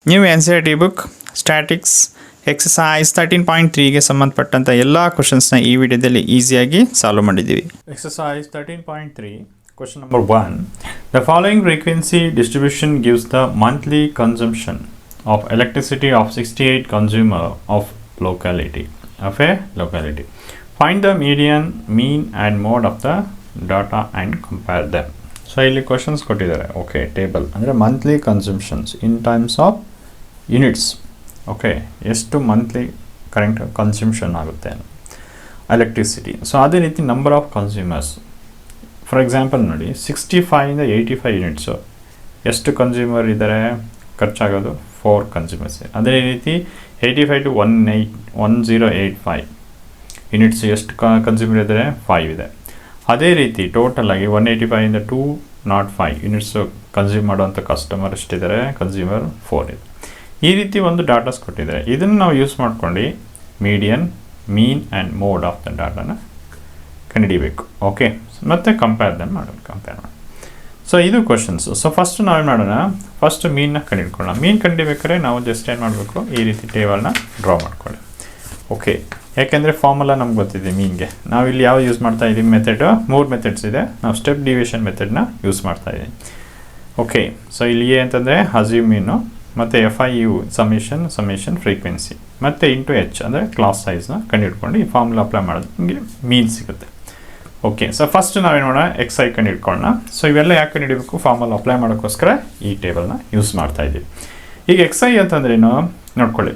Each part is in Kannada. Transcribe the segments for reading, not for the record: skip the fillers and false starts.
New NCERT book statics exercise 13.3ಗೆ ಸಂಬಂಧಪಟ್ಟಂಥ ಎಲ್ಲ ಕ್ವಶನ್ಸ್ನ ಈ ವಿಡಿಯೋದಲ್ಲಿ ಈಸಿಯಾಗಿ ಸಾಲ್ವ್ ಮಾಡಿದ್ದೀವಿ. Exercise 13.3 question number 1. The following frequency distribution gives the monthly consumption of electricity of 68 consumer of locality. Find the median, mean and mode of the data and compare them. So ಇಲ್ಲಿ ಕ್ವಶನ್ಸ್ ಕೊಟ್ಟಿದ್ದಾರೆ. ಓಕೆ, ಟೇಬಲ್ ಅಂದರೆ monthly consumptions in times of units. Okay, ಎಷ್ಟು ಮಂತ್ಲಿ ಕರೆಂಟ್ ಕನ್ಸಂಪ್ಷನ್ ಆಗುತ್ತೆ ಎಲೆಕ್ಟ್ರಿಸಿಟಿ. ಸೊ ಅದೇ ರೀತಿ number of consumers. For example ನೋಡಿ, 65ಇಂದ 85 ಯೂನಿಟ್ಸು ಎಷ್ಟು ಕನ್ಸ್ಯೂಮರ್ ಇದ್ದಾರೆ, ಖರ್ಚಾಗೋದು 4 ಕನ್ಸ್ಯೂಮರ್ಸ್. ಅದೇ ರೀತಿ 85 to 1085 ಯೂನಿಟ್ಸ್ ಎಷ್ಟು ಕನ್ಸ್ಯೂಮರ್ ಇದ್ದಾರೆ, 5 ಇದೆ. ಅದೇ ರೀತಿ ಟೋಟಲಾಗಿ 185ಇಂದ 205 ಯೂನಿಟ್ಸು ಕನ್ಸ್ಯೂಮ್ ಮಾಡುವಂಥ ಕಸ್ಟಮರ್ ಎಷ್ಟಿದ್ದಾರೆ, ಕನ್ಸ್ಯೂಮರ್ 4 ಇದೆ. ಈ ರೀತಿ ಒಂದು ಡಾಟಾಸ್ ಕೊಟ್ಟಿದ್ದಾರೆ. ಇದನ್ನು ನಾವು ಯೂಸ್ ಮಾಡ್ಕೊಂಡು median, mean and mode of the ಡಾಟಾನ ಕಂಡುಹಿಡಿಬೇಕು. ಓಕೆ, ಮತ್ತು ಕಂಪೇರ್ ಮಾಡಿ. ಸೊ ಇದು ಕ್ವಶನ್ಸು. ಸೊ ಫಸ್ಟ್ ನಾವೇನು ಮಾಡೋಣ, ಫಸ್ಟ್ ಮೀನ್ನ ಕಂಡುಹಿಡ್ಕೊಳ್ಳೋಣ. ಮೀನ್ ಕಂಡುಹಿಡಿಬೇಕಾದ್ರೆ ನಾವು ಜಸ್ಟ್ ಏನು ಮಾಡಬೇಕು, ಈ ರೀತಿ ಟೇಬಲ್ನ ಡ್ರಾ ಮಾಡ್ಕೊಳ್ಳಿ. ಓಕೆ, ಯಾಕೆಂದರೆ ಫಾರ್ಮುಲಾ ನಮ್ಗೆ ಗೊತ್ತಿದೆ ಮೀನ್ಗೆ. ನಾವು ಇಲ್ಲಿ ಯಾವ ಯೂಸ್ ಮಾಡ್ತಾ ಇದ್ದೀವಿ ಮೆಥಡು, 3 ಮೆಥಡ್ಸ್ ಇದೆ. ನಾವು ಸ್ಟೆಪ್ ಡಿವಿಷನ್ ಮೆಥಡ್ನ ಯೂಸ್ ಮಾಡ್ತಾ ಇದ್ದೀವಿ. ಓಕೆ, ಸೊ ಇಲ್ಲಿ ಎ ಅಂತಂದರೆ ಅಸ್ಯೂಮ್ ಮೀನು, ಮತ್ತು FIU ಸಮೇಷನ್ ಫ್ರೀಕ್ವೆನ್ಸಿ, ಮತ್ತು ಇಂಟು H ಅಂದರೆ ಕ್ಲಾಸ್ ಸೈಜ್ನ ಕಂಡುಹಿಡ್ಕೊಂಡು ಈ ಫಾರ್ಮುಲಾ ಅಪ್ಲೈ ಮಾಡೋದು ನಿಮಗೆ ಮೀನ್ ಸಿಗುತ್ತೆ. ಓಕೆ, ಸೊ ಫಸ್ಟ್ ನಾವೇನು ಮಾಡೋಣ, XI ಕಂಡುಹಿಡ್ಕೊಳ್ಳೋಣ. ಸೊ ಇವೆಲ್ಲ ಯಾಕೆ ಕಂಡುಹಿಡಬೇಕು, ಫಾರ್ಮುಲಾ ಅಪ್ಲೈ ಮಾಡೋಕ್ಕೋಸ್ಕರ ಈ ಟೇಬಲ್ನ ಯೂಸ್ ಮಾಡ್ತಾ ಇದ್ದೀವಿ. ಈಗ XI ಅಂತಂದ್ರೇನು ನೋಡ್ಕೊಳ್ಳಿ,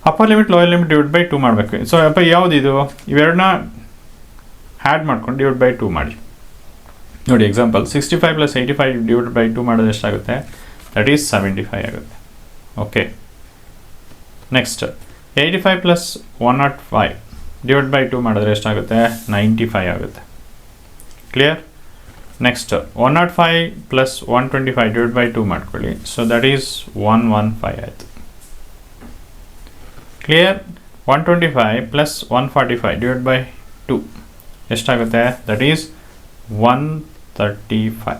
upper limit lower limit divide by 2 ಮಾಡಬೇಕು. ಸೊ ಅಪ್ಪ ಯಾವುದಿದು, ಇವೆರಡನ್ನ ಆ್ಯಡ್ ಮಾಡ್ಕೊಂಡು ಡಿವೈಡ್ ಬೈ 2 ಮಾಡಿ. ನೋಡಿ ಎಕ್ಸಾಂಪಲ್ 65 + 85 ಡಿವೈಡ್ ಬೈ 2 ಮಾಡೋದು ಎಷ್ಟಾಗುತ್ತೆ, ದಟ್ ಈಸ್ 75 ಆಗುತ್ತೆ. ಓಕೆ, ನೆಕ್ಸ್ಟ್ 85 + 105 ಡಿವೈಡ್ ಬೈ 2 ಮಾಡಿದ್ರೆ ಎಷ್ಟಾಗುತ್ತೆ, 95 ಆಗುತ್ತೆ. ಕ್ಲಿಯರ್? ನೆಕ್ಸ್ಟ್ 105 + 125 ಡಿವೈಡ್ ಬೈ 2 ಮಾಡ್ಕೊಳ್ಳಿ. ಸೊ ದಟ್ ಈಸ್ 115 ಆಯಿತು. ಕ್ಲಿಯರ್? 125 + 145 ಡಿವೈಡ್ ಬೈ 2 ಎಷ್ಟಾಗುತ್ತೆ, ದಟ್ ಈಸ್ 135.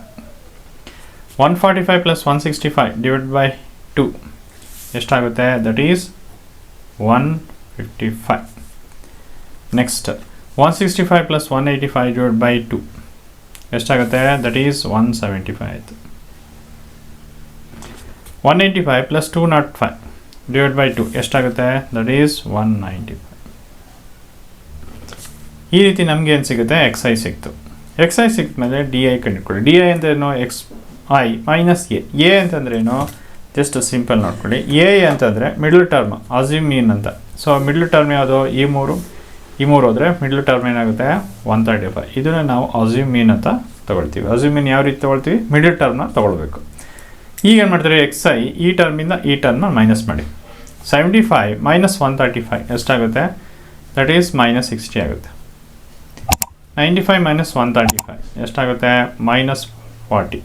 145 + 165 ಡಿವೈಡ್ ಬೈ 2 ಎಷ್ಟಾಗುತ್ತೆ, that is 155. Next 165 + 185 divide by 2 ಎಷ್ಟಾಗುತ್ತೆ, ದಟ್ ಈಸ್ 175 ಆಯಿತು. 185 + 205 ಡಿವೈಡ್ ಬೈ 2 ಎಷ್ಟಾಗುತ್ತೆ, ದಟ್ ಈಸ್ 195. ಈ ರೀತಿ ನಮಗೆ ಏನು ಸಿಗುತ್ತೆ, XI ಸಿಕ್ತು. XI ಸಿಕ್ತ ಮೇಲೆ DI ಕಂಡುಹಿಡ್ಕೊಳ್ಳಿ. DI ಅಂತಂದ್ರೇನು, XI - A ಅಂತಂದ್ರೇನು, ಜಸ್ಟ್ ಸಿಂಪಲ್ ನೋಡ್ಕೊಳ್ಳಿ. A ಅಂತಂದರೆ ಮಿಡ್ಲ್ ಟರ್ಮ್, ಅಸ್ಯೂಮ್ ಮೀನ್ ಅಂತ. ಸೊ ಮಿಡ್ಲ್ ಟರ್ಮ್ ಯಾವುದು, ಈ ಮೂರು ಹೋದರೆ ಮಿಡ್ಲ್ ಟರ್ಮ್ ಏನಾಗುತ್ತೆ, 135. ಇದನ್ನು ನಾವು ಅಸ್ಯೂಮ್ ಮೀನ್ ಅಂತ ತೊಗೊಳ್ತೀವಿ. ಅಸ್ಯೂಮ್ ಮೀನ್ ಯಾವ ರೀತಿ ತೊಗೊಳ್ತೀವಿ, ಮಿಡ್ಲ್ ಟರ್ಮ್ನ ತೊಗೊಳ್ಬೇಕು. ಈಗ ಏನು ಮಾಡ್ತಾರೆ, XI ಈ ಟರ್ಮಿಂದ ಈ ಟರ್ಮ್ನ ಮೈನಸ್ ಮಾಡಿ. 75 - 135 ಎಷ್ಟಾಗುತ್ತೆ, ದಟ್ ಈಸ್ -60 ಆಗುತ್ತೆ. 95 - 135 ಎಷ್ಟಾಗುತ್ತೆ, -40.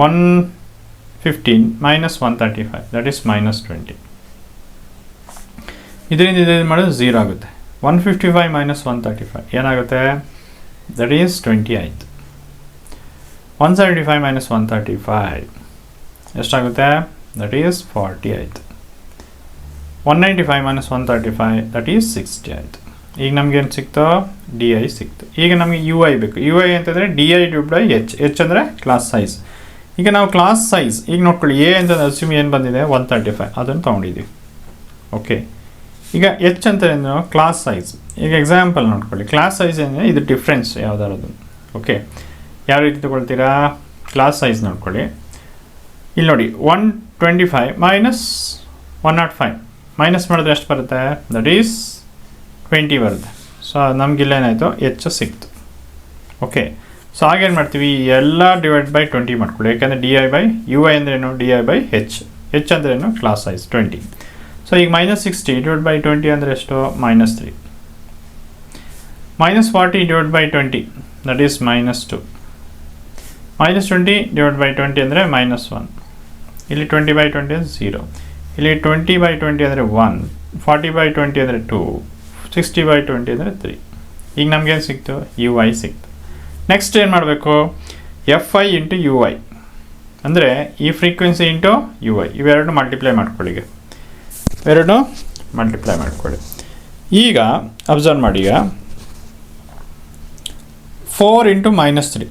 115 - 135 ದಟ್ ಈಸ್ -20. ಇದರಿಂದ ಇದು ಮಾಡೋದು 0 ಆಗುತ್ತೆ. 155 - 135 ಏನಾಗುತ್ತೆ, ದಟ್ ಈಸ್ 20 ಆಯಿತು. 175 - 135 ಎಷ್ಟಾಗುತ್ತೆ, ದಟ್ ಈಸ್ 40 ಆಯಿತು. 195 - 135 ದಟ್ ಈಸ್ 60 ಆಯಿತು. ಈಗ ನಮಗೇನು ಸಿಕ್ತೋ, DI ಸಿಕ್ತು. ಈಗ ನಮಗೆ UI ಬೇಕು. UI ಅಂತಂದರೆ DI divide by H. H ಅಂದರೆ ಕ್ಲಾಸ್ ಸೈಜ್. ಈಗ ನಾವು ಕ್ಲಾಸ್ ಸೈಜ್ ಈಗ ನೋಡ್ಕೊಳ್ಳಿ, A ಅಂತಂದ್ರೆ ಅಸ್ಯೂಮ್ ಏನು ಬಂದಿದೆ, 135 ಅದನ್ನು ತೊಗೊಂಡಿದ್ದೀವಿ. ಓಕೆ, ಈಗ H ಅಂತ ಏನು, ಕ್ಲಾಸ್ ಸೈಜ್. ಈಗ ಎಕ್ಸಾಂಪಲ್ ನೋಡ್ಕೊಳ್ಳಿ, ಕ್ಲಾಸ್ ಸೈಜ್ ಏನಿದೆ ಇದು ಡಿಫ್ರೆನ್ಸ್ ಯಾವುದಾದ್ರು. ಓಕೆ, ಯಾವ ರೀತಿ ತೊಗೊಳ್ತೀರಾ, ಕ್ಲಾಸ್ ಸೈಜ್ ನೋಡ್ಕೊಳ್ಳಿ. ಇಲ್ಲಿ ನೋಡಿ 125 - 105 ಮೈನಸ್ ಮಾಡಿದ್ರೆ ಎಷ್ಟು ಬರುತ್ತೆ, ದಟ್ ಈಸ್ 20 ಬರುತ್ತೆ. ಸೊ ನಮಗಿಲ್ಲೇನಾಯಿತು, H ಸಿಕ್ತು. ಓಕೆ, ಸೊ ಹಾಗೇನು ಮಾಡ್ತೀವಿ, ಎಲ್ಲ ಡಿವೈಡ್ ಬೈ 20 ಮಾಡ್ಕೊಳ್ಳಿ. ಯಾಕೆಂದರೆ DI ಬೈ UI ಅಂದ್ರೇನು, DI ಬೈ H. H ಅಂದ್ರೇನು, ಕ್ಲಾಸ್ ಸೈಜ್ 20. ಸೊ ಈಗ -60 ಡಿವೈಡ್ ಬೈ 20 ಅಂದರೆ ಎಷ್ಟು, -3. -40 divide by 20 that is -2. -20 divide by 20 ಅಂದರೆ -1. ಇಲ್ಲಿ 20 ಬೈ 20 ಅಂದರೆ 0. ಇಲ್ಲಿ 20 ಬೈ 20 ಅಂದರೆ 1. 40 ಬೈ 20 ಅಂದರೆ 2. 60 ಬೈ 20 ಅಂದರೆ 3. ಈಗ ನಮಗೇನು ಸಿಕ್ತು, UI ಸಿಕ್ತು. ನೆಕ್ಸ್ಟ್ ಏನು ಮಾಡಬೇಕು, FI × UI. ಅಂದರೆ ಈ ಫ್ರೀಕ್ವೆನ್ಸಿ ಇಂಟು ಯು ಐ ಇವೆರಡು ಮಲ್ಟಿಪ್ಲೈ ಮಾಡ್ಕೊಳ್ಳಿ. ಇವೆರಡು ಮಲ್ಟಿಪ್ಲೈ ಮಾಡ್ಕೊಳ್ಳಿ. ಈಗ ಅಬ್ಸರ್ವ್ ಮಾಡಿ, ಈಗ 4 ಇಂಟು -3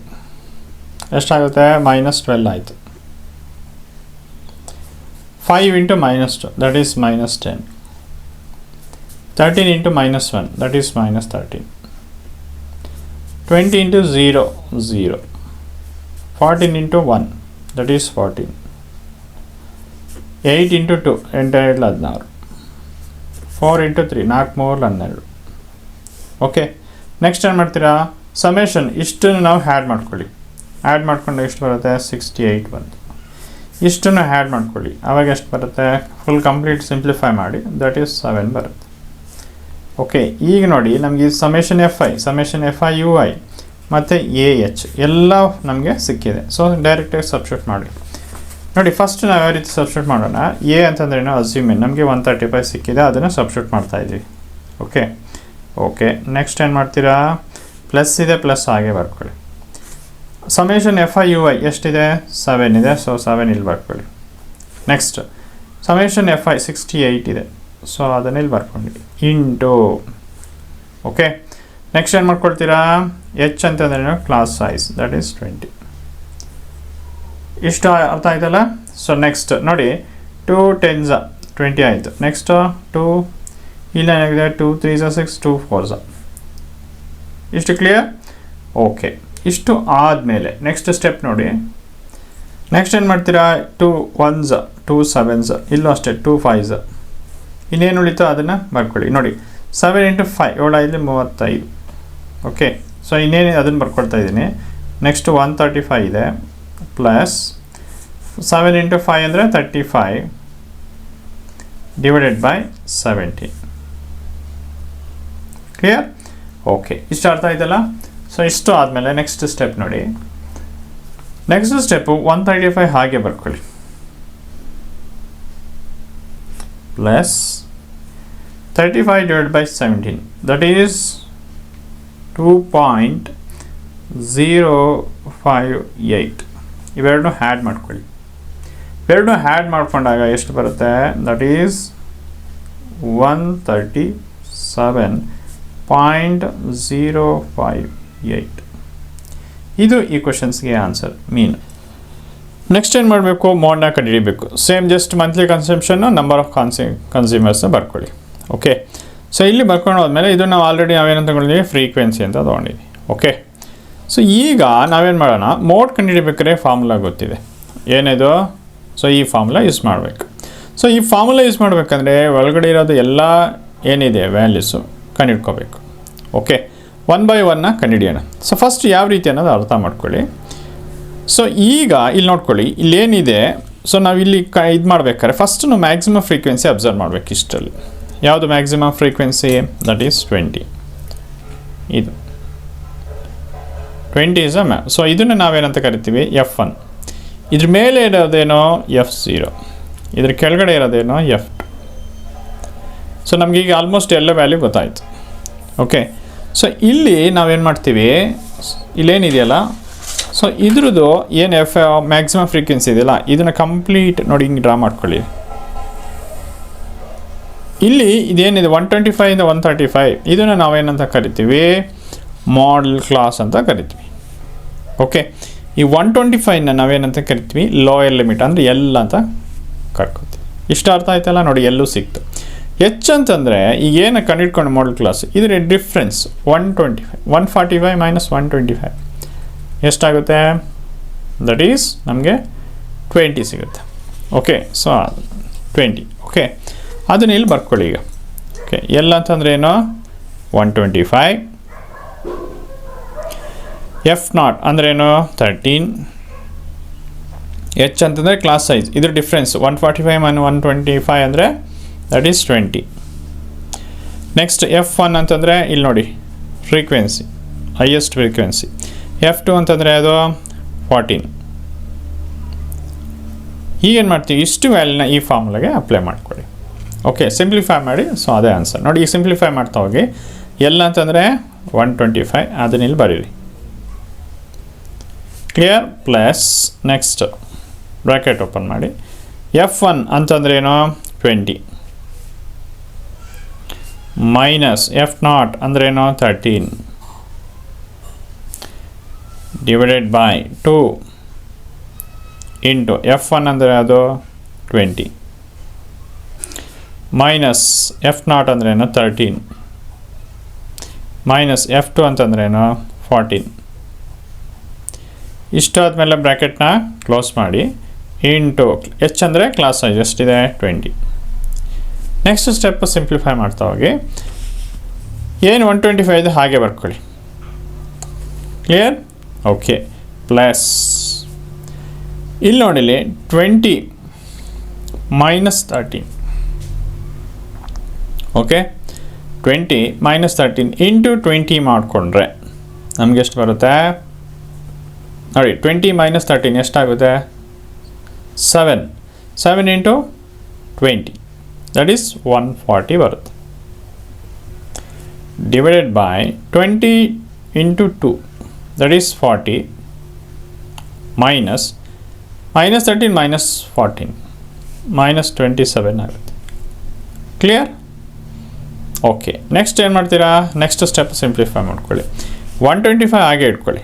ಎಷ್ಟಾಗುತ್ತೆ? -12 ಆಯಿತು. 5 into -2 that is -10. 13 into -1 that is -13. 20 into 0 0. 14 into 1 that is 14. 8 into 2 8 16. 4 into 3 4 3 12. Okay, next ಏನು ಮಾಡ್ತೀರಾ? ಸಮೇಷನ್ ಇಷ್ಟನ್ನು ನಾವು ಹ್ಯಾಡ್ ಮಾಡ್ಕೊಳ್ಳಿ. ಆ್ಯಡ್ ಮಾಡ್ಕೊಂಡು ಎಷ್ಟು ಬರುತ್ತೆ? 68 ಬಂತು. ಇಷ್ಟನ್ನು ಹ್ಯಾಡ್ ಮಾಡ್ಕೊಳ್ಳಿ, ಆವಾಗ ಎಷ್ಟು ಬರುತ್ತೆ? ಫುಲ್ ಕಂಪ್ಲೀಟ್ ಸಿಂಪ್ಲಿಫೈ ಮಾಡಿ ದಟ್ ಈಸ್ 7 ಬರುತ್ತೆ. ಓಕೆ, ಈಗ ನೋಡಿ ನಮಗೆ summation F I U I ಮತ್ತು ಎ ಎಚ್ ಎಲ್ಲ ನಮಗೆ ಸಿಕ್ಕಿದೆ. ಸೊ ಡೈರೆಕ್ಟಾಗಿ ಸಬ್ಸ್ಟಿಟ್ಯೂಟ್ ಮಾಡಿ. ನೋಡಿ ಫಸ್ಟ್ ನಾವು ಯಾವ ರೀತಿ ಸಬ್ಸ್ಟಿಟ್ಯೂಟ್ ಮಾಡೋಣ? ಎ ಅಂತಂದ್ರೇನು? ಅಸ್ಯೂಮಿನ್ ನಮಗೆ 135 ಸಿಕ್ಕಿದೆ, ಅದನ್ನು ಸಬ್ಸ್ಟಿಟ್ಯೂಟ್ ಮಾಡ್ತಾಯಿದ್ವಿ. ಓಕೆ, ನೆಕ್ಸ್ಟ್ ಏನು ಮಾಡ್ತೀರಾ? ಪ್ಲಸ್ ಇದೆ, ಪ್ಲಸ್ ಹಾಗೆ ಬರ್ಕೊಳ್ಳಿ. Summation F I U I ಎಷ್ಟಿದೆ? 7 ಇದೆ, ಸೊ 7 ಇಲ್ಲಿ ಬರ್ಕೊಳ್ಳಿ. ನೆಕ್ಸ್ಟ್ ಸಮೇಷನ್ ಎಫ್ ಐ 68 ಇದೆ, ಸೊ ಅದನ್ನ ಇಲ್ಲಿ ಬರ್ಕೊಂಡು ಇಂಟು. ಓಕೆ, ನೆಕ್ಸ್ಟ್ ಏನು ಮಾಡ್ಕೊಳ್ತೀರಾ? ಎಚ್ ಅಂತಂದ್ರೆ ಕ್ಲಾಸ್ ಸೈಜ್ ದಟ್ ಈಸ್ 20. ಇಷ್ಟು ಅರ್ಥ ಆಯ್ತಲ್ಲ? ಸೊ ನೆಕ್ಸ್ಟ್ ನೋಡಿ 2 10s 20 ಆಯಿತು. ನೆಕ್ಸ್ಟ್ 2 ಇಲ್ಲೇನಾಗಿದೆ? 2 3s 6 2 4s. ಇಷ್ಟು ಕ್ಲಿಯರ್? ಓಕೆ, ಇಷ್ಟು ಆದಮೇಲೆ ನೆಕ್ಸ್ಟ್ ಸ್ಟೆಪ್ ನೋಡಿ. ನೆಕ್ಸ್ಟ್ ಏನು ಮಾಡ್ತೀರಾ? 2 1s 2 7s, ಇಲ್ಲೂ ಅಷ್ಟೇ 2 5s. ಇನ್ನೇನು ಉಳಿತೋ ಅದನ್ನು ಬರ್ಕೊಳ್ಳಿ. ನೋಡಿ 7 ಇಂಟು 5 7 35. ಓಕೆ, ಸೊ ಇನ್ನೇನು ಅದನ್ನು ಬರ್ಕೊಳ್ತಾ ಇದ್ದೀನಿ. ನೆಕ್ಸ್ಟ್ 135 ಇದೆ, ಪ್ಲಸ್ 7 ಇಂಟು 5 ಅಂದರೆ 35 ಡಿವೈಡೆಡ್ ಬೈ 70. ಕ್ಲಿಯರ್? ಓಕೆ, ಇಷ್ಟು ಅರ್ಥ ಆಯ್ತಲ್ಲ? ಸೊ ಇಷ್ಟು ಆದಮೇಲೆ ನೆಕ್ಸ್ಟ್ ಸ್ಟೆಪ್ ನೋಡಿ. ನೆಕ್ಸ್ಟ್ ಸ್ಟೆಪ್ಪು 135 ಹಾಗೆ ಬರ್ಕೊಳ್ಳಿ, plus 35 divided by 17 that is 2.058. ಇವೆರಡು ಹ್ಯಾಡ್ ಮಾಡ್ಕೊಳ್ಳಿ. ಇವೆರಡು ಹ್ಯಾಡ್ ಮಾಡ್ಕೊಂಡಾಗ ಎಷ್ಟು ಬರುತ್ತೆ? That is 137.058. ಇದು ಈ ಕ್ವಶನ್ಸ್ಗೆ ಆನ್ಸರ್ ಮೀನ್. ನೆಕ್ಸ್ಟ್ ಏನು ಮಾಡಬೇಕು? ಮೋಡ್ನ ಕಂಡುಹಿಡಿಬೇಕು. ಸೇಮ್ ಜಸ್ಟ್ ಮಂತ್ಲಿ ಕನ್ಸಂಪ್ಷನ್ನು ನಂಬರ್ ಆಫ್ ಕನ್ಸ್ಯೂಮರ್ಸ್ನ ಬರ್ಕೊಳ್ಳಿ. ಓಕೆ, ಸೊ ಇಲ್ಲಿ ಬರ್ಕೊಂಡು ಹೋದ್ಮೇಲೆ ಇದು ನಾವು ಆಲ್ರೆಡಿ ನಾವೇನು ತಗೊಂಡಿದ್ದೀವಿ? ಫ್ರೀಕ್ವೆನ್ಸಿ ಅಂತ ತೊಗೊಂಡಿದ್ದೀವಿ. ಓಕೆ, ಸೊ ಈಗ ನಾವೇನು ಮಾಡೋಣ? ಮೋಡ್ ಕಂಡುಹಿಡಿಬೇಕಾದ್ರೆ ಫಾರ್ಮುಲಾ ಗೊತ್ತಿದೆ, ಏನಿದು? ಸೊ ಈ ಫಾರ್ಮುಲಾ ಯೂಸ್ ಮಾಡಬೇಕು. ಸೊ ಈ ಫಾರ್ಮುಲಾ ಯೂಸ್ ಮಾಡಬೇಕಂದ್ರೆ ಒಳಗಡೆ ಇರೋದು ಎಲ್ಲ ಏನಿದೆ ವ್ಯಾಲ್ಯೂಸು ಕಂಡುಹಿಡ್ಕೋಬೇಕು. ಓಕೆ, 1 by 1ನ ಕಂಡುಹಿಡಿಯೋಣ. ಸೊ ಫಸ್ಟ್ ಯಾವ ರೀತಿ ಅನ್ನೋದು ಅರ್ಥ ಮಾಡ್ಕೊಳ್ಳಿ. ಸೊ ಈಗ ಇಲ್ಲಿ ನೋಡ್ಕೊಳ್ಳಿ, ಇಲ್ಲೇನಿದೆ? ಸೊ ನಾವು ಇಲ್ಲಿ ಇದು ಮಾಡ್ಬೇಕಾದ್ರೆ ಫಸ್ಟ್ ನಾವು ಮ್ಯಾಕ್ಸಿಮಮ್ ಫ್ರೀಕ್ವೆನ್ಸಿ ಅಬ್ಸರ್ವ್ ಮಾಡಬೇಕು. ಇಷ್ಟರಲ್ಲಿ ಯಾವುದು ಮ್ಯಾಕ್ಸಿಮಮ್ ಫ್ರೀಕ್ವೆನ್ಸಿ? That is 20. ಇದು 20 ಇಸ್ ಸೊ ಇದನ್ನು ನಾವೇನಂತ ಕರಿತೀವಿ? F1. ಇದ್ರ ಮೇಲೆ ಇರೋದೇನೋ F0, ಇದ್ರ ಕೆಳಗಡೆ ಇರೋದೇನೋ F2. ಸೊ ನಮಗೀಗ ಆಲ್ಮೋಸ್ಟ್ ಎಲ್ಲ ವ್ಯಾಲ್ಯೂ ಗೊತ್ತಾಯಿತು. ಓಕೆ, ಸೊ ಇಲ್ಲಿ ನಾವೇನು ಮಾಡ್ತೀವಿ? ಇಲ್ಲೇನಿದೆಯಲ್ಲ, ಸೊ ಇದ್ರದ್ದು ಏನು ಮ್ಯಾಕ್ಸಿಮಮ್ ಫ್ರೀಕ್ವೆನ್ಸಿ ಇದೆಯಲ್ಲ, ಇದನ್ನು ಕಂಪ್ಲೀಟ್ ನೋಡಿ ಹಿಂಗೆ ಡ್ರಾ ಮಾಡ್ಕೊಳ್ಳಿ. ಇಲ್ಲಿ ಇದೇನಿದೆ 125 ಇಂದ 135, ಇದನ್ನು ನಾವೇನಂತ ಕರಿತೀವಿ? ಮಾಡೆಲ್ ಕ್ಲಾಸ್ ಅಂತ ಕರಿತೀವಿ. ಓಕೆ, ಈ 125ನ ನಾವೇನಂತ ಕರಿತೀವಿ? ಲೋಯರ್ ಲಿಮಿಟ್, ಅಂದರೆ ಎಲ್ಲ ಅಂತ ಕರ್ಕೋತೀವಿ. ಇಷ್ಟ ಅರ್ಥ ಆಯ್ತಲ್ಲ? ನೋಡಿ ಎಲ್ಲೂ ಸಿಕ್ತು. ಎಚ್ ಅಂತಂದರೆ ಈಗ ಏನು ಕಂಡಿಡ್ಕೊಂಡು ಮಾಡೆಲ್ ಕ್ಲಾಸ್, ಇದರ ಡಿಫ್ರೆನ್ಸ್ 125 145 ಮೈನಸ್ 125 ಎಷ್ಟಾಗುತ್ತೆ? ದಟ್ ಈಸ್ ನಮಗೆ 20 ಸಿಗುತ್ತೆ. Okay, so 20. ಓಕೆ, ಅದನ್ನ ಇಲ್ಲಿ ಬರ್ಕೊಳ್ಳಿ ಈಗ. ಓಕೆ, ಎಲ್ಲ ಅಂತಂದ್ರೆ ಏನು? 125. F0 ಅಂದ್ರೇನು? 13. ಎಚ್ ಅಂತಂದರೆ ಕ್ಲಾಸ್ ಸೈಜ್, ಇದ್ರ ಡಿಫ್ರೆನ್ಸ್ 145 ಮೈನಸ್ 125 ಅಂದರೆ ದಟ್ ಈಸ್ 20. ನೆಕ್ಸ್ಟ್ F1 ಅಂತಂದರೆ ಇಲ್ಲಿ ನೋಡಿ ಫ್ರೀಕ್ವೆನ್ಸಿ, ಹೈಯೆಸ್ಟ್ ಫ್ರೀಕ್ವೆನ್ಸಿ. F2 ಅಂತಂದರೆ ಅದು 14. ಈಗೇನು ಮಾಡ್ತೀವಿ? ಇಷ್ಟು ವ್ಯಾಲ್ಯೂನ ಈ ಫಾರ್ಮುಲಾಗೆ ಅಪ್ಲೈ ಮಾಡ್ಕೊಳ್ಳಿ. ಓಕೆ, ಸಿಂಪ್ಲಿಫೈ ಮಾಡಿ. ಸೊ ಅದೇ ಆನ್ಸರ್ ನೋಡಿ. ಈಗ ಸಿಂಪ್ಲಿಫೈ ಮಾಡ್ತಾ ಹೋಗಿ. ಎಲ್ಲ ಅಂತಂದರೆ 125, ಅದನ್ನ ಇಲ್ಲಿ ಬರೀರಿ. Clear? Plus next bracket open ಮಾಡಿ. F1 ಅಂತಂದ್ರೆ ಏನು 20 ಮೈನಸ್ F0 ಅಂದ್ರೇನು 13 ಡಿವೈಡೆಡ್ ಬೈ 2 ಇಂಟು F1 ಅಂದರೆ ಅದು 20 ಮೈನಸ್ F0 ಅಂದ್ರೇನು 13 ಮೈನಸ್ F2 ಅಂತಂದ್ರೇನು 14. ಇಷ್ಟು ಆದಮೇಲೆ ಬ್ರ್ಯಾಕೆಟ್ನ ಕ್ಲೋಸ್ ಮಾಡಿ ಇಂಟು ಎಚ್ ಅಂದರೆ ಕ್ಲಾಸ್ ಸೈಜ್ ಎಷ್ಟಿದೆ 20. ನೆಕ್ಸ್ಟ್ ಸ್ಟೆಪ್ ಸಿಂಪ್ಲಿಫೈ ಮಾಡ್ತಾ ಹೋಗಿ. ಏನು 125 ಇದೆ ಹಾಗೆ ಬರ್ಕೊಳ್ಳಿ. ಕ್ಲಿಯರ್? ಓಕೆ. ಪ್ಲಸ್ ಇಲ್ಲಿ ನೋಡಿಲಿ 20 ಮೈನಸ್ 13. ಓಕೆ, 20 ಮೈನಸ್ 13 ಇಂಟು 20 ಮಾಡಿಕೊಂಡ್ರೆ ನಮಗೆ ಎಷ್ಟು ಬರುತ್ತೆ ನೋಡಿ. 20 ಮೈನಸ್ 13 ಎಷ್ಟಾಗುತ್ತೆ 7 ಇಂಟು 20 ದಟ್ ಈಸ್ 140 ಬರುತ್ತೆ. Divided by 20 into 2 that is 40 minus 13 minus 14 minus 27 ಆಗುತ್ತೆ. ಕ್ಲಿಯರ್? ಓಕೆ. ನೆಕ್ಸ್ಟ್ ಏನು ಮಾಡ್ತೀರಾ? ನೆಕ್ಸ್ಟ್ ಸ್ಟೆಪ್ ಸಿಂಪ್ಲಿಫೈ ಮಾಡ್ಕೊಳ್ಳಿ. 125 ಹಾಗೆ ಇಟ್ಕೊಳ್ಳಿ.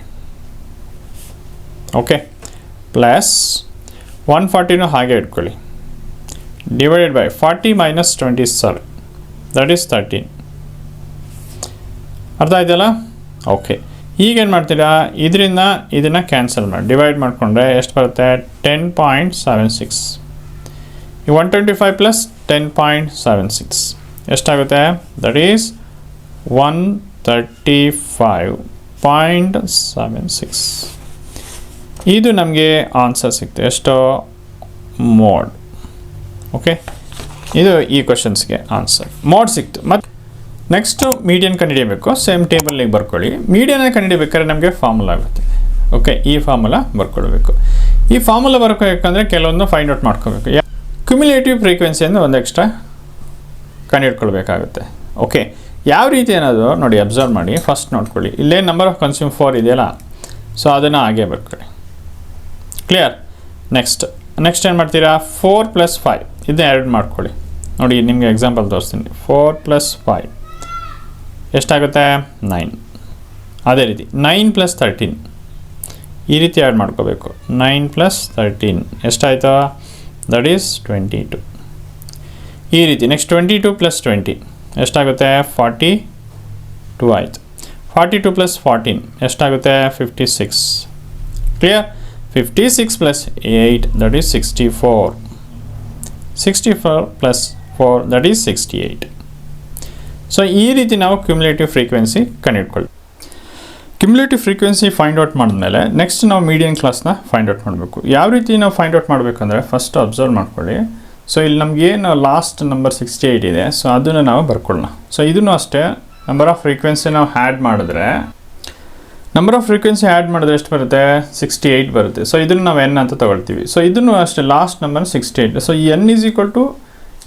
ಓಕೆ. ಪ್ಲಸ್ 140 ಹಾಗೆ ಇಟ್ಕೊಳ್ಳಿ. Divided by 40 minus 27 that is 13. ಅರ್ಥ ಆಯ್ತಲ್ಲ? ಓಕೆ. ಈಗೇನು ಮಾಡ್ತೀರಾ? ಇದರಿಂದ ಇದನ್ನು ಕ್ಯಾನ್ಸಲ್ ಮಾಡಿ ಡಿವೈಡ್ ಮಾಡಿಕೊಂಡ್ರೆ ಎಷ್ಟು ಬರುತ್ತೆ 10.76. ಈ 125 ಪ್ಲಸ್ 10.76 ಎಷ್ಟಾಗುತ್ತೆ? That is 135.76. ಇದು ನಮಗೆ ಆನ್ಸರ್ ಸಿಕ್ತು. ಎಷ್ಟೋ ಮೋಡ್. ಓಕೆ, ಇದು ಈ ಕ್ವಶನ್ಸ್ಗೆ ಆನ್ಸರ್ ಮೋಡ್ ಸಿಕ್ತು. ಮತ್ತು ನೆಕ್ಸ್ಟು ಮೀಡಿಯನ್ ಕಂಡುಹಿಡಿಯಬೇಕು. ಸೇಮ್ ಟೇಬಲ್ನಿಗೆ ಬರ್ಕೊಳ್ಳಿ. ಮೀಡಿಯನ್ನ ಕಂಡುಹಿಡಿಯಬೇಕಾದ್ರೆ ನಮಗೆ ಫಾರ್ಮುಲಾ ಆಗುತ್ತೆ. ಓಕೆ, ಈ ಫಾರ್ಮುಲಾ ಬರ್ಕೊಳ್ಬೇಕು. ಈ ಫಾರ್ಮುಲಾ ಬರ್ಕೋಬೇಕಂದ್ರೆ ಕೆಲವೊಂದು ಫೈಂಡ್ ಔಟ್ ಮಾಡ್ಕೋಬೇಕು. ಕ್ಯುಮ್ಯುಲೇಟಿವ್ ಫ್ರೀಕ್ವೆನ್ಸಿಯನ್ನು ಒಂದು ಎಕ್ಸ್ಟ್ರಾ ಕಂಡುಹಿಡ್ಕೊಳ್ಬೇಕಾಗುತ್ತೆ. ಓಕೆ, ಯಾವ ರೀತಿ ಅನ್ನೋದು ನೋಡಿ ಅಬ್ಸರ್ವ್ ಮಾಡಿ. ಫಸ್ಟ್ ನೋಡ್ಕೊಳ್ಳಿ, ಇಲ್ಲೇ ನಂಬರ್ ಆಫ್ ಕನ್ಸ್ಯೂಮ್ 4 ಇದೆಯಲ್ಲ, ಸೊ ಅದನ್ನು ಹಾಗೆ ಬರ್ಕೊಳ್ಳಿ. ಕ್ಲಿಯರ್? ನೆಕ್ಸ್ಟ್ ಏನು ಮಾಡ್ತೀರಾ? 4 + 5 ಇದನ್ನ ಆ್ಯಡ್ ಮಾಡ್ಕೊಳ್ಳಿ. ನೋಡಿ ನಿಮಗೆ ಎಕ್ಸಾಂಪಲ್ ತೋರಿಸ್ತೀನಿ. 4 + 5 ಎಷ್ಟಾಗುತ್ತೆ 9. ಅದೇ ರೀತಿ 9 + 13 ಈ ರೀತಿ ಆ್ಯಡ್ ಮಾಡ್ಕೋಬೇಕು. 9 + 13 ಎಷ್ಟಾಯಿತು? That is 22. ಈ ರೀತಿ ನೆಕ್ಸ್ಟ್ 22 + 20 ಎಷ್ಟಾಗುತ್ತೆ? 42 ಆಯಿತು. 42 + 14 ಎಷ್ಟಾಗುತ್ತೆ? 56. Clear? 56 + 8 that is 64. 64 + 4 that is 68. So ಈ ರೀತಿ ನಾವು ಕ್ಯುಮ್ಯುಲೇಟಿವ್ ಫ್ರೀಕ್ವೆನ್ಸಿ ಕಂಡುಹಿಡ್ಕೊಳ್ಳಿ. ಕ್ಯುಮ್ಯುಲೇಟಿವ್ ಫ್ರೀಕ್ವೆನ್ಸಿ ಫೈಂಡ್ ಔಟ್ ಮಾಡಿದ್ಮೇಲೆ ನೆಕ್ಸ್ಟ್ ನಾವು ಮೀಡಿಯನ್ ಕ್ಲಾಸ್ನ ಫೈಂಡ್ ಔಟ್ ಮಾಡಬೇಕು. ಯಾವ ರೀತಿ ನಾವು ಫೈಂಡ್ ಔಟ್ ಮಾಡಬೇಕಂದ್ರೆ ಫಸ್ಟ್ ಅಬ್ಸರ್ವ್ ಮಾಡ್ಕೊಳ್ಳಿ. ಸೊ ಇಲ್ಲಿ ನಮಗೇನು ಲಾಸ್ಟ್ ನಂಬರ್ 68 ಇದೆ, ಸೊ ಅದನ್ನು ನಾವು ಬರ್ಕೊಳ್ಳೋಣ. ಸೊ ಇದನ್ನು ಅಷ್ಟೇ ನಂಬರ್ ಆಫ್ ಫ್ರೀಕ್ವೆನ್ಸಿ ನಾವು ಆ್ಯಡ್ ಮಾಡಿದ್ರೆ ಎಷ್ಟು ಬರುತ್ತೆ? 68 ಬರುತ್ತೆ. ಸೊ ಇದನ್ನು ನಾವು n ಅಂತ ತೊಗೊಳ್ತೀವಿ. ಸೊ ಇದನ್ನು ಅಷ್ಟೇ ಲಾಸ್ಟ್ ನಂಬರ್ 68. ಸೊ ಈ n =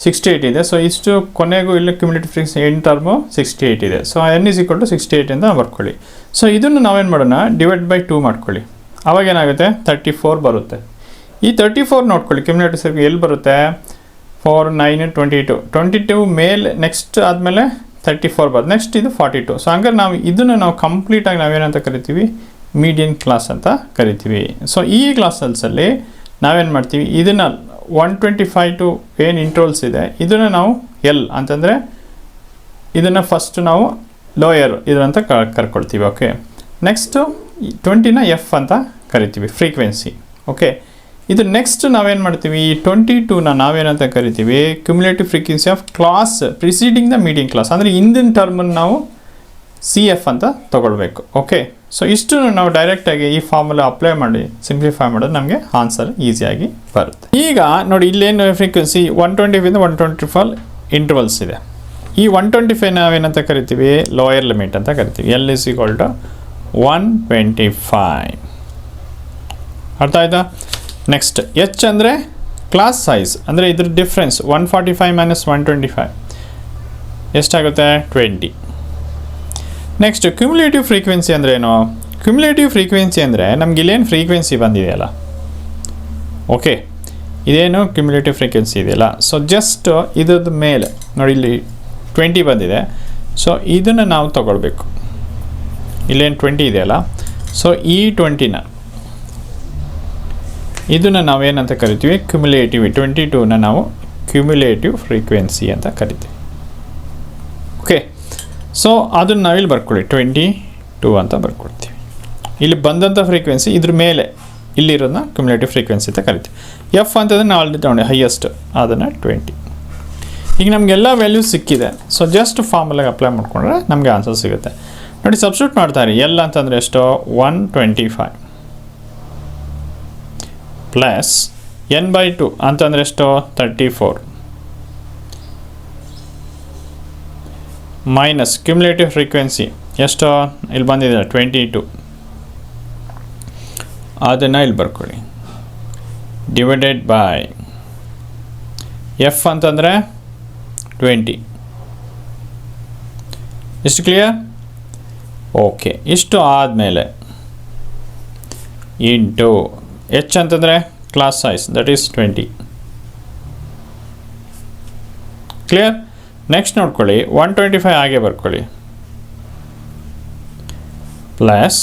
68 ಇದೆ. ಸೊ ಇಷ್ಟು ಕೊನೆಗೂ ಇಲ್ಲಿ ಕ್ಯುಮ್ಯುಲೇಟಿವ್ ಫ್ರೀಕ್ವೆನ್ಸಿ ಎಂಡ್ ಟರ್ಮು 68 ಇದೆ. ಸೊ n = 68 ಅಂತ ಬರ್ಕೊಳ್ಳಿ. ಸೊ ಇದನ್ನು ನಾವೇನು ಮಾಡೋಣ? ಡಿವೈಡ್ ಬೈ 2 ಮಾಡ್ಕೊಳ್ಳಿ. ಆವಾಗ ಏನಾಗುತ್ತೆ? 34 ಬರುತ್ತೆ. ಈ 34 ನೋಡ್ಕೊಳ್ಳಿ ಕ್ಯುಮ್ಯುಲೇಟಿವ್ ಫ್ರೀಕ್ವೆನ್ಸಿ ಎಲ್ಲಿ ಬರುತ್ತೆ? 4, 9, 22 ಮೇಲೆ ನೆಕ್ಸ್ಟ್ ಆದಮೇಲೆ 34 ಬರುತ್ತೆ. ನೆಕ್ಸ್ಟ್ ಇದು 42. ಸೊ ಹಂಗಾರೆ ನಾವು ಕಂಪ್ಲೀಟಾಗಿ ನಾವೇನಂತ ಕರಿತೀವಿ? ಮೀಡಿಯನ್ ಕ್ಲಾಸ್ ಅಂತ ಕರಿತೀವಿ. ಸೊ ಈ ಕ್ಲಾಸಲ್ಲಿ ನಾವೇನು ಮಾಡ್ತೀವಿ? ಇದನ್ನು 125 ಟು ಏನು ಇಂಟ್ರೋಲ್ಸ್ ಇದೆ ಇದನ್ನು ನಾವು ಎಲ್ ಅಂತಂದರೆ ಇದನ್ನು ಫಸ್ಟ್ ನಾವು ಲೋಯರ್ ಇದರಂತ ಕರ್ಕೊಳ್ತೀವಿ. ಓಕೆ, ನೆಕ್ಸ್ಟು 20ನ ಎಫ್ ಅಂತ ಕರಿತೀವಿ ಫ್ರೀಕ್ವೆನ್ಸಿ. ಓಕೆ, ಇದು ನೆಕ್ಸ್ಟ್ ನಾವೇನು ಮಾಡ್ತೀವಿ? ಈ 22ನ ನಾವೇನಂತ ಕರಿತೀವಿ? Cumulative frequency of class preceding the median class. ಅಂದರೆ ಹಿಂದಿನ ಟರ್ಮನ್ನು ನಾವು ಸಿ ಎಫ್ ಅಂತ ತೊಗೊಳ್ಬೇಕು. ಓಕೆ, ಸೊ ಇಷ್ಟು ನಾವು ಡೈರೆಕ್ಟಾಗಿ ಈ ಫಾರ್ಮುಲಾ ಅಪ್ಲೈ ಮಾಡಿ ಸಿಂಪ್ಲಿಫೈ ಮಾಡೋದು ನಮಗೆ ಆನ್ಸರ್ ಈಸಿಯಾಗಿ ಬರುತ್ತೆ. ಈಗ ನೋಡಿ ಇಲ್ಲೇನು ಫ್ರೀಕ್ವೆನ್ಸಿ 120 125 ಇಂಟರ್ವಲ್ಸ್ ಇದೆ. ಈ 125 ನಾವೇನಂತ ಕರಿತೀವಿ? ಲೋಯರ್ ಲಿಮಿಟ್ ಅಂತ ಕರಿತೀವಿ. L = 125. ಅರ್ಥ ಆಯ್ತಾ? ನೆಕ್ಸ್ಟ್ ಎಚ್ ಅಂದರೆ ಕ್ಲಾಸ್ ಸೈಜ್, ಅಂದರೆ ಇದ್ರ ಡಿಫ್ರೆನ್ಸ್ 145 - 125 ಎಷ್ಟಾಗುತ್ತೆ? 20. ನೆಕ್ಸ್ಟ್ ಕ್ಯುಮ್ಯುಲೇಟಿವ್ ಫ್ರೀಕ್ವೆನ್ಸಿ ಅಂದರೆ ಏನು? ಕ್ಯುಮ್ಯುಲೇಟಿವ್ ಫ್ರೀಕ್ವೆನ್ಸಿ ಅಂದರೆ ನಮ್ಗೆ ಇಲ್ಲೇನು ಫ್ರೀಕ್ವೆನ್ಸಿ ಬಂದಿದೆಯಲ್ಲ, ಓಕೆ, ಇದೇನು ಕ್ಯುಮ್ಯುಲೇಟಿವ್ ಫ್ರೀಕ್ವೆನ್ಸಿ ಇದೆಯಲ್ಲ, ಸೊ ಜಸ್ಟ್ ಇದ್ರದ್ದು ಮೇಲೆ ನೋಡಿ ಇಲ್ಲಿ 20 ಬಂದಿದೆ. ಸೊ ಇದನ್ನು ನಾವು ತಗೊಳ್ಬೇಕು. ಇಲ್ಲೇನು 20 ಇದೆಯಲ್ಲ, ಸೊ ಈ 20ನ ಇದನ್ನು ನಾವೇನಂತ ಕರಿತೀವಿ, ಕ್ಯುಮ್ಯುಲೇಟಿವ್ 22ನ ನಾವು ಕ್ಯುಮ್ಯುಲೇಟಿವ್ ಫ್ರೀಕ್ವೆನ್ಸಿ ಅಂತ ಕರಿತೀವಿ. ಓಕೆ, ಸೊ ಅದನ್ನು ನಾವಿಲ್ಲಿ ಬರ್ಕೊಳ್ಳಿ 22 ಅಂತ ಬರ್ಕೊಳ್ತೀವಿ. ಇಲ್ಲಿ ಬಂದಂಥ ಫ್ರೀಕ್ವೆನ್ಸಿ ಇದ್ರ ಮೇಲೆ ಇಲ್ಲಿರೋದನ್ನ ಕ್ಯುಮ್ಯುಲೇಟಿವ್ ಫ್ರೀಕ್ವೆನ್ಸಿ ಅಂತ ಕರಿತೀವಿ. ಎಫ್ ಅಂತಂದರೆ ನಾವು ಆಲ್ರೆಡಿ ತೊಗೊಂಡೆ ಹೈಯೆಸ್ಟ್, ಅದನ್ನು 20. ಈಗ ನಮಗೆಲ್ಲ ವ್ಯಾಲ್ಯೂಸ್ ಸಿಕ್ಕಿದೆ. ಸೊ ಜಸ್ಟ್ ಫಾರ್ಮುಲಾಗೆ ಅಪ್ಲೈ ಮಾಡಿಕೊಂಡ್ರೆ ನಮಗೆ ಆನ್ಸರ್ ಸಿಗುತ್ತೆ. ನೋಡಿ, ಸಬ್ಸ್ಟಿಟ್ಯೂಟ್ ಮಾಡ್ತಾರೆ. ಎಲ್ ಅಂತಂದರೆ ಎಷ್ಟು, 125 ಪ್ಲಸ್ n/2 ಅಂತಂದರೆ ಎಷ್ಟು, 34 ಮೈನಸ್ ಕ್ಯುಮ್ಯುಲೇಟಿವ್ ಫ್ರೀಕ್ವೆನ್ಸಿ ಎಷ್ಟು ಇಲ್ಲಿ ಬಂದಿದೆ 22, ಅದನ್ನು ಇಲ್ಲಿ ಬರ್ಕೊಳ್ಳಿ, ಡಿವೈಡೆಡ್ ಬೈ ಎಫ್ ಅಂತಂದರೆ 20. ಇಷ್ಟು ಕ್ಲಿಯರ್? ಓಕೆ, ಇಷ್ಟು ಆದಮೇಲೆ ಇಂಟು ಎಚ್ ಅಂತಂದರೆ class size, that is 20. Clear? Next ನೋಡ್ಕೊಳ್ಳಿ, 125 ಹಾಗೆ ಬರ್ಕೊಳ್ಳಿ, ಪ್ಲಸ್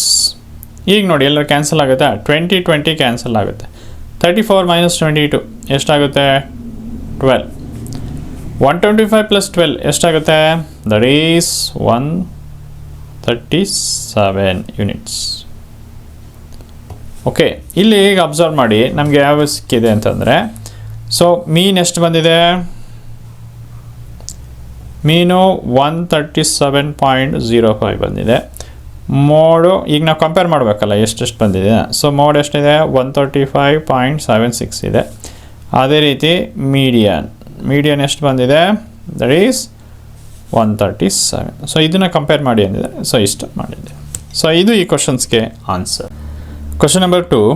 ಈಗ ನೋಡಿ ಎಲ್ಲ ಕ್ಯಾನ್ಸಲ್ ಆಗುತ್ತೆ, 20 ಕ್ಯಾನ್ಸಲ್ ಆಗುತ್ತೆ, 34 ಮೈನಸ್ 22 ಎಷ್ಟಾಗುತ್ತೆ, 12. 125 ಪ್ಲಸ್ 12 ಎಷ್ಟಾಗುತ್ತೆ, ದಟ್ ಈಸ್ 137 ಯೂನಿಟ್ಸ್. ಓಕೆ, ಇಲ್ಲಿ ಈಗ ಅಬ್ಸರ್ವ್ ಮಾಡಿ ನಮಗೆ ಯಾವ ಸಿಕ್ಕಿದೆ ಅಂತಂದರೆ, ಸೊ ಮೀನ್ ಎಷ್ಟು ಬಂದಿದೆ, ಮೀನು 137.05 ಬಂದಿದೆ. ಮೋಡು ಈಗ ನಾವು ಕಂಪೇರ್ ಮಾಡಬೇಕಲ್ಲ ಎಷ್ಟೆಷ್ಟು ಬಂದಿದೆ. ಸೊ ಮೋಡ್ ಎಷ್ಟಿದೆ, 135.76 ಇದೆ. ಅದೇ ರೀತಿ ಮೀಡಿಯನ್ ಎಷ್ಟು ಬಂದಿದೆ, ದಟ್ ಈಸ್ 137. ಸೊ ಇದನ್ನು ಕಂಪೇರ್ ಮಾಡಿ ಅಂದಿದೆ. ಸೊ ಇಷ್ಟು ಮಾಡಿದೆ. ಸೊ ಇದು ಈ ಕ್ವಶನ್ಸ್ಗೆ answer. Question number 2.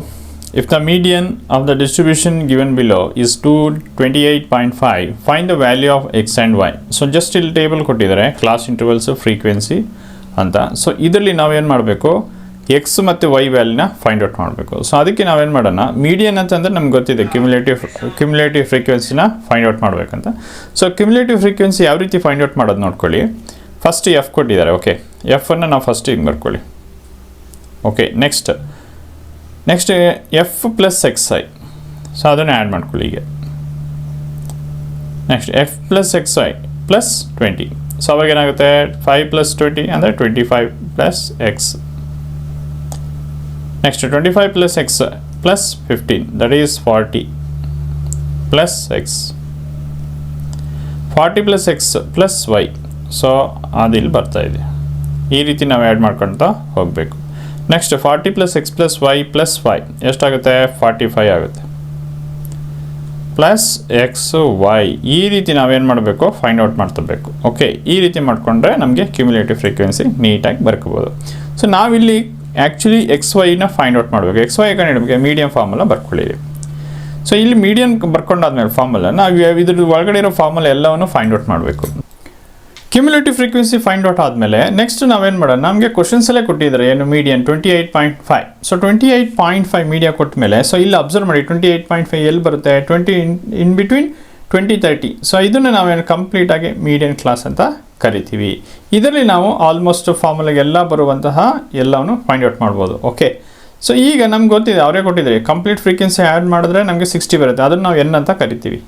If the median of the distribution given below is 228.5, find the value of x and y. So just ಇಲ್ಲಿ ಟೇಬಲ್ ಕೊಟ್ಟಿದ್ದಾರೆ, ಕ್ಲಾಸ್ ಇಂಟರ್ವಲ್ಸ್ ಫ್ರೀಕ್ವೆನ್ಸಿ ಅಂತ. ಸೊ ಇದರಲ್ಲಿ ನಾವೇನು ಮಾಡಬೇಕು, ಎಕ್ಸ್ ಮತ್ತು ವೈ ವ್ಯಾಲ್ಯೂನ ಫೈಂಡ್ ಔಟ್ ಮಾಡಬೇಕು. ಸೊ ಅದಕ್ಕೆ ನಾವೇನು ಮಾಡೋಣ, ಮೀಡಿಯನ್ ಅಂತಂದರೆ ನಮ್ಗೆ ಗೊತ್ತಿದೆ ಕ್ಯುಮ್ಯುಲೇಟಿವ್ ಫ್ರೀಕ್ವೆನ್ಸಿನ ಫೈಂಡ್ ಔಟ್ ಮಾಡಬೇಕಂತ. ಸೊ ಕ್ಯುಮ್ಯುಲೇಟಿವ್ ಫ್ರೀಕ್ವೆನ್ಸಿ ಯಾವ ರೀತಿ ಫೈಂಡ್ ಔಟ್ ಮಾಡೋದು ನೋಡ್ಕೊಳ್ಳಿ. ಫಸ್ಟ್ ಎಫ್ ಕೊಟ್ಟಿದ್ದಾರೆ. ಓಕೆ, ಎಫನ್ನು ನಾವು ಫಸ್ಟ್ ಹಿಂಗೆ ಬರ್ಕೊಳ್ಳಿ. Okay, next F plus X I, so ಅದನ್ನು ಆ್ಯಡ್ ಮಾಡ್ಕೊಳ್ಳಿ ಈಗ. Next F plus X I plus 20. So ಅವಾಗ ಏನಾಗುತ್ತೆ, 5 ಪ್ಲಸ್ 20 ಅಂದರೆ 25 plus X. Next 25 plus X plus 15, that is 40 plus X. 40 plus X plus Y. So ಅದಿಲ್ಲಿ ಬರ್ತಾಯಿದೆ. ಈ ರೀತಿ ನಾವು ಆ್ಯಡ್ ಮಾಡ್ಕೊಳ್ತಾ ಹೋಗಬೇಕು. Next 40 plus X plus Y plus 5 ಎಷ್ಟಾಗುತ್ತೆ, 45 ಆಗುತ್ತೆ. ಪ್ಲಸ್ ಎಕ್ಸ್ ವೈ, ಈ ರೀತಿ ನಾವೇನು ಮಾಡಬೇಕು, ಫೈಂಡ್ ಔಟ್ ಮಾಡ್ತಬೇಕು. ಓಕೆ, ಈ ರೀತಿ ಮಾಡಿಕೊಂಡ್ರೆ ನಮಗೆ ಕ್ಯುಮ್ಯುಲೇಟಿವ್ ಫ್ರೀಕ್ವೆನ್ಸಿ ನೀಟಾಗಿ ಬರ್ಕೋಬೋದು. ಸೊ ನಾವಿಲ್ಲಿ ಆ್ಯಕ್ಚುಲಿ ಎಕ್ಸ್ ವೈನ ಫೈಂಡ್ ಔಟ್ ಮಾಡಬೇಕು. ಎಕ್ಸ್ ವೈ ಕಂಡು ಮೀಡಿಯಮ್ ಫಾರ್ಮುಲಾ ಬರ್ಕೊಳ್ಳಿರಿ. ಸೊ ಇಲ್ಲಿ ಮೀಡಿಯಮ್ ಬರ್ಕೊಂಡಾದ್ಮೇಲೆ ಫಾರ್ಮುಲಾ ನಾವು ಇದ್ರ ಒಳಗಡೆ ಇರೋ ಫಾರ್ಮುಲಾ ಎಲ್ಲವನ್ನು ಫೈಂಡ್ ಔಟ್ ಮಾಡಬೇಕು. ಕ್ಯುಮ್ಯುಲೇಟಿವ್ ಫ್ರೀಕ್ವೆನ್ಸಿ ಫೈಂಡ್ ಔಟ್ ಆದಮೇಲೆ ನೆಕ್ಸ್ಟ್ ನಾವೇನು ಮಾಡೋಣ, ನಮಗೆ ಕ್ವಶನ್ಸಲ್ಲೇ ಕೊಟ್ಟಿದ್ದಾರೆ ಏನು, ಮೀಡಿಯನ್ 28.5. ಸೊ 28.5 ಮೀಡಿಯಾ ಕೊಟ್ಟ ಮೇಲೆ, ಸೊ ಇಲ್ಲಿ ಅಬ್ಸರ್ವ್ ಮಾಡಿ 28.5 ಎಲ್ಲಿ ಬರುತ್ತೆ, 20 ಇನ್ ಬಿಟ್ವೀನ್ 20-30. ಸೊ ಇದನ್ನು ನಾವೇನು ಕಂಪ್ಲೀಟಾಗಿ ಮೀಡಿಯನ್ ಕ್ಲಾಸ್ ಅಂತ ಕರಿತೀವಿ. ಇದರಲ್ಲಿ ನಾವು ಆಲ್ಮೋಸ್ಟ್ ಫಾರ್ಮುಲಾಗೆಲ್ಲ ಬರುವಂತಹ ಎಲ್ಲವನ್ನು ಫೈಂಡ್ ಔಟ್ ಮಾಡ್ಬೋದು. ಓಕೆ, ಸೊ ಈಗ ನಮ್ಗೆ ಗೊತ್ತಿದೆ, ಅವರೇ ಕೊಟ್ಟಿದ್ದಾರೆ ಕಂಪ್ಲೀಟ್ ಫ್ರೀಕ್ವೆನ್ಸಿ ಆ್ಯಡ್ ಮಾಡಿದ್ರೆ ನಮಗೆ 60 ಬರುತ್ತೆ. ಅದನ್ನು ನಾವು ಎನ್ ಅಂತ ಕರಿತೀವಿ.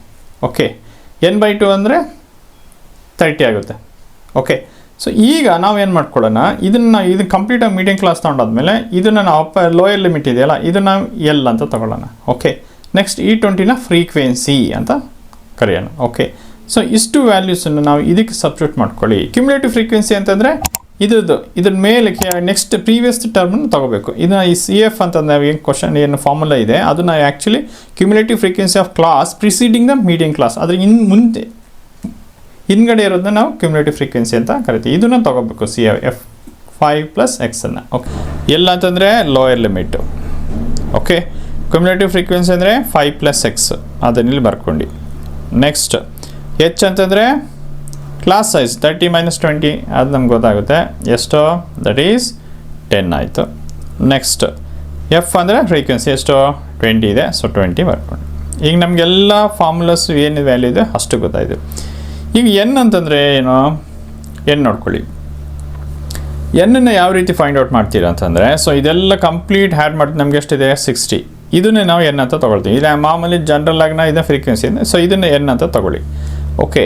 ಓಕೆ, n/2 ಅಂದರೆ 30 ಆಗುತ್ತೆ. ಓಕೆ, ಸೊ ಈಗ ನಾವು ಏನು ಮಾಡ್ಕೊಳ್ಳೋಣ, ಇದನ್ನು ಕಂಪ್ಲೀಟಾಗಿ ಮೀಡಿಯಂ ಕ್ಲಾಸ್ ತೊಗೊಂಡಾದ್ಮೇಲೆ ಇದನ್ನು ನಾವು ಲೋಯರ್ ಲಿಮಿಟ್ ಇದೆಯಲ್ಲ, ಇದನ್ನು ಎಲ್ ಅಂತ ತೊಗೊಳ್ಳೋಣ. ಓಕೆ, ನೆಕ್ಸ್ಟ್ ಈ 20ನ ಫ್ರೀಕ್ವೆನ್ಸಿ ಅಂತ ಕರೆಯೋಣ. ಓಕೆ, ಸೊ ಇಷ್ಟು ವ್ಯಾಲ್ಯೂಸನ್ನು ನಾವು ಇದಕ್ಕೆ ಸಬ್ಸ್ಟಿಟ್ಯೂಟ್ ಮಾಡ್ಕೊಳ್ಳಿ. ಕ್ಯುಮ್ಯುಲೇಟಿವ್ ಫ್ರೀಕ್ವೆನ್ಸಿ ಅಂತಂದರೆ ಇದ್ರ ಮೇಲೆ ನೆಕ್ಸ್ಟ್ ಪ್ರೀವಿಯಸ್ ಟರ್ಮನ್ನು ತೊಗೋಬೇಕು. ಇದನ್ನು ಈ ಸಿ ಎಫ್ ಅಂತಂದ್ರೆ ಏನು ಕ್ವಶನ್ ಏನು ಫಾರ್ಮುಲಾ ಇದೆ, ಅದನ್ನು actually cumulative frequency of class preceding the medium class, ಅದ್ರ ಮುಂದೆ ಹಿಂದ್ಗಡೆ ಇರೋದನ್ನ ನಾವು ಕ್ಯುಮ್ಯುಲೇಟಿವ್ ಫ್ರೀಕ್ವೆನ್ಸಿ ಅಂತ ಕರಿತೀವಿ. ಇದನ್ನು ತೊಗೋಬೇಕು, ಸಿ ಎಫ್ 5 ಪ್ಲಸ್ ಎಕ್ಸನ್ನು. ಓಕೆ, ಎಲ್ಲ ಅಂತಂದರೆ lower limit. Okay, cumulative frequency ಅಂದರೆ 5 ಪ್ಲಸ್ ಎಕ್ಸ್, ಅದನ್ನಿಲ್ಲಿ ಬರ್ಕೊಂಡು. ನೆಕ್ಸ್ಟ್ ಎಚ್ ಅಂತಂದರೆ ಕ್ಲಾಸ್ ಸೈಜ್ 30 ಮೈನಸ್ 20, ಅದು ನಮ್ಗೆ ಗೊತ್ತಾಗುತ್ತೆ ಎಷ್ಟು, ದಟ್ ಈಸ್ 10 ಆಯಿತು. ನೆಕ್ಸ್ಟ್ ಎಫ್ ಅಂದರೆ ಫ್ರೀಕ್ವೆನ್ಸಿ ಎಷ್ಟು 20 ಇದೆ, ಸೊ 20 ಬರ್ಕೊಂಡು. ಈಗ ನಮಗೆಲ್ಲ ಫಾರ್ಮುಲಾಸ್ ಏನು ವ್ಯಾಲ್ಯೂ ಇದೆ ಅಷ್ಟು ಗೊತ್ತಾಯಿತು. ಈಗ ಎನ್ ಅಂತಂದರೆ ಏನು, ಎನ್ ನೋಡ್ಕೊಳ್ಳಿ. ಎನ್ನನ್ನು ಯಾವ ರೀತಿ ಫೈಂಡ್ ಔಟ್ ಮಾಡ್ತೀರಾ ಅಂತಂದರೆ, ಸೊ ಇದೆಲ್ಲ ಕಂಪ್ಲೀಟ್ ಹ್ಯಾಡ್ ಮಾಡಿ ನಮಗೆ ಎಷ್ಟಿದೆ 60. ಇದನ್ನೇ ನಾವು ಎನ್ ಅಂತ ತೊಗೊಳ್ತೀವಿ. ಇಲ್ಲ ಮಾಮೂಲಿ ಜನರಲ್ ಆಗಿ ನಾವು ಇದನ್ನ ಫ್ರೀಕ್ವೆನ್ಸಿ ಇದೆ, ಸೊ ಇದನ್ನು ಎನ್ ಅಂತ ತೊಗೊಳ್ಳಿ. ಓಕೆ,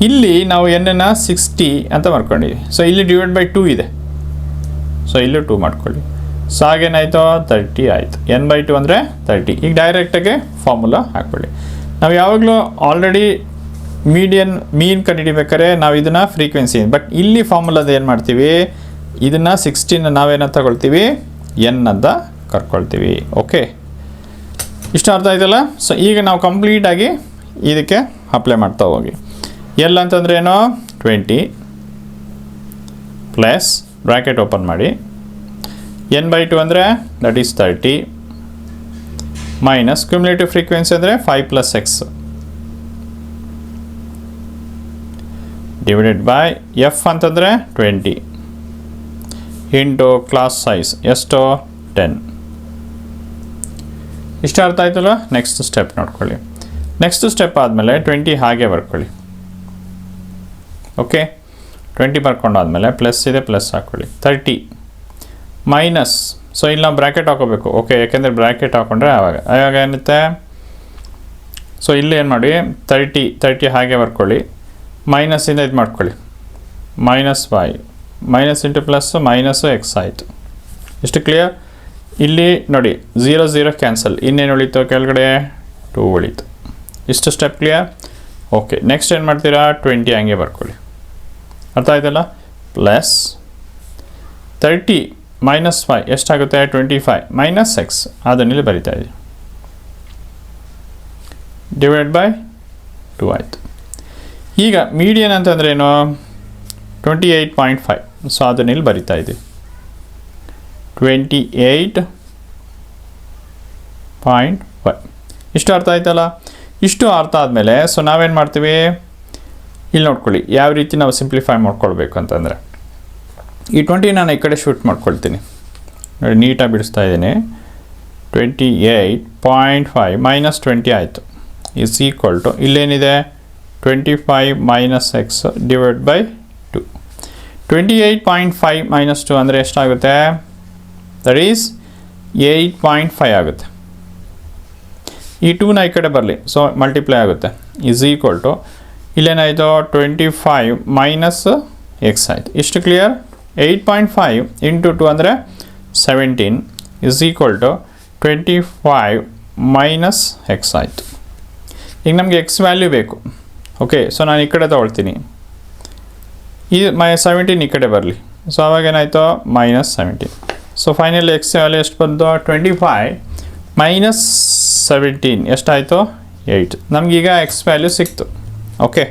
ಇಲ್ಲಿ ನಾವು ಎನ್ನನ್ನು 60 ಅಂತ ಮಾಡ್ಕೊಂಡಿವಿ. ಸೊ ಇಲ್ಲಿ ಡಿವೈಡ್ ಬೈ 2 ಇದೆ, ಸೊ ಇಲ್ಲೂ 2 ಮಾಡ್ಕೊಳ್ಳಿ. ಸೊ ಹಾಗೇನಾಯಿತು 30 ಆಯಿತು. ಎನ್ ಬೈ 2 ಅಂದರೆ 30. ಈಗ ಡೈರೆಕ್ಟಾಗಿ ಫಾರ್ಮುಲಾ ಹಾಕ್ಕೊಳ್ಳಿ. ನಾವು ಯಾವಾಗಲೂ ಆಲ್ರೆಡಿ ಮೀನ್ ಕಂಡುಹಿಡಿಬೇಕಾದ್ರೆ ನಾವು ಇದನ್ನು ಫ್ರೀಕ್ವೆನ್ಸಿ, ಬಟ್ ಇಲ್ಲಿ ಫಾರ್ಮುಲಾದ ಏನು ಮಾಡ್ತೀವಿ, ಇದನ್ನು 60ನ ನಾವೇನಂತ ತಗೊಳ್ತೀವಿ, ಎನ್ ಅಂತ ಕರ್ಕೊಳ್ತೀವಿ. ಓಕೆ, ಇಷ್ಟು ಅರ್ಥ ಆಯ್ತಲ್ಲ. ಸೊ ಈಗ ನಾವು ಕಂಪ್ಲೀಟಾಗಿ ಇದಕ್ಕೆ ಅಪ್ಲೈ ಮಾಡ್ತಾ ಹೋಗಿ. ಎಲ್ ಅಂತಂದ್ರೆ ಏನು 20 ಪ್ಲಸ್ ಬ್ರ್ಯಾಕೆಟ್ ಓಪನ್ ಮಾಡಿ, ಎನ್ ಬೈ 2 ಅಂದರೆ that is 30 minus cumulative frequency ಅಂದರೆ 5 + x ಡಿವೈಡೆಡ್ ಬೈ ಎಫ್ ಅಂತಂದರೆ 20 ಇಂಟು ಕ್ಲಾಸ್ ಸೈಜ್ ಎಷ್ಟು 10. ಇಷ್ಟು ಅರ್ಥ ಆಯ್ತಲ್ಲ. ನೆಕ್ಸ್ಟ್ ಸ್ಟೆಪ್ ನೋಡ್ಕೊಳ್ಳಿ. ನೆಕ್ಸ್ಟ್ ಸ್ಟೆಪ್ ಆದಮೇಲೆ 20 ಹಾಗೆ ಬರ್ಕೊಳ್ಳಿ. ಓಕೆ, 20 ಬರ್ಕೊಂಡಾದ್ಮೇಲೆ ಪ್ಲಸ್ ಇದೆ, ಪ್ಲಸ್ ಹಾಕ್ಕೊಳ್ಳಿ. 30 ಮೈನಸ್, ಸೊ ಇಲ್ಲಿ ನಾವು ಬ್ರ್ಯಾಕೆಟ್ ಹಾಕೋಬೇಕು. ಓಕೆ, ಯಾಕೆಂದರೆ ಬ್ರ್ಯಾಕೆಟ್ ಹಾಕ್ಕೊಂಡ್ರೆ ಆವಾಗ ಏನಿರುತ್ತೆ, ಸೊ ಇಲ್ಲಿ ಏನು ಮಾಡಿ 30 ಹಾಗೆ ಬರ್ಕೊಳ್ಳಿ. ಮೈನಸ್ಸಿಂದ ಇದು ಮಾಡ್ಕೊಳ್ಳಿ, -y minus into plus minus X ಆಯಿತು. ಇಷ್ಟು ಕ್ಲಿಯರ್. ಇಲ್ಲಿ ನೋಡಿ 0 0 ಕ್ಯಾನ್ಸಲ್, ಇನ್ನೇನು ಉಳೀತು ಕೆಳಗಡೆ 2 ಉಳೀತು. ಇಷ್ಟು ಸ್ಟೆಪ್ ಕ್ಲಿಯರ್. ಓಕೆ, ನೆಕ್ಸ್ಟ್ ಏನು ಮಾಡ್ತೀರಾ 20 ಹಂಗೆ ಬರ್ಕೊಳ್ಳಿ. ಅರ್ಥ ಆಯ್ತಲ್ಲ. ಪ್ಲಸ್ 30 ಮೈನಸ್ 5 ಎಷ್ಟಾಗುತ್ತೆ 25 ಮೈನಸ್ ಎಕ್ಸ್, ಅದನ್ನಿಲ್ಲಿ ಬರಿತಾ ಇದ್ದೀವಿ, ಡಿವೈಡ್ ಬೈ 2 ಆಯಿತು. ಈಗ ಮೀಡಿಯನ್ ಅಂತಂದ್ರೆ ಏನು 28.5, ಸೊ ಅದನ್ನಿಲ್ಲಿ ಬರಿತಾ ಇದ್ದೀವಿ 28.5. ಇಷ್ಟು ಅರ್ಥ ಆಯ್ತಲ್ಲ. ಇಷ್ಟು ಅರ್ಥ ಆದಮೇಲೆ ಸೊ ನಾವೇನು ಮಾಡ್ತೀವಿ, ಇಲ್ಲಿ ನೋಡ್ಕೊಳ್ಳಿ ಯಾವ ರೀತಿ ನಾವು ಸಿಂಪ್ಲಿಫೈ ಮಾಡ್ಕೊಳ್ಬೇಕು ಅಂತಂದರೆ, ಈ 20 ನಾನು ಈ ಕಡೆ ಶೂಟ್ ಮಾಡ್ಕೊಳ್ತೀನಿ ನೋಡಿ, ನೀಟಾಗಿ ಬಿಡಿಸ್ತಾ ಇದ್ದೀನಿ. 28.5 ಮೈನಸ್ 20 ಆಯಿತು, ಈಸ್ ಈಕ್ವಲ್ ಟು ಇಲ್ಲೇನಿದೆ 25 minus X divide by 2. 28.5 minus 2 ಅಂದರೆ ಎಷ್ಟಾಗುತ್ತೆ, ದಟ್ ಈಸ್ 8.5 ಆಗುತ್ತೆ. ಈ 2ನ ಈ ಕಡೆ ಬರಲಿ, ಸೊ ಮಲ್ಟಿಪ್ಲೈ ಆಗುತ್ತೆ, ಈಸ್ ಈಕ್ವಲ್ ಟು ಇಲ್ಲೇನಾಯಿತು 25 ಮೈನಸ್ ಎಕ್ಸ್ ಆಯಿತು. ಇಷ್ಟು ಕ್ಲಿಯರ್. 8.5 ಇಂಟು 2 ಅಂದರೆ 17 is equal to 25 minus X ಆಯಿತು. ಈಗ ನಮಗೆ ಎಕ್ಸ್ ವ್ಯಾಲ್ಯೂ ಬೇಕು. ಓಕೆ, ಸೊ ನಾನು ಈ ಕಡೆ ತೊಗೊಳ್ತೀನಿ, ಈ 17 ಈ ಕಡೆ ಬರಲಿ, ಸೊ ಅವಾಗೇನಾಯಿತು -17. ಸೊ ಫೈನಲ್ ಎಕ್ಸ್ ವ್ಯಾಲ್ಯೂ ಎಷ್ಟು ಬಂತು 25 ಮೈನಸ್ 17 ಎಷ್ಟಾಯಿತು 8. ನಮಗೀಗ ಎಕ್ಸ್ ವ್ಯಾಲ್ಯೂ ಸಿಕ್ತು. ಓಕೆ,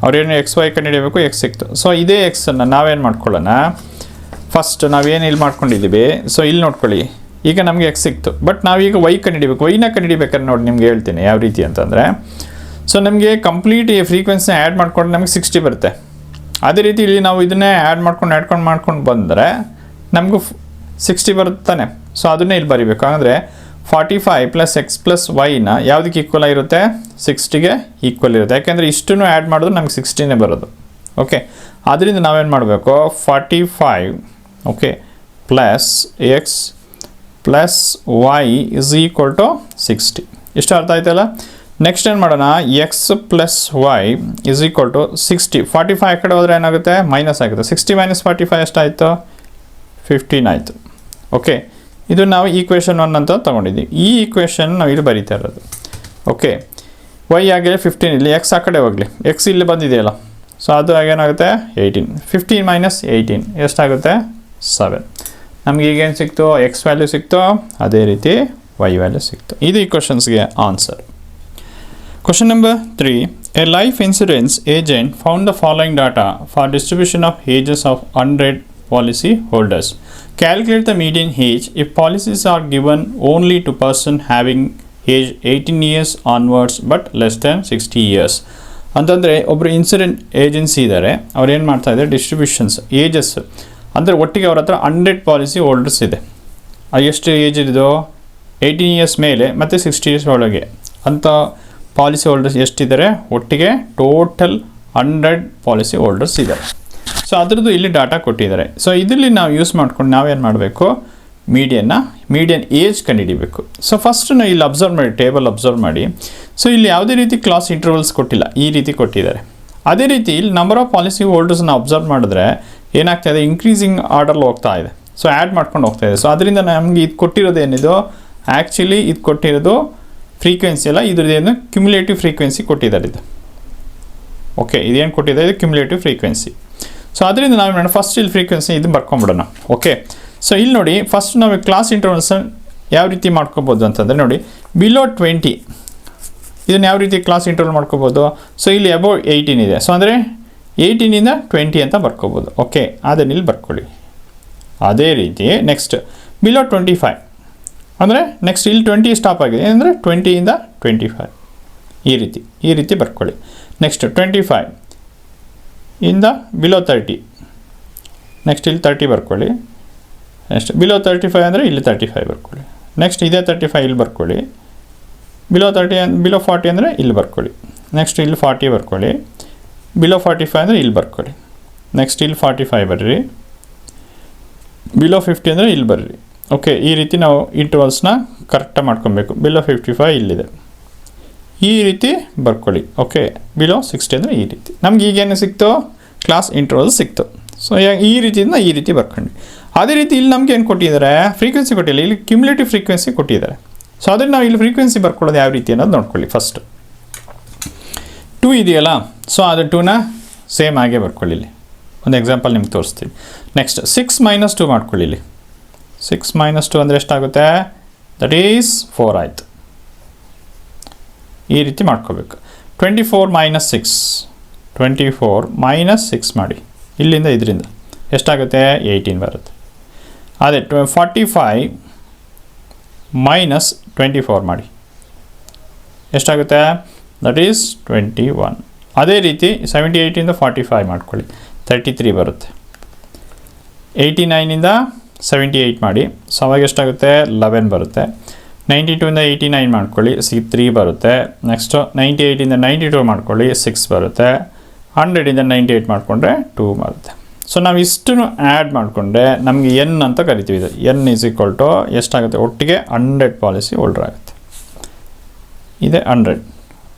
ಅವ್ರೇನು ಎಕ್ಸ್ ವೈ ಕಂಡುಹಿಡಿಯಬೇಕು, ಎಕ್ಸ್ ಸಿಕ್ತು. ಸೊ ಇದೇ ಎಕ್ಸನ್ನು ನಾವೇನು ಮಾಡ್ಕೊಳ್ಳೋಣ, ಫಸ್ಟ್ ನಾವೇನು ಇಲ್ಲಿ ಮಾಡ್ಕೊಂಡಿದ್ದೀವಿ, ಸೊ ಇಲ್ಲಿ ನೋಡ್ಕೊಳ್ಳಿ, ಈಗ ನಮಗೆ ಎಕ್ಸ್ ಸಿಕ್ತು, ಬಟ್ ನಾವೀಗ ವೈ ಕಂಡುಹಿಡಿಬೇಕು. ವೈನ ಕಂಡುಹಿಡಿಬೇಕಾದ್ರೆ ನೋಡಿ ನಿಮ್ಗೆ ಹೇಳ್ತೀನಿ ಯಾವ ರೀತಿ ಅಂತಂದರೆ, ಸೊ ನಮಗೆ ಕಂಪ್ಲೀಟ್ ಈ ಫ್ರೀಕ್ವೆನ್ಸಿನ ಆ್ಯಡ್ ಮಾಡ್ಕೊಂಡು ನಮಗೆ 60 ಬರುತ್ತೆ. ಅದೇ ರೀತಿ ಇಲ್ಲಿ ನಾವು ಇದನ್ನೇ ಆ್ಯಡ್ ಮಾಡ್ಕೊಂಡು ಬಂದರೆ ನಮಗೂ 60 ಬರುತ್ತಾನೆ. ಸೊ ಅದನ್ನೇ ಇಲ್ಲಿ ಬರಿಬೇಕು. ಅಂದರೆ 45 + x + yನ ಯಾವುದಕ್ಕೆ ಈಕ್ವಲ್ ಆಗಿರುತ್ತೆ, 60ಗೆ ಈಕ್ವಲ್ ಇರುತ್ತೆ. ಯಾಕೆಂದರೆ ಇಷ್ಟನ್ನು ಆ್ಯಡ್ ಮಾಡಿದ್ರೆ ನಮ್ಗೆ 60ನೇ ಬರೋದು. ಓಕೆ, ಅದರಿಂದ ನಾವೇನು ಮಾಡಬೇಕು 45 okay plus X plus Y is equal to 60. ಇಷ್ಟು ಅರ್ಥ ಆಯ್ತಲ್ಲ. ನೆಕ್ಸ್ಟ್ ಏನು ಮಾಡೋಣ, X plus Y is equal to 60. 45 ಕಡೆ ಹೋದರೆ ಏನಾಗುತ್ತೆ ಮೈನಸ್ ಆಗುತ್ತೆ. 60 ಮೈನಸ್ 45 ಎಷ್ಟಾಯಿತು 15 ಆಯಿತು. ಓಕೆ, ಇದು ನಾವು ಈಕ್ವೇಷನ್ 1 ಅಂತ ತೊಗೊಂಡಿದ್ದೀವಿ. ಈ ಈಕ್ವೇಷನ್ ನಾವು ಇಲ್ಲಿ ಬರೀತಾ ಇರೋದು. ಓಕೆ, ವೈ ಆಗಿದೆ 15, ಇಲ್ಲಿ ಎಕ್ಸ್ ಆ ಕಡೆ ಹೋಗಲಿ, ಎಕ್ಸ್ ಇಲ್ಲಿ ಬಂದಿದೆಯಲ್ಲ, ಸೊ ಅದು ಆಗೇನಾಗುತ್ತೆ 18. 15 ಮೈನಸ್ 18 ಎಷ್ಟಾಗುತ್ತೆ 7. ನಮ್ಗೆ ಈಗೇನು ಸಿಕ್ತು, ಎಕ್ಸ್ ವ್ಯಾಲ್ಯೂ ಸಿಕ್ತು, ಅದೇ ರೀತಿ ವೈ ವ್ಯಾಲ್ಯೂ ಸಿಕ್ತು. ಇದು ಈ ಕ್ವಶನ್ಸ್ಗೆ answer. Question number 3. A life insurance agent found the following data for distribution of ages of 100 policy holders. Calculate the median age if policies are given only to person having age 18 years onwards but less than 60 years. ಅಂತಂದರೆ ಒಬ್ಬರು ಇನ್ಸೂರೆನ್ಸ್ ಏಜೆನ್ಸಿ ಇದ್ದಾರೆ, ಅವ್ರು ಏನು ಮಾಡ್ತಾ ಇದ್ದಾರೆ ಡಿಸ್ಟ್ರಿಬ್ಯೂಷನ್ಸ್ ಏಜಸ್ ಅಂದರೆ ಒಟ್ಟಿಗೆ ಅವ್ರ ಹತ್ರ 100 ಪಾಲಿಸಿ ಹೋಲ್ಡರ್ಸ್ ಇದೆ. ಎಷ್ಟು ಏಜ್ ಇರೋದು 18 ಇಯರ್ಸ್ ಮೇಲೆ ಮತ್ತು 60 ಇಯರ್ಸ್ ಒಳಗೆ ಅಂಥ ಪಾಲಿಸಿ ಹೋಲ್ಡರ್ಸ್ ಎಷ್ಟಿದ್ದಾರೆ, ಒಟ್ಟಿಗೆ ಟೋಟಲ್ 100 ಪಾಲಿಸಿ ಹೋಲ್ಡರ್ಸ್ ಇದ್ದಾರೆ. ಸೊ ಅದರದ್ದು ಇಲ್ಲಿ ಡಾಟಾ ಕೊಟ್ಟಿದ್ದಾರೆ. ಸೊ ಇದರಲ್ಲಿ ನಾವು ಯೂಸ್ ಮಾಡ್ಕೊಂಡು ನಾವೇನು ಮಾಡಬೇಕು, ಮೀಡಿಯನ್ ಏಜ್ ಕಂಡುಹಿಡಿಬೇಕು. ಸೊ ಫಸ್ಟ್ ನಾವು ಇಲ್ಲಿ ಅಬ್ಸರ್ವ್ ಮಾಡಿ, ಟೇಬಲ್ ಅಬ್ಸರ್ವ್ ಮಾಡಿ. ಸೊ ಇಲ್ಲಿ ಯಾವುದೇ ರೀತಿ ಕ್ಲಾಸ್ ಇಂಟರ್ವಲ್ಸ್ ಕೊಟ್ಟಿಲ್ಲ, ಈ ರೀತಿ ಕೊಟ್ಟಿದ್ದಾರೆ. ಅದೇ ರೀತಿ ಇಲ್ಲಿ ನಂಬರ್ ಆಫ್ ಪಾಲಿಸಿ ಹೋಲ್ಡರ್ಸ್ನ ಅಬ್ಸರ್ವ್ ಮಾಡಿದ್ರೆ ಏನಾಗ್ತಾಯಿದೆ, ಇನ್ಕ್ರೀಸಿಂಗ್ ಆರ್ಡರ್ಲ್ಲಿ ಹೋಗ್ತಾ ಇದೆ. ಸೊ ಆ್ಯಡ್ ಮಾಡ್ಕೊಂಡು ಹೋಗ್ತಾ ಇದೆ. ಸೊ ಅದರಿಂದ ನಮಗೆ ಇದು ಕೊಟ್ಟಿರೋದು ಏನಿದು, ಆ್ಯಕ್ಚುಲಿ ಇದು ಕೊಟ್ಟಿರೋದು ಫ್ರೀಕ್ವೆನ್ಸಿ ಅಲ್ಲ, ಇದ್ರದ್ದೇನು ಕ್ಯುಮುಲೇಟಿವ್ ಫ್ರೀಕ್ವೆನ್ಸಿ ಕೊಟ್ಟಿದ್ದಾರೆ ಇದು. ಓಕೆ, ಇದೇನು ಕೊಟ್ಟಿದ್ದಾರೆ, ಇದು ಕ್ಯುಮುಲೇಟಿವ್ ಫ್ರೀಕ್ವೆನ್ಸಿ. ಸೊ ಅದರಿಂದ ನಾವು ಮಾಡೋಣ, ಫಸ್ಟ್ ಇಲ್ಲಿ ಫ್ರೀಕ್ವೆನ್ಸಿ ಇದು ಬರ್ಕೊಂಬಿಡೋಣ. ಓಕೆ, ಸೊ ಇಲ್ಲಿ ನೋಡಿ, ಫಸ್ಟ್ ನಾವು ಕ್ಲಾಸ್ ಇಂಟರ್ವಲ್ಸ್ ಯಾವ ರೀತಿ ಮಾಡ್ಕೋಬೋದು ಅಂತಂದರೆ ನೋಡಿ, ಬಿಲೋ 20 ಇದನ್ನು ಯಾವ ರೀತಿ ಕ್ಲಾಸ್ ಇಂಟರ್ವಲ್ ಮಾಡ್ಕೋಬೋದು. ಸೊ ಇಲ್ಲಿ ಅಬೌವ್ 18 ಇದೆ. ಸೊ ಅಂದರೆ 18ಇಂದ 20 ಅಂತ ಬರ್ಕೋಬೋದು. ಓಕೆ, ಅದನ್ನ ಇಲ್ಲಿ ಬರ್ಕೊಳ್ಳಿ. ಅದೇ ರೀತಿ ನೆಕ್ಸ್ಟ್ ಬಿಲೋ 25 ಅಂದರೆ ನೆಕ್ಸ್ಟ್ ಇಲ್ಲಿ 20 ಸ್ಟಾಪ್ ಆಗಿದೆ ಅಂದರೆ 20ಇಂದ 25 ಈ ರೀತಿ ಬರ್ಕೊಳ್ಳಿ. ನೆಕ್ಸ್ಟ್ 25 ಇಂದ ಬಿಲೋ 30, ನೆಕ್ಸ್ಟ್ ಇಲ್ಲಿ 30 ಬರ್ಕೊಳ್ಳಿ. ನೆಕ್ಸ್ಟ್ ಬಿಲೋ 35 ಅಂದರೆ ಇಲ್ಲಿ 35 ಬರ್ಕೊಳ್ಳಿ. ನೆಕ್ಸ್ಟ್ ಇದೇ 35 ಇಲ್ಲಿ ಬರ್ಕೊಳ್ಳಿ. ಬಿಲೋ 40 ಅಂದರೆ ಇಲ್ಲಿ ಬರ್ಕೊಳ್ಳಿ. ನೆಕ್ಸ್ಟ್ ಇಲ್ಲಿ 40 ಬರ್ಕೊಳ್ಳಿ. ಬಿಲೋ 45 ಅಂದರೆ ಇಲ್ಲಿ ಬರ್ಕೊಳ್ಳಿ. ನೆಕ್ಸ್ಟ್ ಇಲ್ಲಿ 45 ಬರ್ರಿ. ಬಿಲೋ 50 ಅಂದರೆ ಇಲ್ಲಿ ಬರ್ರಿ. ಓಕೆ, ಈ ರೀತಿ ನಾವು ಇಂಟರ್ವಲ್ಸ್ನ ಕರೆಕ್ಟಾಗಿ ಮಾಡ್ಕೊಬೇಕು. ಬಿಲೋ 55 ಇಲ್ಲಿದೆ, ಈ ರೀತಿ ಬರ್ಕೊಳ್ಳಿ. ಓಕೆ, ಬಿಲೋ 60 ಅಂದರೆ ಈ ರೀತಿ. ನಮ್ಗೆ ಈಗೇನು ಸಿಕ್ತು, ಕ್ಲಾಸ್ ಇಂಟರ್ವಲ್ ಸಿಕ್ತು. ಸೊ ಈ ರೀತಿಯಿಂದ ಈ ರೀತಿ ಬರ್ಕೊಂಡ್ವಿ. ಅದೇ ರೀತಿ ಇಲ್ಲಿ ನಮ್ಗೆ ಏನು ಕೊಟ್ಟಿದ್ದಾರೆ, ಫ್ರೀಕ್ವೆನ್ಸಿ ಕೊಟ್ಟಿಲ್ಲ, ಇಲ್ಲಿ ಕ್ಯುಮುಲೇಟಿವ್ ಫ್ರೀಕ್ವೆನ್ಸಿ ಕೊಟ್ಟಿದ್ದಾರೆ. ಸೊ ಅದನ್ನು ನಾವು ಇಲ್ಲಿ ಫ್ರೀಕ್ವೆನ್ಸಿ ಬರ್ಕೊಳ್ಳೋದು ಯಾವ ರೀತಿ ಅನ್ನೋದು ನೋಡ್ಕೊಳ್ಳಿ. ಫಸ್ಟ್ 2 ಇದೆಯಲ್ಲ, ಸೊ ಅದು 2ನ ಸೇಮ್ ಆಗೇ ಬರ್ಕೊಳ್ಳಿ. ಇಲ್ಲಿ ಒಂದು ಎಕ್ಸಾಂಪಲ್ ನಿಮ್ಗೆ ತೋರಿಸ್ತೀವಿ. ನೆಕ್ಸ್ಟ್ 6 - 2 ಮಾಡ್ಕೊಳ್ಳಿ. ಇಲ್ಲಿ 6 - 2 ಅಂದರೆ ಎಷ್ಟಾಗುತ್ತೆ, ದಟ್ ಈಸ್ 4 ಆಯಿತು. ಈ ರೀತಿ ಮಾಡ್ಕೋಬೇಕು. 24 - 6 24 - 6 ಮಾಡಿ. ಇಲ್ಲಿಂದ ಇದರಿಂದ ಎಷ್ಟಾಗುತ್ತೆ, 18 ಬರುತ್ತೆ. ಅದೇ 45 - 24 ಮಾಡಿ, ಎಷ್ಟಾಗುತ್ತೆ, ದಟ್ ಈಸ್ 21. ಅದೇ ರೀತಿ 78ಇಂದ 45 ಮಾಡ್ಕೊಳ್ಳಿ, 33 ಬರುತ್ತೆ. 89ಇಂದ 78 ಮಾಡಿ, ಸೊ ಅವಾಗ ಎಷ್ಟಾಗುತ್ತೆ, 11 ಬರುತ್ತೆ. 92ಇಂದ 89 ಮಾಡ್ಕೊಳ್ಳಿ, 3 ಬರುತ್ತೆ. ನೆಕ್ಸ್ಟು 98ಇಂದ 92 ಮಾಡ್ಕೊಳ್ಳಿ, 6 ಬರುತ್ತೆ. 100ಇಂದ 98 ಮಾಡಿಕೊಂಡ್ರೆ 2 ಬರುತ್ತೆ. ಸೊ ನಾವು ಇಷ್ಟನ್ನು ಆ್ಯಡ್ ಮಾಡಿಕೊಂಡ್ರೆ ನಮಗೆ ಎನ್ ಅಂತ ಕರಿತೀವಿ. ಇದು ಎನ್ ಈಸ್ ಈಕ್ವಲ್ ಟು ಎಷ್ಟಾಗುತ್ತೆ, ಒಟ್ಟಿಗೆ 100 ಪಾಲಿಸಿ ಹೋಲ್ಡರ್ ಆಗುತ್ತೆ. ಇದೆ 100.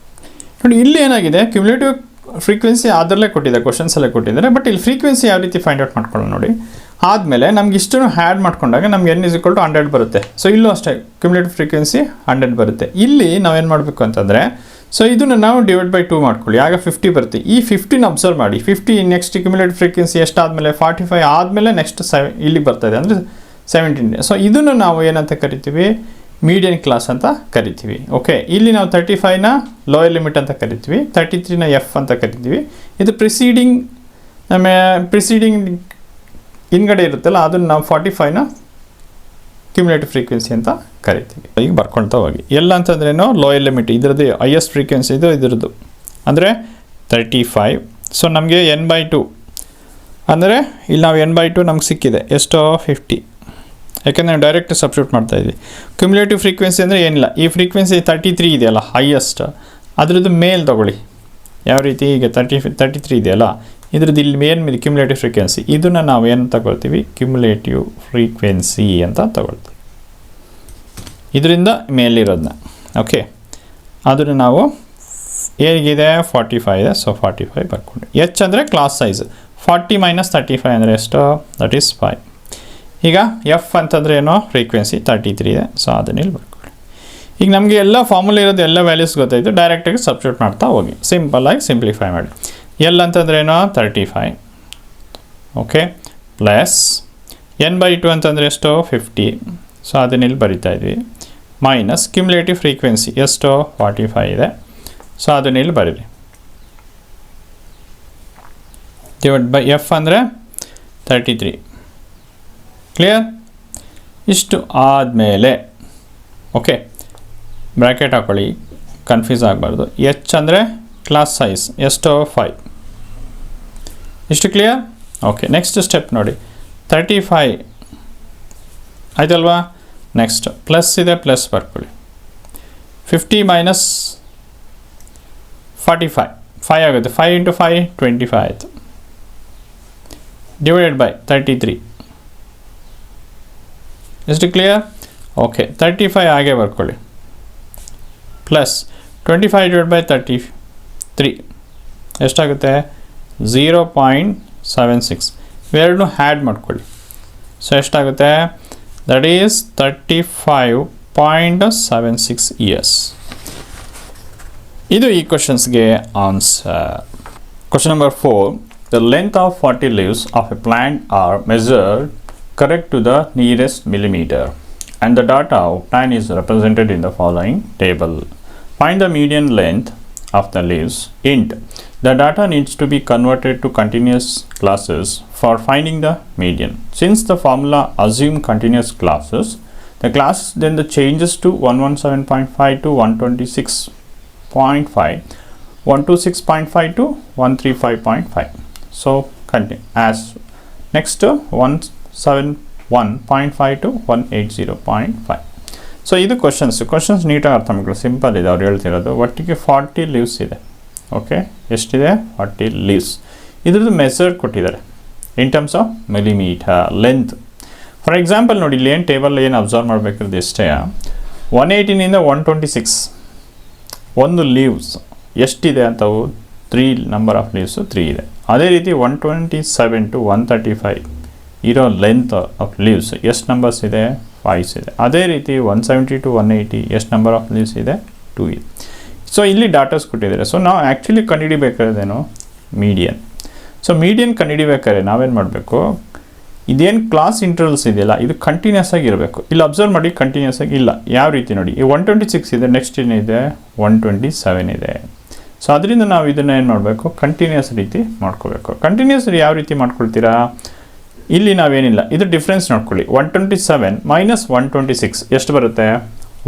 ನೋಡಿ ಇಲ್ಲಿ ಏನಾಗಿದೆ, ಕ್ಯುಮುಲೇಟಿವ್ ಫ್ರೀಕ್ವೆನ್ಸಿ ಅದರಲ್ಲೇ ಕೊಟ್ಟಿದೆ, ಕ್ವಶನ್ಸಲ್ಲೇ ಕೊಟ್ಟಿದ್ದಾರೆ. ಬಟ್ ಇಲ್ಲಿ ಫ್ರೀಕ್ವೆನ್ಸಿ ಯಾವ ರೀತಿ ಫೈಂಡ್ ಔಟ್ ಮಾಡ್ಕೊಳ್ಳೋಣ ನೋಡಿ. ಆದಮೇಲೆ ನಮ್ಗೆ ಇಷ್ಟನ್ನು ಆ್ಯಡ್ ಮಾಡ್ಕೊಂಡಾಗ ನಮ್ಗೆ ಎನ್ ಈಸ್ ಈಕ್ವಲ್ ಟು 100 ಬರುತ್ತೆ. ಸೊ ಇಲ್ಲೂ ಅಷ್ಟೇ ಕ್ಯುಮುಲೇಟಿವ್ ಫ್ರೀಕ್ವೆನ್ಸಿ 100 ಬರುತ್ತೆ. ಇಲ್ಲಿ ನಾವೇನು ಮಾಡಬೇಕು ಅಂತಂದರೆ, ಸೊ ಇದನ್ನು ನಾವು ಡಿವೈಡ್ ಬೈ 2 ಮಾಡ್ಕೊಳ್ಳಿ, ಆಗ 50 ಬರುತ್ತೆ. ಈ 50ನ ಅಬ್ಸರ್ವ್ ಮಾಡಿ. 50 ನೆಕ್ಸ್ಟ್ ಕ್ಯುಮುಲೇಟಿವ್ ಫ್ರೀಕ್ವೆನ್ಸಿ ಎಷ್ಟಾದಮೇಲೆ 45 ಆದಮೇಲೆ ನೆಕ್ಸ್ಟ್ ಇಲ್ಲಿಗೆ ಬರ್ತಾಯಿದೆ ಅಂದರೆ 17. ಸೊ ಇದನ್ನು ನಾವು ಏನಂತ ಕರಿತೀವಿ, ಮೀಡಿಯನ್ ಕ್ಲಾಸ್ ಅಂತ ಕರಿತೀವಿ. ಓಕೆ, ಇಲ್ಲಿ ನಾವು 35ನ ಲೋಯರ್ ಲಿಮಿಟ್ ಅಂತ ಕರಿತೀವಿ, 33ನ ಎಫ್ ಅಂತ ಕರಿತೀವಿ. ಇದು ಪ್ರಿಸೀಡಿಂಗ್ ಹಿಂದ್ಗಡೆ ಇರುತ್ತಲ್ಲ, ಅದನ್ನು ನಾವು 45ನ ಕ್ಯುಮುಲೇಟಿವ್ ಫ್ರೀಕ್ವೆನ್ಸಿ ಅಂತ ಕರಿತೀವಿ. ಈಗ ಬರ್ಕೊಳ್ತಾ ಹೋಗಿ. ಎಲ್ಲ ಅಂತಂದ್ರೇನು, ಲೋಯರ್ ಲಿಮಿಟ್ ಇದರದ್ದು ಹೈಯೆಸ್ಟ್ ಫ್ರೀಕ್ವೆನ್ಸಿ ಇದು ಇದರದ್ದು ಅಂದರೆ 35. ಸೊ ನಮಗೆ n/2 ಅಂದರೆ ಇಲ್ಲಿ ನಾವು n/2 ನಮ್ಗೆ ಸಿಕ್ಕಿದೆ ಎಷ್ಟು, 50. ಯಾಕೆಂದರೆ ನಾವು ಡೈರೆಕ್ಟ್ ಸಬ್ಸ್ಟಿಟ್ಯೂಟ್ ಮಾಡ್ತಾಯಿದ್ವಿ. ಕ್ಯುಮುಲೇಟಿವ್ ಫ್ರೀಕ್ವೆನ್ಸಿ ಅಂದರೆ ಏನಿಲ್ಲ, ಈ ಫ್ರೀಕ್ವೆನ್ಸಿ 33 ಇದೆಯಲ್ಲ ಹೈಯೆಸ್ಟ್, ಅದರದ್ದು ಮೇಲ್ ತೊಗೊಳ್ಳಿ. ಯಾವ ರೀತಿ, ಈಗ 33 ಇದೆಯಲ್ಲ, ಇದ್ರದ್ದು ಇಲ್ಲಿ ಮೇಲೆ ಕ್ಯುಮುಲೇಟಿವ್ ಫ್ರೀಕ್ವೆನ್ಸಿ, ಇದನ್ನು ನಾವು ಏನು ತಗೊಳ್ತೀವಿ, ಕ್ಯುಮುಲೇಟಿವ್ ಫ್ರೀಕ್ವೆನ್ಸಿ ಅಂತ ತಗೊಳ್ತೀವಿ. ಇದರಿಂದ ಮೇಲಿರೋದನ್ನ. ಓಕೆ, ಅದನ್ನು ನಾವು ಹೇಗಿದೆ, 45 ಇದೆ. ಸೊ 45 ಬರ್ಕೊಂಡು. ಎಚ್ ಅಂದರೆ ಕ್ಲಾಸ್ ಸೈಜ್. 40 - 35 ಅಂದರೆ ಎಷ್ಟು, ದಟ್ ಈಸ್ 5. ಈಗ ಎಫ್ ಅಂತಂದರೆ ಏನೋ ಫ್ರೀಕ್ವೆನ್ಸಿ 33 ಇದೆ. ಸೊ ಅದನ್ನ ಇಲ್ಲಿ ಬರ್ಕೊಳ್ಳಿ. ಈಗ ನಮಗೆ ಎಲ್ಲ ಫಾರ್ಮುಲಾ ಇರೋದು ಎಲ್ಲ ವ್ಯಾಲ್ಯೂಸ್ ಗೊತ್ತಾಯಿತು, ಡೈರೆಕ್ಟಾಗಿ ಸಬ್ಸ್ಟಿಟ್ಯೂಟ್ ಮಾಡ್ತಾ ಹೋಗಿ. ಸಿಂಪಲ್ಲಾಗಿ ಸಿಂಪ್ಲಿಫೈ ಮಾಡಿ. ಎಲ್ ಅಂತಂದ್ರೆ ಏನೋ 35. ಓಕೆ, ಪ್ಲಸ್ n/2 ಅಂತಂದರೆ ಎಷ್ಟು, 50. ಸೊ ಅದನ್ನ ಇಲ್ಲಿ ಬರಿತಾ ಇದ್ವಿ. ಮೈನಸ್ ಕ್ಯುಮುಲೇಟಿವ್ ಫ್ರೀಕ್ವೆನ್ಸಿ ಎಷ್ಟು, 45 ಇದೆ. ಸೊ ಅದನ್ನ ಇಲ್ಲಿ ಬರೀರಿ. ಡಿವೈಡ್ ಬೈ ಎಫ್ ಅಂದರೆ 33. ಕ್ಲಿಯರ್? ಇಷ್ಟು ಆದಮೇಲೆ ಓಕೆ ಬ್ರ್ಯಾಕೆಟ್ ಹಾಕೊಳ್ಳಿ, ಕನ್ಫ್ಯೂಸ್ ಆಗಬಾರ್ದು. ಎಚ್ ಅಂದರೆ ಕ್ಲಾಸ್ ಸೈಜ್ ಎಷ್ಟು, 5. ಇಷ್ಟು ಕ್ಲಿಯರ್? ಓಕೆ, ನೆಕ್ಸ್ಟ್ ಸ್ಟೆಪ್ ನೋಡಿ. 35 ಆಯ್ತಲ್ವಾ. ನೆಕ್ಸ್ಟ್ ಪ್ಲಸ್ ಇದೆ, ಪ್ಲಸ್ ಬರ್ಕೊಳ್ಳಿ. 50 ಮೈನಸ್ 45 5 ಆಗುತ್ತೆ. 5 ಇಂಟು 5 25 ಆಯಿತು. Divided by 33. ಎಷ್ಟು ಕ್ಲಿಯರ್? ಓಕೆ, 35 ಹಾಗೆ ಬರ್ಕೊಳ್ಳಿ. ಪ್ಲಸ್ 25 ಡಿವೈಡ್ ಬೈ 33 ಎಷ್ಟಾಗುತ್ತೆ? 0.76. ಇವೆರಡನ್ನೂ ಹ್ಯಾಡ್ ಮಾಡ್ಕೊಳ್ಳಿ. ಸೊ ಎಷ್ಟಾಗುತ್ತೆ? That is 35.76 years. ಇದು ಈ ಕ್ವಶನ್ಸ್ಗೆ answer. Question number 4. The length of 40 leaves of a plant are measured correct to the nearest millimeter, and the data obtained is represented in the following table. Find the median length of the leaves. Int. The data needs to be converted to continuous classes for finding the median. Since the formula assume continuous classes, the class then the changes to 117.5 to 126.5, 126.5 to 135.5. So continue as next 171.5 to 180.5. So ಇದು ಕ್ವಶನ್ಸ್ ನೀಟಾಗಿ ಅರ್ಥ ಮಾಡ್ಕೊಳ್ಳಿ. ಸಿಂಪಲ್ ಇದೆ, ಅವ್ರು ಹೇಳ್ತಿರೋದು. ಒಟ್ಟಿಗೆ 40 ಲೀವ್ಸ್ ಇದೆ. ಓಕೆ, ಎಷ್ಟಿದೆ? 40 ಲೀವ್ಸ್. ಇದ್ರದ್ದು ಮೆಸರ್ಡ್ ಕೊಟ್ಟಿದ್ದಾರೆ in terms of millimetre length. For example ನೋಡಿ, ಇಲ್ಲಿ ಏನು ಟೇಬಲ್ ಏನು ಅಬ್ಸರ್ವ್ ಮಾಡಬೇಕಿರೋದು ಎಷ್ಟೇ, 118ಇಂದ 126 ಒಂದು ಲೀವ್ಸ್ ಎಷ್ಟಿದೆ ಅಂತವು 3 ನಂಬರ್ ಆಫ್ ಲೀವ್ಸು 3 ಇದೆ. ಅದೇ ರೀತಿ 127 ಟು 135 ಇರೋ ಲೆಂತ್ ಆಫ್ ಲೀವ್ಸ್ ಎಷ್ಟು ನಂಬರ್ಸ್ ಇದೆ? 5 ಇದೆ. ಅದೇ ರೀತಿ 170 ಟು 180 ಎಷ್ಟು ನಂಬರ್ ಆಫ್ ಲೀವ್ಸ್ ಇದೆ? 2 ಇದೆ. ಸೊ ಇಲ್ಲಿ ಡಾಟಾಸ್ ಕೊಟ್ಟಿದ್ದಾರೆ. ಸೊ ನಾವು ಆ್ಯಕ್ಚುಲಿ ಕಂಡುಹಿಡಿಬೇಕಾದ್ರೇನು? ಮೀಡಿಯನ್. ಸೊ ಮೀಡಿಯನ್ ಕಂಡುಹಿಡಿಬೇಕಾದ್ರೆ ನಾವೇನು ಮಾಡಬೇಕು? ಇದೇನು ಕ್ಲಾಸ್ ಇಂಟರ್ವಲ್ಸ್ ಇದೆಯಲ್ಲ, ಇದು ಕಂಟಿನ್ಯೂಸ್ ಆಗಿ ಇರಬೇಕು. ಇಲ್ಲಿ ಅಬ್ಸರ್ವ್ ಮಾಡಿ, ಕಂಟಿನ್ಯೂಸ್ ಆಗಿ ಇಲ್ಲ. ಯಾವ ರೀತಿ ನೋಡಿ, ಈ 126 ಇದೆ, ನೆಕ್ಸ್ಟ್ ಏನಿದೆ? 127 ಇದೆ. ಸೊ ಅದರಿಂದ ನಾವು ಇದನ್ನು ಏನು ಮಾಡಬೇಕು? ಕಂಟಿನ್ಯೂಸ್ ರೀತಿ ಮಾಡ್ಕೋಬೇಕು. ಕಂಟಿನ್ಯೂಸ್ ಯಾವ ರೀತಿ ಮಾಡ್ಕೊಳ್ತೀರಾ? ಇಲ್ಲಿ ನಾವೇನಿಲ್ಲ, ಇದು ಡಿಫ್ರೆನ್ಸ್ ನೋಡ್ಕೊಳ್ಳಿ. 127 ಮೈನಸ್ 126 ಎಷ್ಟು ಬರುತ್ತೆ?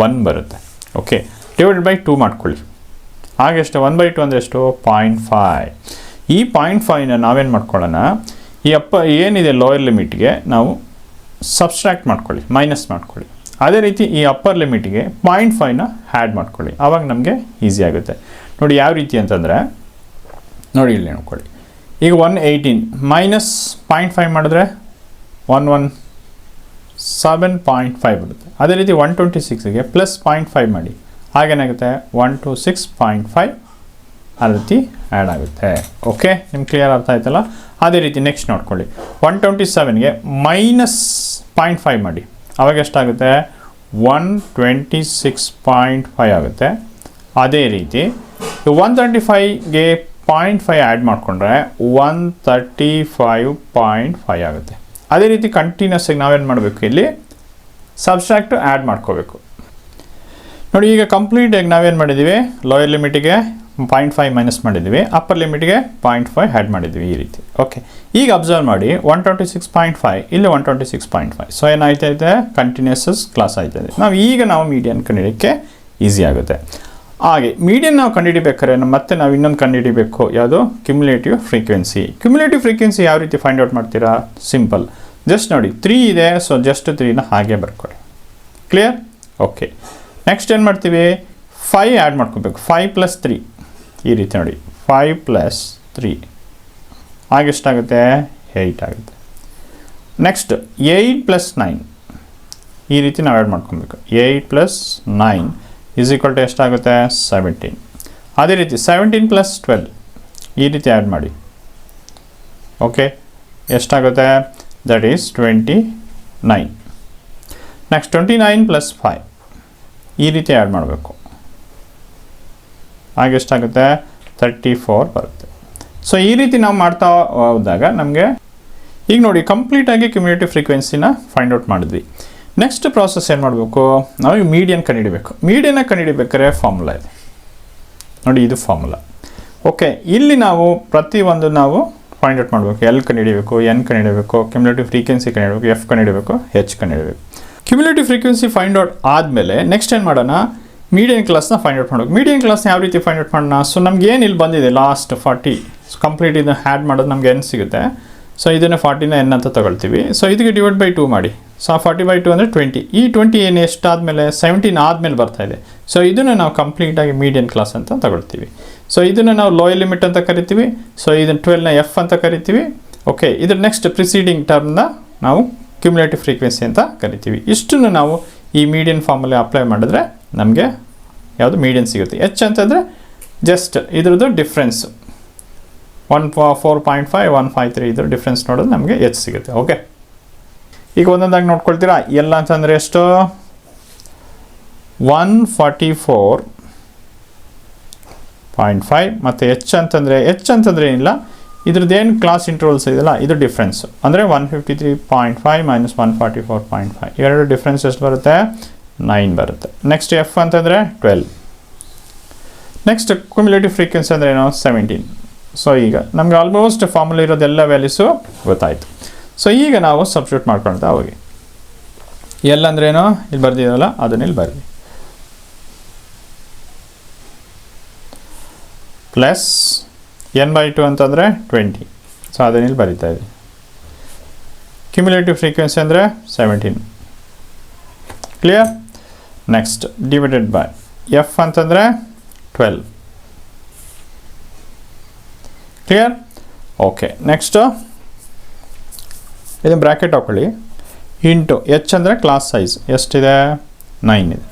1 ಬರುತ್ತೆ. ಓಕೆ, ಡಿವೈಡೆಡ್ ಬೈ 2 ಮಾಡ್ಕೊಳ್ಳಿ. ಹಾಗೆ ಎಷ್ಟು? 1/2 ಅಂದರೆ ಎಷ್ಟು? 0.5. ಈ 0.5ನ ನಾವೇನು ಮಾಡ್ಕೊಳ್ಳೋಣ? ಈ ಏನಿದೆ ಲೋಯರ್ ಲಿಮಿಟ್ಗೆ ನಾವು ಸಬ್ಸ್ಟ್ರಾಕ್ಟ್ ಮಾಡ್ಕೊಳ್ಳಿ, ಮೈನಸ್ ಮಾಡ್ಕೊಳ್ಳಿ. ಅದೇ ರೀತಿ ಈ ಅಪ್ಪರ್ ಲಿಮಿಟ್ಗೆ 0.5ನ ಹ್ಯಾಡ್ ಮಾಡ್ಕೊಳ್ಳಿ. ಆವಾಗ ನಮಗೆ ಈಸಿ ಆಗುತ್ತೆ. ನೋಡಿ ಯಾವ ರೀತಿ ಅಂತಂದರೆ, ನೋಡಿ ಇಲ್ಲಿ ನೋಡ್ಕೊಳ್ಳಿ. ಈಗ 118 ಮೈನಸ್ 0.5 ಮಾಡಿದ್ರೆ 117.5 ಬರುತ್ತೆ. ಅದೇ ರೀತಿ 126ಗೆ ಪ್ಲಸ್ 0.5 ಮಾಡಿ, ಹಾಗೇನಾಗುತ್ತೆ? 126.5 ಆ ರೀತಿ ಆ್ಯಡ್ ಆಗುತ್ತೆ. ಓಕೆ, ನಿಮ್ಗೆ ಕ್ಲಿಯರ್ ಅರ್ಥ ಆಯ್ತಲ್ಲ? ಅದೇ ರೀತಿ ನೆಕ್ಸ್ಟ್ ನೋಡ್ಕೊಳ್ಳಿ. 127ಗೆ ಮೈನಸ್ 0.5 ಮಾಡಿ, ಆವಾಗ ಎಷ್ಟಾಗುತ್ತೆ? 126.5 ಆಗುತ್ತೆ. ಅದೇ ರೀತಿ 135ಗೆ 0.5 ಆ್ಯಡ್ ಮಾಡಿಕೊಂಡ್ರೆ 135.5 ಆಗುತ್ತೆ. ಅದೇ ರೀತಿ ಕಂಟಿನ್ಯೂಸ್ ಆಗಿ ನಾವೇನು ಮಾಡಬೇಕು? ಇಲ್ಲಿ ಸಬ್ಸ್ಟ್ರಾಕ್ಟ್ ಆ್ಯಡ್ ಮಾಡ್ಕೋಬೇಕು. ನೋಡಿ, ಈಗ ಕಂಪ್ಲೀಟಾಗಿ ನಾವೇನು ಮಾಡಿದ್ದೀವಿ? ಲೋಯರ್ ಲಿಮಿಟಿಗೆ 0.5 ಮೈನಸ್ ಮಾಡಿದ್ದೀವಿ, ಅಪ್ಪರ್ ಲಿಮಿಟ್ಗೆ 0.5 ಆ್ಯಡ್ ಮಾಡಿದ್ದೀವಿ ಈ ರೀತಿ. ಓಕೆ, ಈಗ ಅಬ್ಸರ್ವ್ ಮಾಡಿ 126.5 ಇಲ್ಲಿ 126.5. ಸೊ ಏನಾಯ್ತೈತೆ? ಕಂಟಿನ್ಯೂಸಸ್ ಕ್ಲಾಸ್ ಆಯ್ತದೆ. ನಾವು ಮೀಡಿಯನ್ ಕಂಡುಹಿಡಿಯೋಕ್ಕೆ ಈಸಿ ಆಗುತ್ತೆ. ಹಾಗೆ ಮೀಡಿಯನ್ ನಾವು ಕಂಡುಹಿಡಿಬೇಕಾದ್ರೆ ಮತ್ತೆ ನಾವು ಇನ್ನೊಂದು ಕಂಡುಹಿಡಿಬೇಕು. ಯಾವುದು? Cumulative frequency. ಕ್ಯುಮುಲೇಟಿವ್ ಫ್ರೀಕ್ವೆನ್ಸಿ ಯಾವ ರೀತಿ ಫೈಂಡ್ ಔಟ್ ಮಾಡ್ತೀರಾ? ಸಿಂಪಲ್, ಜಸ್ಟ್ ನೋಡಿ 3 ಇದೆ, ಸೊ ಜಸ್ಟ್ 3ನ ಹಾಗೆ ಬರ್ಕೊಳ್ಳಿ. ಕ್ಲಿಯರ್? ಓಕೆ, ನೆಕ್ಸ್ಟ್ ಏನು ಮಾಡ್ತೀವಿ? 5 ಆ್ಯಡ್ ಮಾಡ್ಕೋಬೇಕು. 5 + 3 ಈ ರೀತಿ ನೋಡಿ, 5 + 3 ಹಾಗೆ ಎಷ್ಟಾಗುತ್ತೆ? 8 ಆಗುತ್ತೆ. ನೆಕ್ಸ್ಟ್ 8 + 9 ಈ ರೀತಿ ನಾವು ಆ್ಯಡ್ ಮಾಡ್ಕೊಬೇಕು. 8 + 9 ಈಸ್ ಈಕ್ವಲ್ ಟು ಎಷ್ಟಾಗುತ್ತೆ? 17. ಅದೇ ರೀತಿ 17 + 12 ಈ ರೀತಿ ಆ್ಯಡ್ ಮಾಡಿ. ಓಕೆ, ಎಷ್ಟಾಗುತ್ತೆ? That is 29. ನೆಕ್ಸ್ಟ್ 29 + 5 ಈ ರೀತಿ ಆ್ಯಡ್ ಮಾಡಬೇಕು. ಹಾಗೆ ಎಷ್ಟಾಗುತ್ತೆ? 34 ಬರುತ್ತೆ. ಸೊ ಈ ರೀತಿ ನಾವು ಮಾಡ್ತಾ ಹೋದಾಗ ನಮಗೆ ಈಗ ನೋಡಿ ಕಂಪ್ಲೀಟಾಗಿ ಕ್ಯುಮುಲೇಟಿವ್ ಫ್ರೀಕ್ವೆನ್ಸಿನ ಫೈಂಡ್ ಔಟ್ ಮಾಡಿದ್ವಿ. ನೆಕ್ಸ್ಟ್ ಪ್ರಾಸೆಸ್ ಏನು ಮಾಡಬೇಕು? ನಾವು ಮೀಡಿಯನ್ ಕಂಡುಹಿಡಿಬೇಕು. ಮೀಡಿಯನ್ನ ಕಂಡುಹಿಡಿಬೇಕಾದ್ರೆ ಫಾರ್ಮುಲಾ ಇದೆ ನೋಡಿ, ಇದು ಫಾರ್ಮುಲಾ. ಓಕೆ, ಇಲ್ಲಿ ನಾವು ಪ್ರತಿಯೊಂದು ನಾವು ಫೈಂಡ್ ಔಟ್ ಮಾಡಬೇಕು. ಎಲ್ ಕಂಡುಹಿಡಿಬೇಕು, ಎನ್ ಕಂಡುಹಿಡಿಬೇಕು, ಕ್ಯುಮುಲೇಟಿವ್ ಫ್ರೀಕ್ವೆನ್ಸಿ ಕಂಡುಹಿಡಿಬೇಕು, ಎಫ್ ಕಂಡುಹಿಡಿಬೇಕು, ಹೆಚ್ ಕಂಡುಹಿಡಿಬೇಕು. ಕ್ಯುಮುಲೇಟಿವ್ ಫ್ರೀಕ್ವೆನ್ಸಿ ಫೈಂಡ್ ಔಟ್ ಆದಮೇಲೆ ನೆಕ್ಸ್ಟ್ ಏನು ಮಾಡೋಣ? ಮೀಡಿಯನ್ ಕ್ಲಾಸ್ನ ಫೈಂಡ್ ಔಟ್ ಮಾಡಬೇಕು. ಮೀಡಿಯನ್ ಕ್ಲಾಸ್ನ ಯಾವ ರೀತಿ ಫೈಂಡ್ ಔಟ್ ಮಾಡೋಣ? ಸೊ ನಮ್ಗೆ ಏನು ಇಲ್ಲಿ ಬಂದಿದೆ ಲಾಸ್ಟ್ 40 ಕಂಪ್ಲೀಟ್ ಇದನ್ನು ಹ್ಯಾಡ್ ಮಾಡೋದು ನಮ್ಗೆ ಎನ್ ಸಿಗುತ್ತೆ. ಸೊ ಇದನ್ನು 40ನ ಎನ್ ಅಂತ ತಗೊಳ್ತೀವಿ. ಸೊ ಇದಕ್ಕೆ ಡಿವೈಡ್ ಬೈ 2 ಮಾಡಿ, ಸೊ 40/2 ಅಂದರೆ 20. ಈ 20 ಏನು ಎಷ್ಟಾದಮೇಲೆ 17 ಆದಮೇಲೆ ಬರ್ತಾ ಇದೆ. ಸೊ ಇದನ್ನು ನಾವು ಕಂಪ್ಲೀಟಾಗಿ ಮೀಡಿಯನ್ ಕ್ಲಾಸ್ ಅಂತ ತಗೊಳ್ತೀವಿ. ಸೊ ಇದನ್ನು ನಾವು ಲೋಯರ್ ಲಿಮಿಟ್ ಅಂತ ಕರಿತೀವಿ. ಸೊ ಇದನ್ನು 12ನ ಎಫ್ ಅಂತ ಕರಿತೀವಿ. ಓಕೆ, ಇದ್ರ ನೆಕ್ಸ್ಟ್ ಪ್ರಿಸೀಡಿಂಗ್ ಟರ್ಮ್ನ ನಾವು ಕ್ಯುಮುಲೇಟಿವ್ ಫ್ರೀಕ್ವೆನ್ಸಿ ಅಂತ ಕರಿತೀವಿ. ಇಷ್ಟನ್ನು ನಾವು ಈ ಮೀಡಿಯನ್ ಫಾರ್ಮಲ್ಲಿ ಅಪ್ಲೈ ಮಾಡಿದ್ರೆ ನಮಗೆ ಯಾವುದು ಮೀಡಿಯನ್ ಸಿಗುತ್ತೆ. ಎಚ್ ಅಂತಂದರೆ ಜಸ್ಟ್ ಇದ್ರದ್ದು ಡಿಫ್ರೆನ್ಸ್ 4.5 153 ಇದ್ರ ಡಿಫ್ರೆನ್ಸ್ ನೋಡಿದ್ರೆ ನಮಗೆ ಎಚ್ ಸಿಗುತ್ತೆ. ಓಕೆ, ಈಗ ಒಂದೊಂದಾಗಿ ನೋಡ್ಕೊಳ್ತೀರಾ. ಎಲ್ಲ ಅಂತಂದರೆ ಎಷ್ಟು 144.5 ಮತ್ತು ಎಚ್ ಅಂತಂದರೆ ಏನಿಲ್ಲ, ಇದ್ರದ್ದೇನು ಕ್ಲಾಸ್ ಇಂಟರ್ವಲ್ಸ್ ಇದೆಯಲ್ಲ ಇದು ಡಿಫ್ರೆನ್ಸ್ ಅಂದರೆ 153.5 ಮೈನಸ್ 144.5 ಎರಡು ಡಿಫ್ರೆನ್ಸ್ ಎಷ್ಟು ಬರುತ್ತೆ 9 ಬರುತ್ತೆ. ನೆಕ್ಸ್ಟ್ ಎಫ್ ಅಂತಂದರೆ 12. ನೆಕ್ಸ್ಟ್ ಕ್ಯುಮುಲೇಟಿವ್ ಫ್ರೀಕ್ವೆನ್ಸಿ ಅಂದರೆ ಏನು 17. ಸೊ ಈಗ ನಮಗೆ ಆಲ್ಮೋಸ್ಟ್ ಫಾರ್ಮುಲಾ ಇರೋದೆಲ್ಲ ವ್ಯಾಲ್ಯೂಸು ಗೊತ್ತಾಯಿತು. ಸೊ ಈಗ ನಾವು ಸಬ್ಸ್ಟಿಟ್ಯೂಟ್ ಮಾಡ್ಕೊಳ್ತಾ ಹೋಗಿ. ಎಲ್ ಅಂದ್ರೇನು ಇಲ್ಲಿ ಬರ್ದಿರಲ್ಲ ಅದನ್ನ ಇಲ್ಲಿ ಬರ್ದಿ, ಪ್ಲಸ್ n/2 ಅಂತಂದರೆ 20. ಸೊ ಅದನ್ನ ಇಲ್ಲಿ ಬರಿತಾ ಇದ್ದೀವಿ. ಕ್ಯುಮುಲೇಟಿವ್ ಫ್ರೀಕ್ವೆನ್ಸಿ ಅಂದರೆ 17. Clear. Next divided by F ಅಂತಂದರೆ 12. ಕ್ಲಿಯರ್. ಓಕೆ, ನೆಕ್ಸ್ಟು ಇದನ್ನು ಬ್ರ್ಯಾಕೆಟ್ ಹಾಕೊಳ್ಳಿ. ಇಂಟು ಎಚ್ ಅಂದರೆ ಕ್ಲಾಸ್ ಸೈಜ್ ಎಷ್ಟಿದೆ 9 ಇದೆ.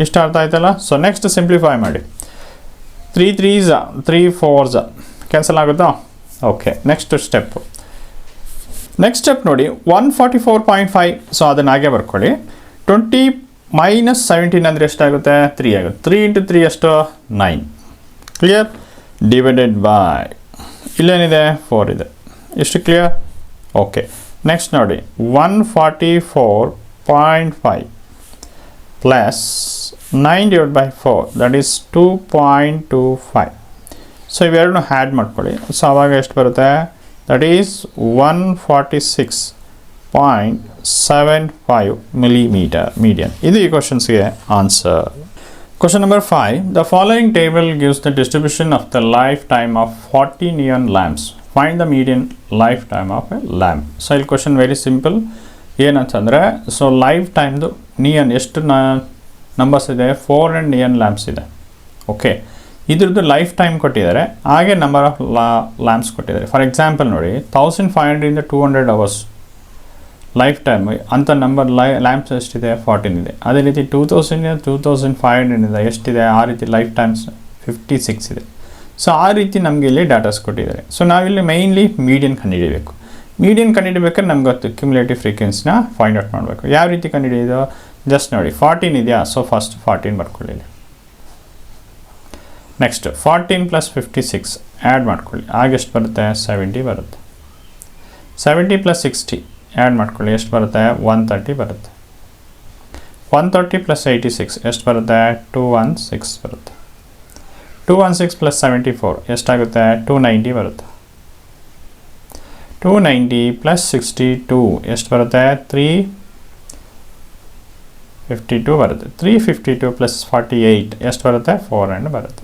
ಇಷ್ಟು ಅರ್ಥ ಆಯ್ತಲ್ಲ. ಸೊ ನೆಕ್ಸ್ಟ್ ಸಿಂಪ್ಲಿಫೈ ಮಾಡಿ. 3 3s 3 4s ಕ್ಯಾನ್ಸಲ್ ಆಗುತ್ತಾ. ಓಕೆ, ನೆಕ್ಸ್ಟ್ ಸ್ಟೆಪ್ ನೋಡಿ 144.5. ಸೊ ಅದನ್ನು ಹಾಗೆ ಬರ್ಕೊಳ್ಳಿ. 20 ಮೈನಸ್ 17 ಅಂದರೆ ಎಷ್ಟಾಗುತ್ತೆ 3 ಆಗುತ್ತೆ. 3 × 3 ಎಷ್ಟು 9. ಕ್ಲಿಯರ್. ಡಿವೈಡೆಡ್ ಬೈ ಇಲ್ಲೇನಿದೆ 4 ಇದೆ. ಎಷ್ಟು ಕ್ಲಿಯರ್. ಓಕೆ, ನೆಕ್ಸ್ಟ್ ನೋಡಿ 144.5 ಪ್ಲಸ್ 9/4 ದಟ್ ಈಸ್ 2.25. ಸೊ ಇವೆರಡನ್ನೂ ಹ್ಯಾಡ್ ಮಾಡ್ಕೊಳ್ಳಿ. ಸೊ ಆವಾಗ ಎಷ್ಟು ಬರುತ್ತೆ ದಟ್ ಈಸ್ 146.75 millimeter median. ಇದು ಈ ಕ್ವಶನ್ಸ್ಗೆ answer. Question number 5. The following table gives the distribution of the lifetime of 40 neon lamps. Find the median lifetime of a lamp. So ಇಲ್ಲಿ question very simple. ಏನಂತಂದರೆ ಸೊ ಲೈಫ್ ಟೈಮ್ದು ನಿಯನ್ ಎಷ್ಟು ನಂಬರ್ಸ್ ಇದೆ 400 ನಿಯನ್ ಲ್ಯಾಂಪ್ಸ್ ಇದೆ. ಓಕೆ, ಇದ್ರದ್ದು ಲೈಫ್ ಟೈಮ್ ಕೊಟ್ಟಿದ್ದಾರೆ, ಹಾಗೆ ನಂಬರ್ ಆಫ್ ಲ್ಯಾಂಪ್ಸ್ ಕೊಟ್ಟಿದ್ದಾರೆ. ಫಾರ್ ಎಕ್ಸಾಂಪಲ್ ನೋಡಿ 1500 200 hours ಲೈಫ್ ಟೈಮ್ ಅಂಥ ನಂಬರ್ ಲ್ಯಾಂಪ್ಸ್ ಎಷ್ಟಿದೆ 14 ಇದೆ. ಅದೇ ರೀತಿ 2000 2500 ಇದೆ ಎಷ್ಟಿದೆ, ಆ ರೀತಿ ಲೈಫ್ ಟೈಮ್ಸ್ 56 ಇದೆ. ಸೊ ಆ ರೀತಿ ನಮಗೆ ಇಲ್ಲಿ ಡಾಟಾಸ್ ಕೊಟ್ಟಿದ್ದಾರೆ. ಸೊ ನಾವಿಲ್ಲಿ ಮೈನ್ಲಿ ಮೀಡಿಯನ್ ಕಂಡುಹಿಡಿಯಬೇಕು. ಮೀಡಿಯನ್ ಕಂಡುಹಿಡಿಬೇಕಾದ್ರೆ ನಮ್ಗೆ ಗೊತ್ತು ಕ್ಯುಮುಲೇಟಿವ್ ಫ್ರೀಕ್ವೆನ್ಸಿನ ಫೈಂಡ್ ಔಟ್ ಮಾಡಬೇಕು. ಯಾವ ರೀತಿ ಕಂಡುಹಿಡಿಯೋದು ಜಸ್ಟ್ ನೋಡಿ 14 ಇದೆಯಾ. ಸೊ ಫಸ್ಟ್ 14 ಬರ್ಕೊಳ್ಳಿ. ನೆಕ್ಸ್ಟ್ 14 + 56 ಆ್ಯಡ್ ಮಾಡ್ಕೊಳ್ಳಿ. ಆಗೆಷ್ಟು ಬರುತ್ತೆ 70 ಬರುತ್ತೆ. 70 + 60 ಆ್ಯಡ್ ಮಾಡ್ಕೊಳ್ಳಿ. ಎಷ್ಟು ಬರುತ್ತೆ 130 ಬರುತ್ತೆ. 130 + 86 ಎಷ್ಟು ಬರುತ್ತೆ 216 ಬರುತ್ತೆ. 216 + 74 ಎಷ್ಟಾಗುತ್ತೆ 290 ಬರುತ್ತೆ. 290 + 62 ಎಷ್ಟು ಬರುತ್ತೆ 352 ಬರುತ್ತೆ. 352 + 48 ಎಷ್ಟು ಬರುತ್ತೆ 400 ಬರುತ್ತೆ.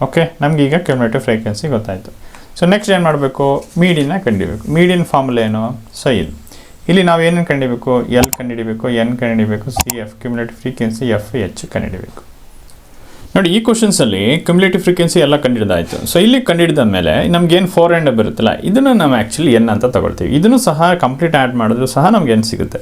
ಓಕೆ, ನಮಗೀಗ ಕ್ಯುಮುಲೇಟಿವ್ ಫ್ರೀಕ್ವೆನ್ಸಿ ಗೊತ್ತಾಯಿತು. ಸೊ ನೆಕ್ಸ್ಟ್ ಏನು ಮಾಡಬೇಕು ಮೀಡಿಯನ್ನ ಕಂಡುಹಿಡಿಬೇಕು. ಮೀಡಿಯನ್ ಫಾರ್ಮುಲಾ ಏನು ಸೊ ಇಲ್ಲಿ ನಾವು ಏನೇನು ಕಂಡುಹಿಡಿಬೇಕು ಎಲ್ ಕಂಡುಹಿಡಿಬೇಕು, ಎನ್ ಕಂಡುಹಿಡಿಬೇಕು, C F cumulative frequency, F H ಕಂಡುಹಿಡಿಬೇಕು. ನೋಡಿ ಈ ಕ್ವಶನ್ಸಲ್ಲಿ ಕ್ಯುಮುಲೇಟಿವ್ ಫ್ರೀಕ್ವೆನ್ಸಿ ಎಲ್ಲ ಕಂಡುಹಿಡಿದಾಯಿತು. ಸೊ ಇಲ್ಲಿ ಕಂಡುಹಿಡಿದ ಮೇಲೆ ನಮಗೇನು 400 ಬರುತ್ತಲ್ಲ ಇದನ್ನು ನಾವು ಆ್ಯಕ್ಚುಲಿ ಎನ್ ಅಂತ ತಗೊಳ್ತೀವಿ. ಇದನ್ನು ಸಹ ಕಂಪ್ಲೀಟ್ ಆ್ಯಡ್ ಮಾಡಿದ್ರು ಸಹ ನಮ್ಗೆ ಎನ್ ಸಿಗುತ್ತೆ.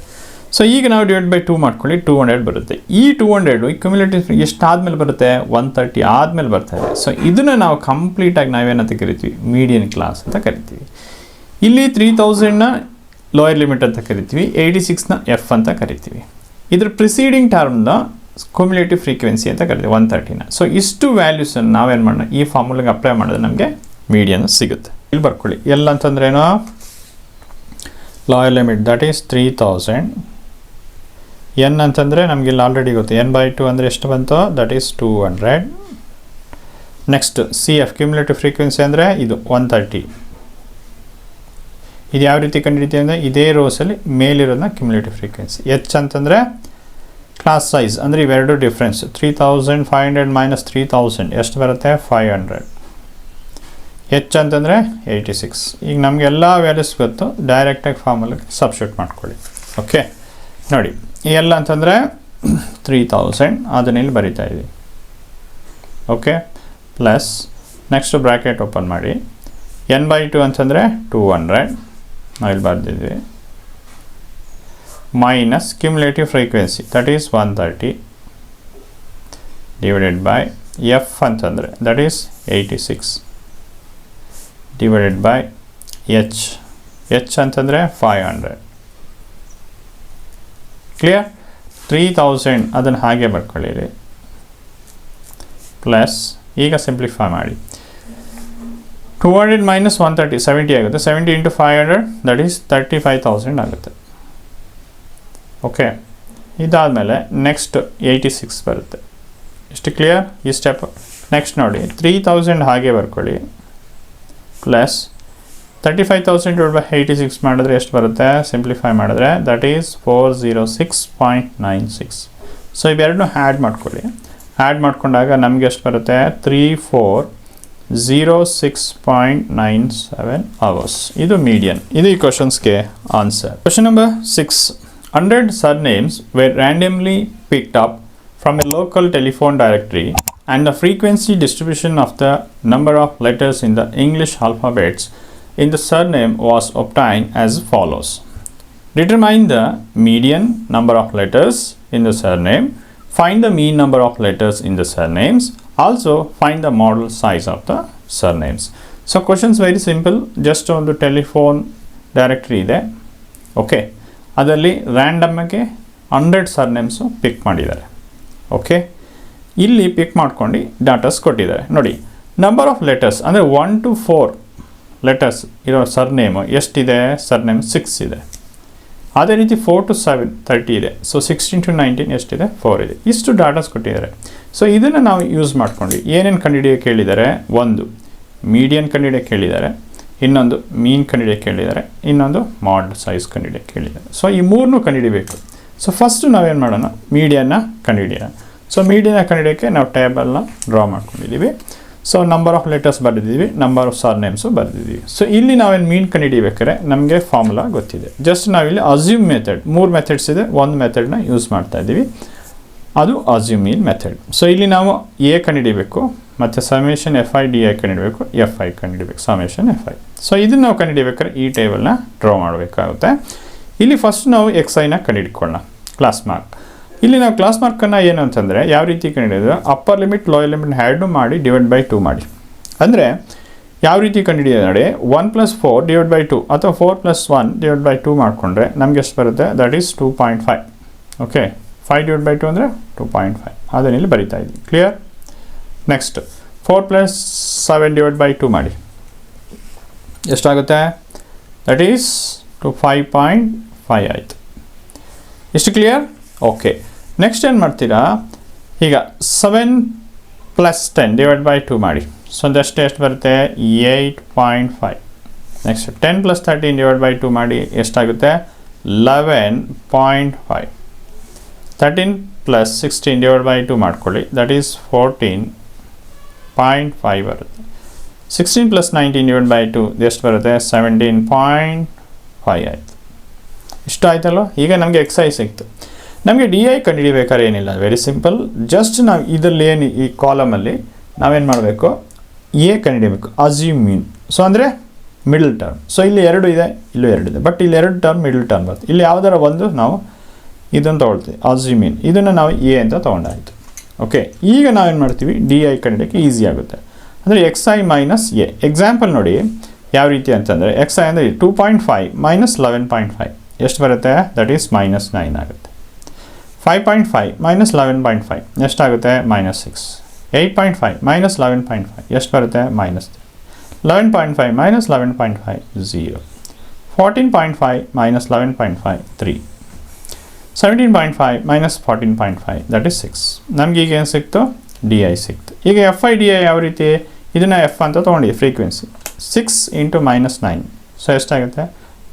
ಸೊ ಈಗ ನಾವು /2 ಮಾಡ್ಕೊಳ್ಳಿ 200 ಬರುತ್ತೆ. ಈ 200 ಕ್ಯುಮುಲೇಟಿವ್ ಎಷ್ಟಾದಮೇಲೆ ಬರುತ್ತೆ 130 ಆದಮೇಲೆ ಬರ್ತಾ ಇದೆ. ಸೊ ಇದನ್ನು ನಾವು ಕಂಪ್ಲೀಟಾಗಿ ನಾವೇನಂತ ಕರಿತೀವಿ ಮೀಡಿಯನ್ ಕ್ಲಾಸ್ ಅಂತ ಕರಿತೀವಿ. ಇಲ್ಲಿ 3000ನ ಲೋಯರ್ ಲಿಮಿಟ್ ಅಂತ ಕರಿತೀವಿ, 86ನ ಎಫ್ ಅಂತ ಕರಿತೀವಿ. ಇದ್ರ ಪ್ರಿಸೀಡಿಂಗ್ ಟರ್ಮ್ನ ಕ್ಯುಮುಲೇಟಿವ್ ಫ್ರೀಕ್ವೆನ್ಸಿ ಅಂತ ಕರಿತೀವಿ 130ನ. ಸೊ ಇಷ್ಟು ವ್ಯಾಲ್ಯೂಸನ್ನು ನಾವೇನು ಮಾಡೋಣ ಈ ಫಾರ್ಮುಲಾಗೆ ಅಪ್ಲೈ ಮಾಡಿದ್ರೆ ನಮಗೆ ಮೀಡಿಯನ್ ಸಿಗುತ್ತೆ. ಇಲ್ಲಿ ಬರ್ಕೊಳ್ಳಿ ಎಲ್ ಅಂತಂದ್ರೇನು lower limit that is 3000. N ಅಂತಂದರೆ ನಮಗೆ ಇಲ್ಲಿ ಆಲ್ರೆಡಿ ಗೊತ್ತು n/2 ಅಂದರೆ ಎಷ್ಟು ಬಂತು that is 200. Next C F cumulative frequency ಅಂದರೆ ಇದು 130. ಇದು ಯಾವ ರೀತಿ ಕಂಡುಹಿಡಿತೀವಿ ಅಂದರೆ ಇದೇ ರೋಸಲ್ಲಿ ಮೇಲಿರೋದನ್ನ ಕ್ಯುಮುಲೇಟಿವ್ ಫ್ರೀಕ್ವೆನ್ಸಿ. ಎಚ್ ಅಂತಂದರೆ ಕ್ಲಾಸ್ ಸೈಜ್ ಅಂದರೆ ಇವೆರಡು ಡಿಫ್ರೆನ್ಸ್ 3500 - 3000 ಎಷ್ಟು ಬರುತ್ತೆ 500. ಎಚ್ ಅಂತಂದರೆ 86. ಈಗ ನಮಗೆಲ್ಲ ವ್ಯಾಲ್ಯೂಸ್ ಗೊತ್ತು, ಡೈರೆಕ್ಟಾಗಿ ಫಾರ್ಮುಲಾಗೆ ಸಬ್ಸ್ಟಿಟ್ಯೂಟ್ ಮಾಡ್ಕೊಳ್ಳಿ. ಓಕೆ ನೋಡಿ, ಎಲ್ಲ ಅಂತಂದರೆ 3000 ಅದನ್ನ ಇಲ್ಲಿ ಬರಿತಾ ಇದ್ದೀವಿ. Okay plus next bracket open ಮಾಡಿ, n/2 ಅಂತಂದರೆ 200 ನಾವಿಲ್ಲಿ ಬರೆದಿದ್ವಿ, minus cumulative frequency that is 130 divided by F ಅಂತಂದರೆ that is 86 divided by H ಅಂತಂದರೆ 500. ಕ್ಲಿಯರ್? 3000 ಅದನ್ನು ಹಾಗೆ ಬರ್ಕೊಳ್ಳಿರಿ, ಪ್ಲಸ್ ಈಗ ಸಿಂಪ್ಲಿಫೈ ಮಾಡಿ 200 ಮೈನಸ್ 130 70 ಆಗುತ್ತೆ. 70 ಇಂಟು 500 ದಟ್ ಈಸ್ 35,000 ಆಗುತ್ತೆ. ಓಕೆ, ಇದಾದಮೇಲೆ ನೆಕ್ಸ್ಟ್ 86 ಬರುತ್ತೆ. ಇಷ್ಟು ಕ್ಲಿಯರ್ ಈ ಸ್ಟೆಪ್. ನೆಕ್ಸ್ಟ್ ನೋಡಿ 3000 ಹಾಗೆ ಬರ್ಕೊಳ್ಳಿ, ಪ್ಲಸ್ 35,000 ಡಿವೈಡ್ ಬೈ 86 ಮಾಡಿದ್ರೆ ಎಷ್ಟು ಬರುತ್ತೆ? ಸಿಂಪ್ಲಿಫೈ ಮಾಡಿದ್ರೆ ದಟ್ ಈಸ್ 406.96. ಸೊ ಇವೆರಡನ್ನೂ ಆ್ಯಡ್ ಮಾಡ್ಕೊಳ್ಳಿ. ಆ್ಯಡ್ ಮಾಡ್ಕೊಂಡಾಗ ನಮಗೆ ಎಷ್ಟು ಬರುತ್ತೆ? 3406.97 ಅವರ್ಸ್. ಇದು ಮೀಡಿಯನ್. ಇದು ಈ ಕ್ವಶನ್ಸ್ಗೆ answer. Question number 6. 100 surnames were randomly picked up from a local telephone directory and the frequency distribution of the number of letters in the English alphabets in the surname was obtained as follows. Determine the median number of letters in the surname. Find the mean number of letters in the surnames. Also find the model size of the surnames. So questions very simple. Just on the telephone directory ಇದೆ. Okay. ಅದರಲ್ಲಿ ರ್ಯಾಂಡಮ್ಗೆ 100 ಸರ್ನೇಮ್ಸು ಪಿಕ್ ಮಾಡಿದ್ದಾರೆ. ಓಕೆ, ಇಲ್ಲಿ ಪಿಕ್ ಮಾಡ್ಕೊಂಡು ಡಾಟಾಸ್ ಕೊಟ್ಟಿದ್ದಾರೆ. ನೋಡಿ, ನಂಬರ್ ಆಫ್ ಲೆಟರ್ಸ್ ಅಂದರೆ 1 to 4 ಲೆಟರ್ಸ್ ಇರೋ ಸರ್ನೇಮು ಎಷ್ಟಿದೆ? ಸರ್ನೇಮ್ 6 ಇದೆ. ಅದೇ ರೀತಿ 4 to 7 30 ಇದೆ. ಸೊ 16 to 19 ಎಷ್ಟಿದೆ? 4 ಇದೆ. ಇಷ್ಟು ಡಾಟಾಸ್ ಕೊಟ್ಟಿದ್ದಾರೆ. ಸೊ ಇದನ್ನು ನಾವು ಯೂಸ್ ಮಾಡ್ಕೊಂಡು ಏನೇನು ಕಂಡುಹಿಡಿಯೋಕ್ಕೆ ಹೇಳಿದ್ದಾರೆ? ಒಂದು ಮೀಡಿಯನ್ ಕಂಡುಹಿಡಿಯೋಕ್ಕೆ ಹೇಳಿದ್ದಾರೆ, ಇನ್ನೊಂದು ಮೀನ್ ಕಂಡುಹಿಡಿಯೋಕ್ಕೆ ಹೇಳಿದ್ದಾರೆ, ಇನ್ನೊಂದು ಮಾಡ್ ಸೈಜ್ ಕಂಡುಹಿಡಿಯೋಕ್ಕೆ ಹೇಳಿದ್ದಾರೆ. ಸೊ ಈ ಮೂರನ್ನೂ ಕಂಡುಹಿಡಿಬೇಕು. ಸೊ ಫಸ್ಟು ನಾವೇನು ಮಾಡೋಣ? ಮೀಡಿಯನ್ನ ಕಂಡುಹಿಡಿಯೋಣ. ಸೊ ಮೀಡಿಯನ್ನ ಕಂಡುಹಿಡಿಯೋಕ್ಕೆ ನಾವು ಟೇಬಲ್ನ ಡ್ರಾ ಮಾಡ್ಕೊಂಡಿದ್ದೀವಿ. ಸೊ ನಂಬರ್ ಆಫ್ ಲೆಟರ್ಸ್ ಬರೆದಿದ್ದೀವಿ, ನಂಬರ್ ಆಫ್ ಸರ್ನೇಮ್ಸು ಬರೆದಿದ್ದೀವಿ. ಸೊ ಇಲ್ಲಿ ನಾವೇನು ಮೀನ್ ಕಂಡುಹಿಡಿಬೇಕಾದ್ರೆ ನಮಗೆ ಫಾರ್ಮುಲಾ ಗೊತ್ತಿದೆ. ಜಸ್ಟ್ ನಾವಿಲ್ಲಿ ಅಸ್ಯೂಮ್ ಮೆಥಡ್, 3 ಮೆಥಡ್ಸ್ ಇದೆ, ಒಂದು ಮೆಥಡ್ನ ಯೂಸ್ ಮಾಡ್ತಾ ಇದ್ದೀವಿ, ಅದು ಅಸ್ಯೂಮ್ ಮೀನ್ ಮೆಥಡ್. ಸೊ ಇಲ್ಲಿ ನಾವು ಎ ಕಂಡುಹಿಡಿಬೇಕು, ಮತ್ತು ಸಮೇಷನ್ FI/DI ಕಂಡುಹಿಡಬೇಕು, FI ಕಂಡುಹಿಡಬೇಕು, ಸಮೇಷನ್ FI. ಸೊ ಇದನ್ನು ನಾವು ಕಂಡುಹಿಡಿಬೇಕಾದ್ರೆ ಈ ಟೇಬಲ್ನ ಡ್ರಾ ಮಾಡಬೇಕಾಗುತ್ತೆ. ಇಲ್ಲಿ ಫಸ್ಟ್ ನಾವು XIನ ಕಂಡುಹಿಡ್ಕೊಳ್ಳೋಣ, ಕ್ಲಾಸ್ ಮಾರ್ಕ್. ಇಲ್ಲಿ ನಾವು ಕ್ಲಾಸ್ ಮಾರ್ಕನ್ನು ಏನು ಅಂತಂದರೆ ಯಾವ ರೀತಿ ಕಂಡುಹಿಡಿಯೋದು? ಅಪ್ಪರ್ ಲಿಮಿಟ್ ಲೋಯರ್ ಲಿಮಿಟ್ ಹ್ಯಾಡು ಮಾಡಿ ಡಿವೈಡ್ ಬೈ 2 ಮಾಡಿ. ಅಂದರೆ ಯಾವ ರೀತಿ ಕಂಡುಹಿಡಿಯೋದು ನೋಡಿ, 1 + 4 ಡಿವೈಡ್ ಬೈ 2 ಅಥವಾ 4 + 1 ಡಿವೈಡ್ ಬೈ 2 ಮಾಡಿಕೊಂಡ್ರೆ ನಮಗೆ ಎಷ್ಟು ಬರುತ್ತೆ? That is 2.5. Okay, 5 divide by 2 ಅಂದರೆ 2.5. ಅದನ್ನು ಇಲ್ಲಿ ಬರಿತಾ ಇದ್ದೀವಿ. ಕ್ಲಿಯರ್? ನೆಕ್ಸ್ಟ್ 4 + 7 ಡಿವೈಡ್ ಬೈ 2 ಮಾಡಿ, ಎಷ್ಟಾಗುತ್ತೆ? ದಟ್ ಈಸ್ 5.5 ಆಯಿತು. ಇಷ್ಟು ಕ್ಲಿಯರ್? ಓಕೆ, ನೆಕ್ಸ್ಟ್ ಏನು ಮಾಡ್ತೀರಾ? ಈಗ 7 + 10 ಡಿವೈಡ್ ಬೈ 2 ಮಾಡಿ. ಸೊ ಅದಷ್ಟು ಎಷ್ಟು ಬರುತ್ತೆ? 8.5. ನೆಕ್ಸ್ಟ್ 10 + 13 ಡಿವೈಡ್ ಬೈ 2 ಮಾಡಿ, ಎಷ್ಟಾಗುತ್ತೆ? 11.5. 13 + 16 ಡಿವೈಡ್ ಬೈ 2 ಮಾಡ್ಕೊಳ್ಳಿ, ದಟ್ ಈಸ್ 14.5 ಬರುತ್ತೆ. 16 + 19 ಡಿವೈಡ್ ಬೈ 2 ಎಷ್ಟು ಬರುತ್ತೆ? 17.5 ಆಯಿತು. ಇಷ್ಟು ಆಯ್ತಲ್ವ? ಈಗ ನಮಗೆ XI ಸಿಕ್ತು. ನಮಗೆ DI ಕಂಡುಹಿಡಿಬೇಕಾದ್ರೆ ಏನಿಲ್ಲ, ವೆರಿ ಸಿಂಪಲ್. ಜಸ್ಟ್ ನಾವು ಇದರಲ್ಲಿ ಏನು ಈ ಕಾಲಮಲ್ಲಿ ನಾವೇನು ಮಾಡಬೇಕು? ಎ ಕಂಡುಹಿಡಿಯಬೇಕು, ಅಸ್ಯೂಮ್ ಮೀನ್. ಸೊ ಅಂದರೆ ಮಿಡಲ್ ಟರ್ಮ್. ಸೊ ಇಲ್ಲಿ 2 ಇದೆ, ಇಲ್ಲೂ 2 ಇದೆ, ಬಟ್ ಇಲ್ಲಿ 2 ಟರ್ಮ್ ಮಿಡಲ್ ಟರ್ಮ್ ಬರುತ್ತೆ. ಇಲ್ಲಿ ಯಾವುದರ ಒಂದು ನಾವು ಇದನ್ನು ತೊಗೊಳ್ತೀವಿ, ಅಸ್ಯೂಮ್ ಮೀನ್. ಇದನ್ನು ನಾವು ಎ ಅಂತ ತೊಗೊಂಡಾಯಿತು. ಓಕೆ, ಈಗ ನಾವೇನು ಮಾಡ್ತೀವಿ? DI ಕಂಡುಹಿಡಿಯೋಕ್ಕೆ ಈಸಿ ಆಗುತ್ತೆ. ಅಂದರೆ XI - ಎ. ಎಕ್ಸಾಂಪಲ್ ನೋಡಿ ಯಾವ ರೀತಿ ಅಂತಂದರೆ, XI ಅಂದರೆ 2.5 - 11.5 ಎಷ್ಟು ಬರುತ್ತೆ? ದಟ್ ಈಸ್ -9 ಆಗುತ್ತೆ. 5.5 - 11.5 ಎಷ್ಟಾಗುತ್ತೆ? -6. 8.5 - 11.5 ಎಷ್ಟು ಬರುತ್ತೆ? -3. 11.5 - 11.5 0. 14.5 - 11.5 3. 17.5 - 14.5 ದಟ್ ಈಸ್ 6. ನಮ್ಗೆ ಈಗ ಏನು ಸಿಕ್ತು? DI ಸಿಕ್ತು. ಈಗ FI/DI ಯಾವ ರೀತಿ? ಇದನ್ನು F ಅಂತ ತೊಗೊಂಡಿದ್ದೆ, ಫ್ರೀಕ್ವೆನ್ಸಿ. 6 × -9 ಸೊ ಎಷ್ಟಾಗುತ್ತೆ?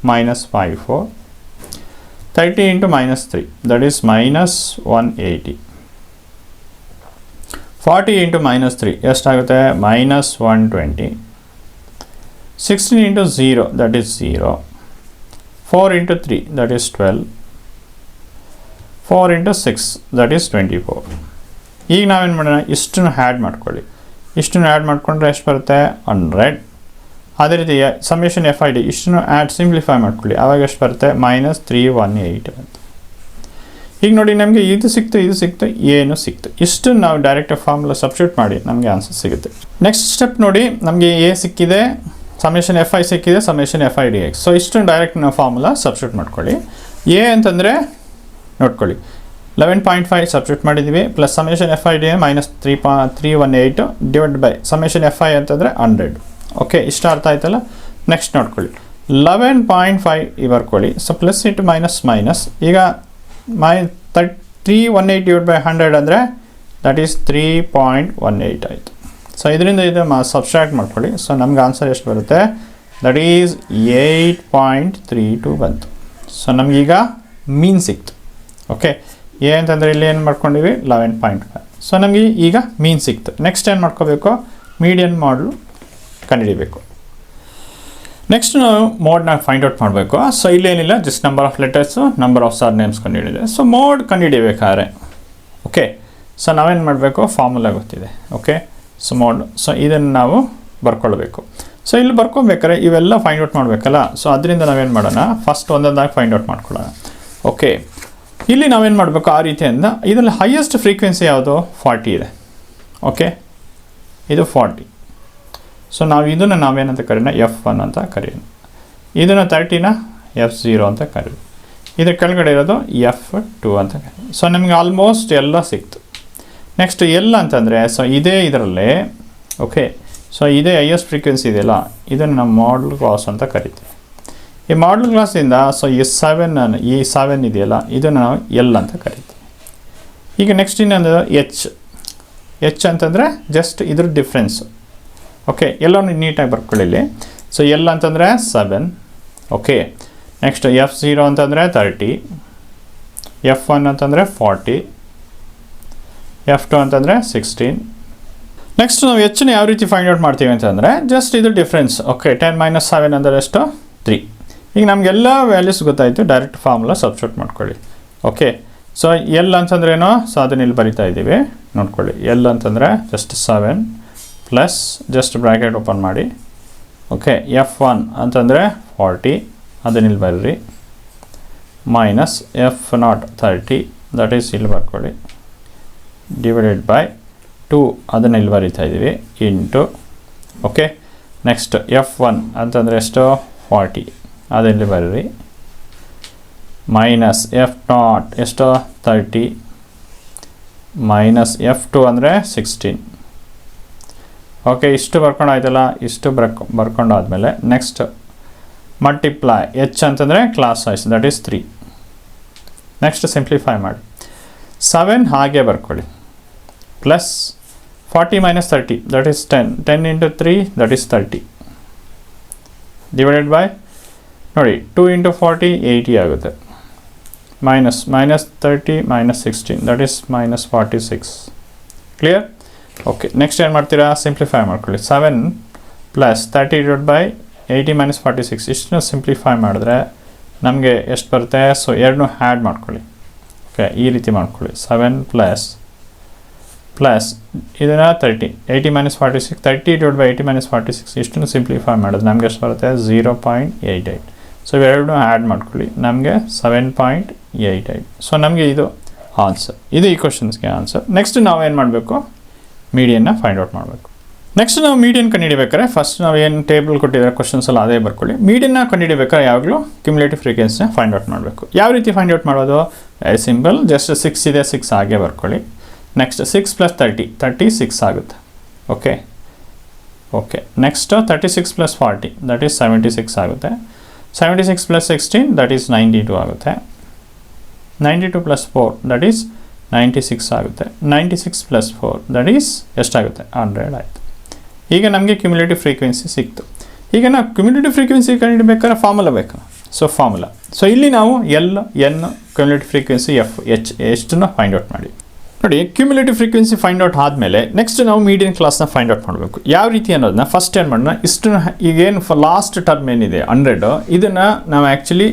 -54. 30 × -3 ದಟ್ ಈಸ್ -180. 40 × -3 ಎಷ್ಟಾಗುತ್ತೆ? -120. 16 into 0, that is 0. 4 into 3, that is 12. 4 into 6, that is 24. ಈಗ ನಾವೇನು ಮಾಡೋಣ, ಇಷ್ಟನ್ನು ಆ್ಯಡ್ ಮಾಡ್ಕೊಳ್ಳಿ. ಇಷ್ಟನ್ನು ಆ್ಯಡ್ ಮಾಡಿಕೊಂಡ್ರೆ ಎಷ್ಟು ಬರುತ್ತೆ? 100. ಅದೇ ರೀತಿ ಸಮೇಷನ್ ಎಫ್ ಐ ಡಿ ಇಷ್ಟನ್ನು ಆ್ಯಡ್ ಸಿಂಪ್ಲಿಫೈ ಮಾಡ್ಕೊಳ್ಳಿ. ಆವಾಗ ಎಷ್ಟು ಬರುತ್ತೆ? -318 ಅಂತ. ಈಗ ನೋಡಿ, ನಮಗೆ ಇದು ಸಿಕ್ತು, ಏನು ಸಿಕ್ತು. ಇಷ್ಟನ್ನು ನಾವು ಡೈರೆಕ್ಟ್ ಫಾರ್ಮುಲಾ ಸಬ್ಸ್ಟಿಟ್ಯೂಟ್ ಮಾಡಿ ನಮಗೆ ಆನ್ಸರ್ ಸಿಗುತ್ತೆ. ನೆಕ್ಸ್ಟ್ ಸ್ಟೆಪ್ ನೋಡಿ, ನಮಗೆ ಎ ಸಿಕ್ಕಿದೆ, ಸಮೇಷನ್ ಎಫ್ ಐ ಸಿಕ್ಕಿದೆ, summation F I D X. So ಇಷ್ಟನ್ನು ಡೈರೆಕ್ಟ್ ನಾವು ಫಾರ್ಮುಲಾ ಸಬ್ಸ್ಟಿಟ್ಯೂಟ್ ಮಾಡ್ಕೊಳ್ಳಿ. ಎ ಅಂತಂದರೆ ನೋಡ್ಕೊಳ್ಳಿ 11.5 ಸಬ್ಸ್ಟಿಟ್ಯೂಟ್ ಮಾಡಿದ್ದೀವಿ, plus summation F I D -318 divide by summation F I ಅಂತಂದರೆ 100. ಓಕೆ, ಇಷ್ಟ ಅರ್ಥ ಆಯ್ತಲ್ಲ. ನೆಕ್ಸ್ಟ್ ನೋಡ್ಕೊಳ್ಳಿ 11.5 ಬರ್ಕೊಳ್ಳಿ. ಸೊ ಪ್ಲಸ್ ಇಂಟು ಮೈನಸ್ ಈಗ 318 ಡಿವೈಡ್ ಬೈ 100 ಅಂದರೆ ದಟ್ ಈಸ್ 3.18 ಆಯಿತು. ಸೊ ಇದರಿಂದ ಇದು ಸಬ್ಸ್ಟ್ರಾಕ್ಟ್ ಮಾಡ್ಕೊಳ್ಳಿ. ಸೊ ನಮ್ಗೆ ಆನ್ಸರ್ ಎಷ್ಟು ಬರುತ್ತೆ? ದಟ್ ಈಸ್ 8.32 ಬಂತು. ಸೊ ನಮಗೀಗ ಮೀನ್ ಸಿಕ್ತು. ಓಕೆ, ಎ ಅಂತಂದರೆ ಇಲ್ಲಿ ಏನು ಮಾಡ್ಕೊಂಡಿವಿ? 11.5. ಸೊ ನಮಗೆ ಈಗ ಮೀನ್ ಸಿಕ್ತು. ನೆಕ್ಸ್ಟ್ ಏನು ಮಾಡ್ಕೋಬೇಕು? ಮೀಡಿಯನ್ ಮಾಡಲು ಕಂಡುಹಿಡಿಬೇಕು. ನೆಕ್ಸ್ಟ್ ನಾವು ಮೋಡ್ನ ಫೈಂಡ್ ಔಟ್ ಮಾಡಬೇಕು. ಸೊ ಇಲ್ಲೇನಿಲ್ಲ, just number of letters, number of surnames ಕಂಡುಹಿಡಿದೆ. ಸೊ ಮೋಡ್ ಕಂಡುಹಿಡಿಬೇಕಾದ್ರೆ ಓಕೆ, ಸೊ ನಾವೇನು ಮಾಡಬೇಕು? ಫಾರ್ಮುಲಾ ಗೊತ್ತಿದೆ. ಓಕೆ, ಸೊ ಮೋಡ್, ಸೊ ಇದನ್ನು ನಾವು ಬರ್ಕೊಳ್ಬೇಕು. ಸೊ ಇಲ್ಲಿ ಬರ್ಕೊಬೇಕಾದ್ರೆ ಇವೆಲ್ಲ ಫೈಂಡ್ ಔಟ್ ಮಾಡಬೇಕಲ್ಲ. ಸೊ ಅದರಿಂದ ನಾವೇನು ಮಾಡೋಣ? ಫಸ್ಟ್ ಒಂದೊಂದಾಗಿ ಫೈಂಡ್ ಔಟ್ ಮಾಡ್ಕೊಳ್ಳೋಣ. ಓಕೆ, ಇಲ್ಲಿ ನಾವೇನು ಮಾಡಬೇಕು? ಆ ರೀತಿಯಿಂದ ಇದರಲ್ಲಿ ಹೈಯೆಸ್ಟ್ ಫ್ರೀಕ್ವೆನ್ಸಿ ಯಾವುದು? 40 ಇದೆ. ಓಕೆ, ಇದು 40. ಸೊ ನಾವು ಇದನ್ನು ನಾವೇನಂತ ಕರೆಯೋಣ? F1 ಅಂತ ಕರೆಯೋಣ. ಇದನ್ನು 30ನ F0 ಅಂತ ಕರೆಯೋಣ. ಇದರ ಕೆಳಗಡೆ ಇರೋದು F2 ಅಂತ ಕರೆಯೋಣ. ಸೊ ನಮಗೆ ಆಲ್ಮೋಸ್ಟ್ ಎಲ್ಲ ಸಿಕ್ತು. ನೆಕ್ಸ್ಟ್ ಎಲ್ಲ ಅಂತಂದರೆ, ಸೊ ಇದೇ ಇದರಲ್ಲೇ ಓಕೆ, ಸೊ ಇದೇ ಹೈಯೆಸ್ಟ್ ಫ್ರೀಕ್ವೆನ್ಸಿ ಇದೆಯಲ್ಲ, ಇದನ್ನು ನಾವು ಮಾಡಲ್ ಕ್ಲಾಸ್ ಅಂತ ಕರಿತೀವಿ. ಈ ಮಾಡಲ್ ಕ್ಲಾಸಿಂದ ಸೊ ಈ 7 ಇದೆಯಲ್ಲ, ಇದನ್ನು ನಾವು ಎಲ್ ಅಂತ ಕರಿತೀವಿ. ಈಗ ನೆಕ್ಸ್ಟ್ ಇನ್ನೊಂದು ಎಚ್ ಅಂತಂದರೆ ಜಸ್ಟ್ ಇದ್ರ ಡಿಫ್ರೆನ್ಸು. ಓಕೆ, ಎಲ್ಲವೂ ನೀಟಾಗಿ ಬರ್ಕೊಳ್ಳಿ. ಸೊ ಎಲ್ ಅಂತಂದರೆ 7. ಓಕೆ, ನೆಕ್ಸ್ಟ್ F0 ಅಂತಂದರೆ 30, F1 ಅಂತಂದರೆ 40, F2 ಅಂತಂದರೆ 16. ನೆಕ್ಸ್ಟ್ ನಾವು ಎಚ್ನ ಯಾವ ರೀತಿ ಫೈಂಡ್ ಔಟ್ ಮಾಡ್ತೀವಿ ಅಂತಂದರೆ ಜಸ್ಟ್ ಇದು ಡಿಫ್ರೆನ್ಸ್. ಓಕೆ, 10 - 7 ಅಂದರೆ ಎಷ್ಟು? 3. ಈಗ ನಮಗೆಲ್ಲ ವ್ಯಾಲ್ಯೂಸ್ ಗೊತ್ತಾಯಿತು, ಡೈರೆಕ್ಟ್ ಫಾರ್ಮುಲಾ ಸಬ್ಸ್ಟಿಟ್ಯೂಟ್ ಮಾಡ್ಕೊಳ್ಳಿ. ಓಕೆ, ಸೊ ಎಲ್ ಅಂತಂದ್ರೇನೋ, ಸೊ ಅದನ್ನ ಇಲ್ಲಿ ಬರಿತಾ ಇದ್ದೀವಿ ನೋಡ್ಕೊಳ್ಳಿ. ಎಲ್ ಅಂತಂದರೆ just 7 plus just bracket open ಮಾಡಿ. ಓಕೆ, F1 ಅಂತಂದರೆ 40, ಅದನ್ನ ಇಲ್ಲಿ ಬರ್ರಿ, ಮೈನಸ್ F0 30, ದಟ್ ಈಸ್ ಇಲ್ಲಿ ಬರ್ಕೊಳ್ಳಿ, ಡಿವೈಡೆಡ್ ಬೈ 2, ಅದನ್ನು ಇಲ್ಲಿ ಬರಿತಾ ಇದ್ದೀವಿ, ಇಂಟು. ಓಕೆ, ನೆಕ್ಸ್ಟ್ F1 ಅಂತಂದರೆ ಎಷ್ಟು? 40, ಅದರಲ್ಲಿ ಬರ್ರಿ, ಮೈನಸ್ F0 ಎಷ್ಟು? 30, ಮೈನಸ್ F2 ಅಂದರೆ 16. ಓಕೆ, ಇಷ್ಟು ಬರ್ಕೊಂಡು ಆಯ್ತಲ್ಲ. ಇಷ್ಟು ಬರ್ಕೊಂಡಾದ್ಮೇಲೆ ನೆಕ್ಸ್ಟ್ ಮಲ್ಟಿಪ್ಲೈ ಎಚ್ ಅಂತಂದರೆ class size, that is 3. Next simplify ಮಾಡಿ 7 ಹಾಗೆ ಬರ್ಕೊಳ್ಳಿ, plus 40 - 30, that is 10. 10 into 3, that is 30, divided by ನೋಡಿ 2 into 40 80 ಆಗುತ್ತೆ, minus 30 - 16, that is -46. Clear? Okay, next ಏನು ಮಾಡ್ತೀರಾ? ಸಿಂಪ್ಲಿಫೈ ಮಾಡ್ಕೊಳ್ಳಿ. 7 ಪ್ಲಸ್ 30 ಡಿವೈಡ್ ಬೈ 80 - 46, ಇಷ್ಟನ್ನು ಸಿಂಪ್ಲಿಫೈ ಮಾಡಿದ್ರೆ ನಮಗೆ ಎಷ್ಟು ಬರುತ್ತೆ? ಸೊ ಎರಡನ್ನೂ ಆ್ಯಡ್ ಮಾಡ್ಕೊಳ್ಳಿ. ಓಕೆ, ಈ ರೀತಿ ಮಾಡ್ಕೊಳ್ಳಿ. 7 ಪ್ಲಸ್ ಇದನ್ನು 30, 80 - 46, 30 ಡಿವೈಡ್ ಬೈ 80 - 46, ಇಷ್ಟನ್ನು ಸಿಂಪ್ಲಿಫೈ ಮಾಡಿದ್ರೆ ನಮಗೆ ಎಷ್ಟು ಬರುತ್ತೆ? 0.88. ಸೊ ಇವೆರಡನ್ನೂ ಆ್ಯಡ್ ಮಾಡ್ಕೊಳ್ಳಿ, ನಮಗೆ 7.88. ಸೊ ನಮಗೆ ಇದು ಆನ್ಸರ್. ಇದು ಈ ಕ್ವಶನ್ಸ್ಗೆ ಆನ್ಸರ್. ನೆಕ್ಸ್ಟ್ ನಾವೇನು ಮಾಡಬೇಕು? ಮೀಡಿಯನ್ನ ಫೈಂಡ್ ಔಟ್ ಮಾಡಬೇಕು. ನೆಕ್ಸ್ಟ್ ನಾವು ಮೀಡಿಯನ್ ಕಂಡುಹಿಡಿಬೇಕಾದ್ರೆ ಫಸ್ಟ್ ನಾವು ಏನು ಟೇಬಲ್ ಕೊಟ್ಟಿದ್ದಾರೆ ಕ್ವಶನ್ಸ್ ಎಲ್ಲ ಅದೇ ಬರ್ಕೊಳ್ಳಿ. ಮೀಡಿಯನ್ನ ಕಂಡುಹಿಡಿಬೇಕಾದ್ರೆ ಯಾವಾಗಲೂ ಕ್ಯುಮುಲೇಟಿವ್ ಫ್ರೀಕ್ವೆನ್ಸಿನ ಫೈಂಡ್ ಔಟ್ ಮಾಡಬೇಕು. ಯಾವ ರೀತಿ ಫೈಂಡ್ ಔಟ್ ಮಾಡೋದು? ವೆರಿ ಸಿಂಪಲ್, ಜಸ್ಟ್ 6 ಇದೆ, 6 ಹಾಗೆ ಬರ್ಕೊಳ್ಳಿ. ನೆಕ್ಸ್ಟ್ 6 + 30, 36 ಆಗುತ್ತೆ. ಓಕೆ, ನೆಕ್ಸ್ಟ್ 36 + 40, ದಟ್ ಈಸ್ 76 ಆಗುತ್ತೆ. 76 + 16, ದಟ್ ಈಸ್ 92 ಆಗುತ್ತೆ. 92 + 4, ದಟ್ ಈಸ್ 96 ಆಗುತ್ತೆ. 96 + 4, ದಟ್ ಈಸ್ ಎಷ್ಟಾಗುತ್ತೆ? 100 ಆಯಿತು. ಈಗ ನಮಗೆ ಕ್ಯುಮುಲೇಟಿವ್ ಫ್ರೀಕ್ವೆನ್ಸಿ ಸಿಕ್ತು. ಈಗ ನಾವು ಕ್ಯುಮುಲೇಟಿವ್ ಫ್ರೀಕ್ವೆನ್ಸಿ ಕಂಡುಹಿಡಿಬೇಕಾದ್ರೆ ಫಾರ್ಮುಲಾ ಬೇಕು. ಸೊ ಇಲ್ಲಿ ನಾವು L, N, cumulative frequency F, H ಎಷ್ಟನ್ನು ಫೈಂಡ್ ಔಟ್ ಮಾಡಿ. ನೋಡಿ, ಕ್ಯುಮ್ಯುಲೇಟಿವ್ ಫ್ರೀಕ್ವೆನ್ಸಿ ಫೈಂಡ್ ಔಟ್ ಆದಮೇಲೆ ನೆಕ್ಸ್ಟ್ ನಾವು ಮೀಡಿಯನ್ ಕ್ಲಾಸ್ನ ಫೈಂಡ್ ಔಟ್ ಮಾಡಬೇಕು. ಯಾವ ರೀತಿ ಅನ್ನೋದನ್ನ ಫಸ್ಟ್ ಏನು ಮಾಡೋಣ, ಇಷ್ಟು ಈಗೇನು ಲಾಸ್ಟ್ ಟರ್ಮ್ ಏನಿದೆ 100, ಇದನ್ನು ನಾವು ಆ್ಯಕ್ಚುಲಿ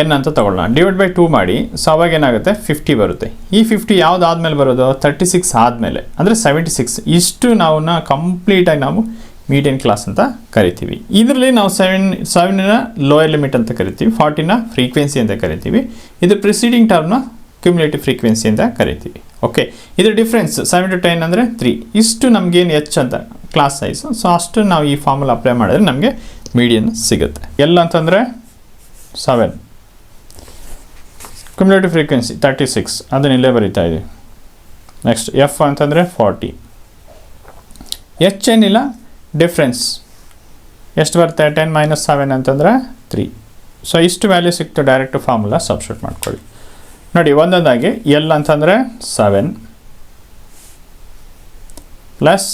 ಎನ್ ಅಂತ ತೊಗೊಳ್ಳೋಣ, ಡಿವೈಡ್ ಬೈ 2 ಮಾಡಿ. ಸೊ ಅವಾಗ ಏನಾಗುತ್ತೆ 50 ಬರುತ್ತೆ. ಈ 50 ಯಾವ್ದು ಆದಮೇಲೆ ಬರೋದು, 36 ಆದಮೇಲೆ, ಅಂದರೆ 76. ಇಷ್ಟು ನಾವು ಕಂಪ್ಲೀಟಾಗಿ ನಾವು ಮೀಡಿಯನ್ ಕ್ಲಾಸ್ ಅಂತ ಕರಿತೀವಿ. ಇದರಲ್ಲಿ ನಾವು 7ನ ಲೋಯರ್ ಲಿಮಿಟ್ ಅಂತ ಕರಿತೀವಿ, 40ನ ಫ್ರೀಕ್ವೆನ್ಸಿ ಅಂತ ಕರಿತೀವಿ. ಇದು ಪ್ರಿಸೀಡಿಂಗ್ ಟರ್ಮ್ನ ಕ್ಯುಮ್ಯುಲೇಟಿವ್ ಫ್ರೀಕ್ವೆನ್ಸಿ ಅಂತ ಕರಿತೀವಿ. ಓಕೆ, ಇದರ ಡಿಫ್ರೆನ್ಸ್ 7 to 10 ಅಂದರೆ 3. ಇಷ್ಟು ನಮಗೇನು ಎಚ್ ಅಂತ ಕ್ಲಾಸ್ ಸೈಜ್. ಸೊ ಅಷ್ಟು ನಾವು ಈ ಫಾರ್ಮುಲಾ ಅಪ್ಲೈ ಮಾಡಿದ್ರೆ ನಮಗೆ ಮೀಡಿಯನ್ ಸಿಗುತ್ತೆ. ಎಲ್ ಅಂತಂದರೆ 7, ಕ್ಯುಮ್ಯುಲೇಟಿವ್ ಫ್ರೀಕ್ವೆನ್ಸಿ 36, ಅದನ್ನ ಇಲ್ಲೇ ಬರೀತಾ ಇದ್ದೀವಿ. ನೆಕ್ಸ್ಟ್ ಎಫ್ ಅಂತಂದರೆ 40. ಎಚ್ ಏನಿಲ್ಲ, ಡಿಫ್ರೆನ್ಸ್ ಎಷ್ಟು ಬರುತ್ತೆ, 10 - 7 ಅಂತಂದರೆ 3. ಸೊ ಇಷ್ಟು ವ್ಯಾಲ್ಯೂ ಸಿಕ್ತು, ಡೈರೆಕ್ಟ್ ಫಾರ್ಮುಲಾ ಸಬ್ಸ್ಟಿಟ್ಯೂಟ್ ಮಾಡ್ಕೊಳ್ಳಿ. ನೋಡಿ, ಒಂದೊಂದಾಗಿ ಎಲ್ ಅಂತಂದರೆ 7 ಪ್ಲಸ್,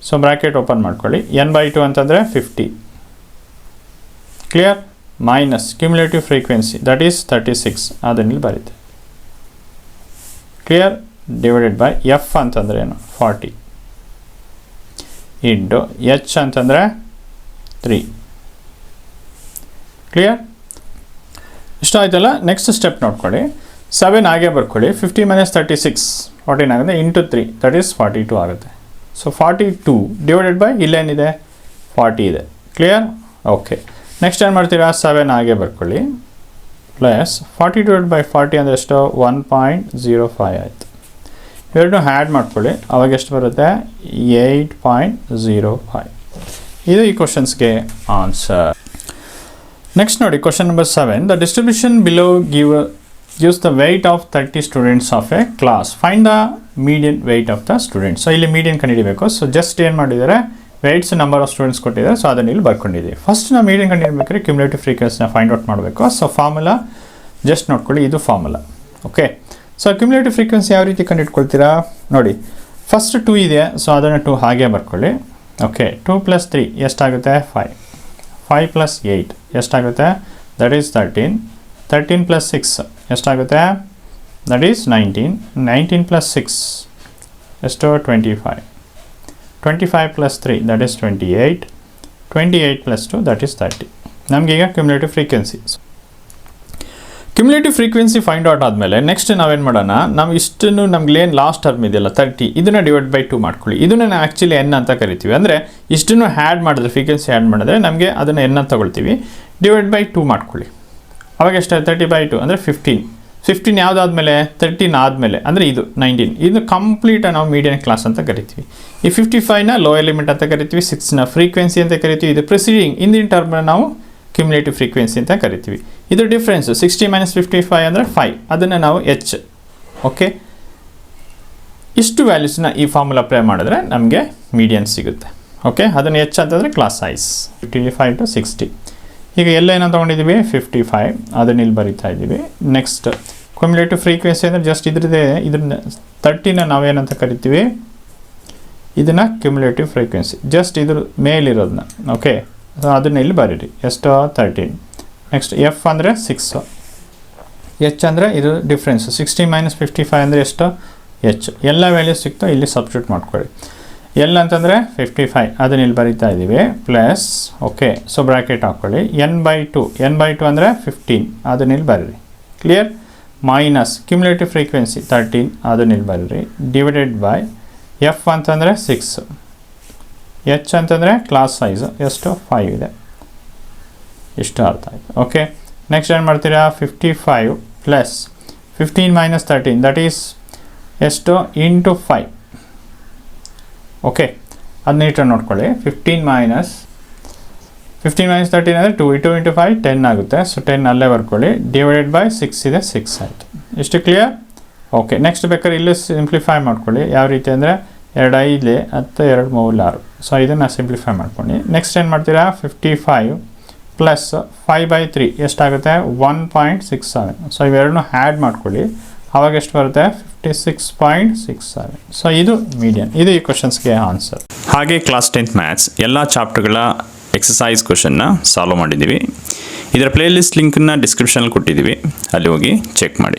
ಸೊ ಬ್ರ್ಯಾಕೆಟ್ ಓಪನ್ ಮಾಡ್ಕೊಳ್ಳಿ, n/2 ಅಂತಂದರೆ 50, clear, minus cumulative frequency that is 36, ಅದನ್ನಿಲ್ಲಿ ಬರೀತೆ, ಕ್ಲಿಯರ್, ಡಿವೈಡೆಡ್ ಬೈ ಎಫ್ ಅಂತಂದರೆ ಏನು 40 ಇಂಟು ಎಚ್ ಅಂತಂದರೆ 3, ಕ್ಲಿಯರ್. ಇಷ್ಟ ಆಯ್ತಲ್ಲ. ನೆಕ್ಸ್ಟ್ ಸ್ಟೆಪ್ ನೋಡ್ಕೊಳ್ಳಿ, 7 ಹಾಗೆ ಬರ್ಕೊಳ್ಳಿ, 50 - 36 14 ಆಗುತ್ತೆ, ಇಂಟು 3 ದಟ್ ಈಸ್ 42 ಆಗುತ್ತೆ. ಸೊ 42 ಡಿವೈಡೆಡ್ ಬೈ ಇಲ್ಲೇನಿದೆ 40 ಇದೆ, ಕ್ಲಿಯರ್. ಓಕೆ, ನೆಕ್ಸ್ಟ್ ಏನು ಮಾಡ್ತೀರಾ, 7 ಹಾಗೆ ಬರ್ಕೊಳ್ಳಿ, ಪ್ಲಸ್ 40 ಡಿವೈಡ್ ಬೈ 40 ಅಂದರೆ ಎಷ್ಟು, 1.05 ಆಯಿತು. ಇವೆರಡು ಆ್ಯಡ್ ಮಾಡ್ಕೊಳ್ಳಿ, ಅವಾಗ ಎಷ್ಟು ಬರುತ್ತೆ, 8.05. ಇದು ಈ ಕ್ವಶನ್ಸ್ಗೆ ಆನ್ಸರ್. ನೆಕ್ಸ್ಟ್ ನೋಡಿ, question number 7. The distribution below gives the weight of 30 students of a class. Find the median weight of the students. So ಇಲ್ಲಿ ಮೀಡಿಯನ್ ಕಂಡುಹಿಡಬೇಕು. ಸೊ ಜಸ್ಟ್ ಏನು ಮಾಡಿದ್ದಾರೆ, ವೆಯ್ಟ್ಸ್ ನಂಬರ್ ಆಫ್ ಸ್ಟೂಡೆಂಟ್ಸ್ ಕೊಟ್ಟಿದ್ದಾರೆ. ಸೊ ಅದನ್ನು ಇಲ್ಲಿ ಬರ್ಕೊಂಡಿದ್ದೀವಿ. ಫಸ್ಟ್ ನಾವು ಮೀಡಿಯನ್ ಕಂಡುಹಿಡಬೇಕಾದ್ರೆ ಕ್ಯುಮ್ಯುಲೇಟಿವ್ ಫ್ರೀಕ್ವೆನ್ಸಿನ ಫೈಂಡ್ ಔಟ್ ಮಾಡಬೇಕು. ಸೊ ಫಾರ್ಮುಲಾ ಜಸ್ಟ್ ನೋಡ್ಕೊಳ್ಳಿ, ಇದು formula. Okay, so cumulative frequency ಯಾವ ರೀತಿ ಕಂಡುಹಿಡ್ಕೊಳ್ತೀರಾ ನೋಡಿ, ಫಸ್ಟ್ 2 ಇದೆ, ಸೊ ಅದನ್ನು 2 ಹಾಗೆ ಬರ್ಕೊಳ್ಳಿ. ಓಕೆ, 2 + 3 ಎಷ್ಟಾಗುತ್ತೆ, 5. 5 + 8 ಎಷ್ಟಾಗುತ್ತೆ, ದಟ್ ಈಸ್ 13. 13 + 6 ಎಷ್ಟಾಗುತ್ತೆ, ದಟ್ ಈಸ್ 19. 19 + 6 ಎಷ್ಟು, 25. 25 + 3 ದಟ್ ಈಸ್ 28. 28 + 2 that is 30. ನಮಗೀಗ ಕ್ಯುಮ್ಯುಲೇಟಿವ್ ಫ್ರೀಕ್ವೆನ್ಸಿ ಫೈಂಡ್ ಔಟ್ ಆದಮೇಲೆ ನೆಕ್ಸ್ಟ್ ನಾವೇನು ಮಾಡೋಣ, ನಾವು ಇಷ್ಟನ್ನು ನಮ್ಗೆ ಏನು ಲಾಸ್ಟ್ ಟರ್ಮ್ ಇದೆಯಲ್ಲ 30, ಇದನ್ನು ಡಿವೈಡ್ ಬೈ 2 ಮಾಡ್ಕೊಳ್ಳಿ. ಇದನ್ನು ನಾವು ಆ್ಯಕ್ಚುಲಿ ಎನ್ ಅಂತ ಕರಿತೀವಿ. ಅಂದರೆ ಇಷ್ಟನ್ನು ಆ್ಯಡ್ ಮಾಡಿದ್ರೆ, ಫ್ರೀಕ್ವೆನ್ಸಿ ಆ್ಯಡ್ ಮಾಡಿದ್ರೆ ನಮಗೆ ಅದನ್ನು ಎನ್ ಅಂತ ತಗೊಳ್ತೀವಿ. ಡಿವೈಡ್ ಬೈ 2 ಮಾಡ್ಕೊಳ್ಳಿ, ಅವಾಗ ಎಷ್ಟು, 30/2 ಅಂದರೆ 15. 15 ಯಾವುದಾದ್ಮೇಲೆ, 13 ಆದಮೇಲೆ, ಅಂದರೆ ಇದು 19. ಇದು ಕಂಪ್ಲೀಟಾಗಿ ನಾವು ಮೀಡಿಯನ್ ಕ್ಲಾಸ್ ಅಂತ ಕರಿತೀವಿ. ಈ 55ನ ಲೋಯರ್ ಲಿಮಿಟ್ ಅಂತ ಕರಿತೀವಿ, 6ನ ಫ್ರೀಕ್ವೆನ್ಸಿ ಅಂತ ಕರಿತೀವಿ. ಇದು ಪ್ರಿಸೀಡಿಂಗ್ ಇಂದಿನ ಟರ್ಮ್ನ ನಾವು ಕ್ಯುಮ್ಯುಲೇಟಿವ್ ಫ್ರೀಕ್ವೆನ್ಸಿ ಅಂತ ಕರಿತೀವಿ. ಇದು ಡಿಫ್ರೆನ್ಸ್ 60 - 55 ಅಂದರೆ 5, ಅದನ್ನು ನಾವು ಎಚ್. ಓಕೆ, ಇಷ್ಟು ವ್ಯಾಲ್ಯೂಸ್ನ ಈ ಫಾರ್ಮುಲಾ ಅಪ್ಲೈ ಮಾಡಿದ್ರೆ ನಮಗೆ ಮೀಡಿಯನ್ ಸಿಗುತ್ತೆ. ಓಕೆ, ಅದನ್ನು ಎಚ್ ಅಂತಂದರೆ ಕ್ಲಾಸ್ ಸೈಜ್ 55 to 60. ಈಗ ಎಲ್ಲ ಏನೋ ತೊಗೊಂಡಿದ್ದೀವಿ, 55, ಅದನ್ನ ಇಲ್ಲಿ ಬರಿತಾ ಇದ್ದೀವಿ. ನೆಕ್ಸ್ಟ್ ಕ್ಯುಮ್ಯುಲೇಟಿವ್ ಫ್ರೀಕ್ವೆನ್ಸಿ ಅಂದರೆ ಜಸ್ಟ್ ಇದ್ರದ್ದೇ, ಇದನ್ನ 30ನ ನಾವೇನಂತ ಕರಿತೀವಿ, ಇದನ್ನು ಕ್ಯುಮ್ಯುಲೇಟಿವ್ ಫ್ರೀಕ್ವೆನ್ಸಿ, ಜಸ್ಟ್ ಇದ್ರ ಮೇಲಿರೋದನ್ನ. ಓಕೆ, ಅದನ್ನ ಇಲ್ಲಿ ಬರೀರಿ, ಎಷ್ಟು, 13. ನೆಕ್ಸ್ಟ್ ಎಫ್ ಅಂದರೆ 6, ಎಚ್ ಅಂದರೆ ಇದು ಡಿಫ್ರೆನ್ಸ್ 60 - 55 ಅಂದರೆ ಎಷ್ಟು, ಎಚ್. ಎಲ್ಲ ವ್ಯಾಲ್ಯೂಸ್ ಸಿಕ್ತೋ ಇಲ್ಲಿ ಸಬ್ಸ್ಟಿಟ್ಯೂಟ್ ಮಾಡ್ಕೊಳ್ಳಿ. ಎಲ್ ಅಂತಂದರೆ 55, ಅದನ್ನ ಇಲ್ಲಿ ಬರಿತಾ ಇದ್ದೀವಿ, ಪ್ಲಸ್. ಓಕೆ, ಸೊ ಬ್ರ್ಯಾಕೆಟ್ ಹಾಕ್ಕೊಳ್ಳಿ, n/2 ಅಂದರೆ 15, ಅದನ್ನ ಇಲ್ಲಿ ಬರೀರಿ, ಕ್ಲಿಯರ್, ಮೈನಸ್ ಕ್ಯುಮ್ಯುಲೇಟಿವ್ ಫ್ರೀಕ್ವೆನ್ಸಿ 13, ಅದನ್ನ ಇಲ್ಲಿ ಬರೀರಿ, ಡಿವೈಡೆಡ್ ಬೈ ಎಫ್ ಅಂತಂದರೆ 6, ಎಚ್ ಅಂತಂದರೆ ಕ್ಲಾಸ್ ಸೈಜು ಎಷ್ಟು, 5 ಇದೆ. ಇಷ್ಟು ಅರ್ಥ ಆಯಿತು. ಓಕೆ, ನೆಕ್ಸ್ಟ್ ಏನು ಮಾಡ್ತೀರಾ, 55 ಪ್ಲಸ್ 15 - 13 ದಟ್ ಈಸ್ ಎಷ್ಟು, ಇಂಟು 5. ಓಕೆ, ಅದು ನೀಟಾಗಿ ನೋಡ್ಕೊಳ್ಳಿ. 15 - 13 ಅಂದರೆ 2 × 5 10 ಆಗುತ್ತೆ. ಸೊ 10 ಅಲ್ಲೇ ಬರ್ಕೊಳ್ಳಿ, ಡಿವೈಡೆಡ್ ಬೈ 6 ಇದೆ, 6 ಆಯಿತು. ಇಷ್ಟು ಕ್ಲಿಯರ್. ಓಕೆ, ನೆಕ್ಸ್ಟ್ ಬೇಕಾದ್ರೆ ಇಲ್ಲಿ ಸಿಂಪ್ಲಿಫೈ ಮಾಡ್ಕೊಳ್ಳಿ. ಯಾವ ರೀತಿ ಅಂದರೆ 2 5 10 2 3 6. ಸೊ ಇದನ್ನು ಸಿಂಪ್ಲಿಫೈ ಮಾಡ್ಕೊಂಡು ನೆಕ್ಸ್ಟ್ ಏನು ಮಾಡ್ತೀರಾ, 55 ಪ್ಲಸ್ 5/3 ಎಷ್ಟಾಗುತ್ತೆ, 1.67. ಸೊ ಇವೆರಡನ್ನೂ ಆ್ಯಡ್ ಮಾಡ್ಕೊಳ್ಳಿ, ಆವಾಗ ಎಷ್ಟು ಬರುತ್ತೆ, 56.67. ಸೊ ಇದು ಮೀಡಿಯನ್. ಇದು ಈ ಕ್ವಶನ್ಸ್ಗೆ ಆನ್ಸರ್. ಹಾಗೆ ಕ್ಲಾಸ್ 10th ಮ್ಯಾಥ್ಸ್ ಎಲ್ಲ ಚಾಪ್ಟರ್ಗಳ ಎಕ್ಸಸೈಸ್ ಕ್ವಶನ್ನ ಸಾಲ್ವ್ ಮಾಡಿದ್ದೀವಿ. ಇದರ ಪ್ಲೇಲಿಸ್ಟ್ ಲಿಂಕನ್ನು ಡಿಸ್ಕ್ರಿಪ್ಷನಲ್ಲಿ ಕೊಟ್ಟಿದ್ದೀವಿ, ಅಲ್ಲಿ ಹೋಗಿ ಚೆಕ್ ಮಾಡಿ.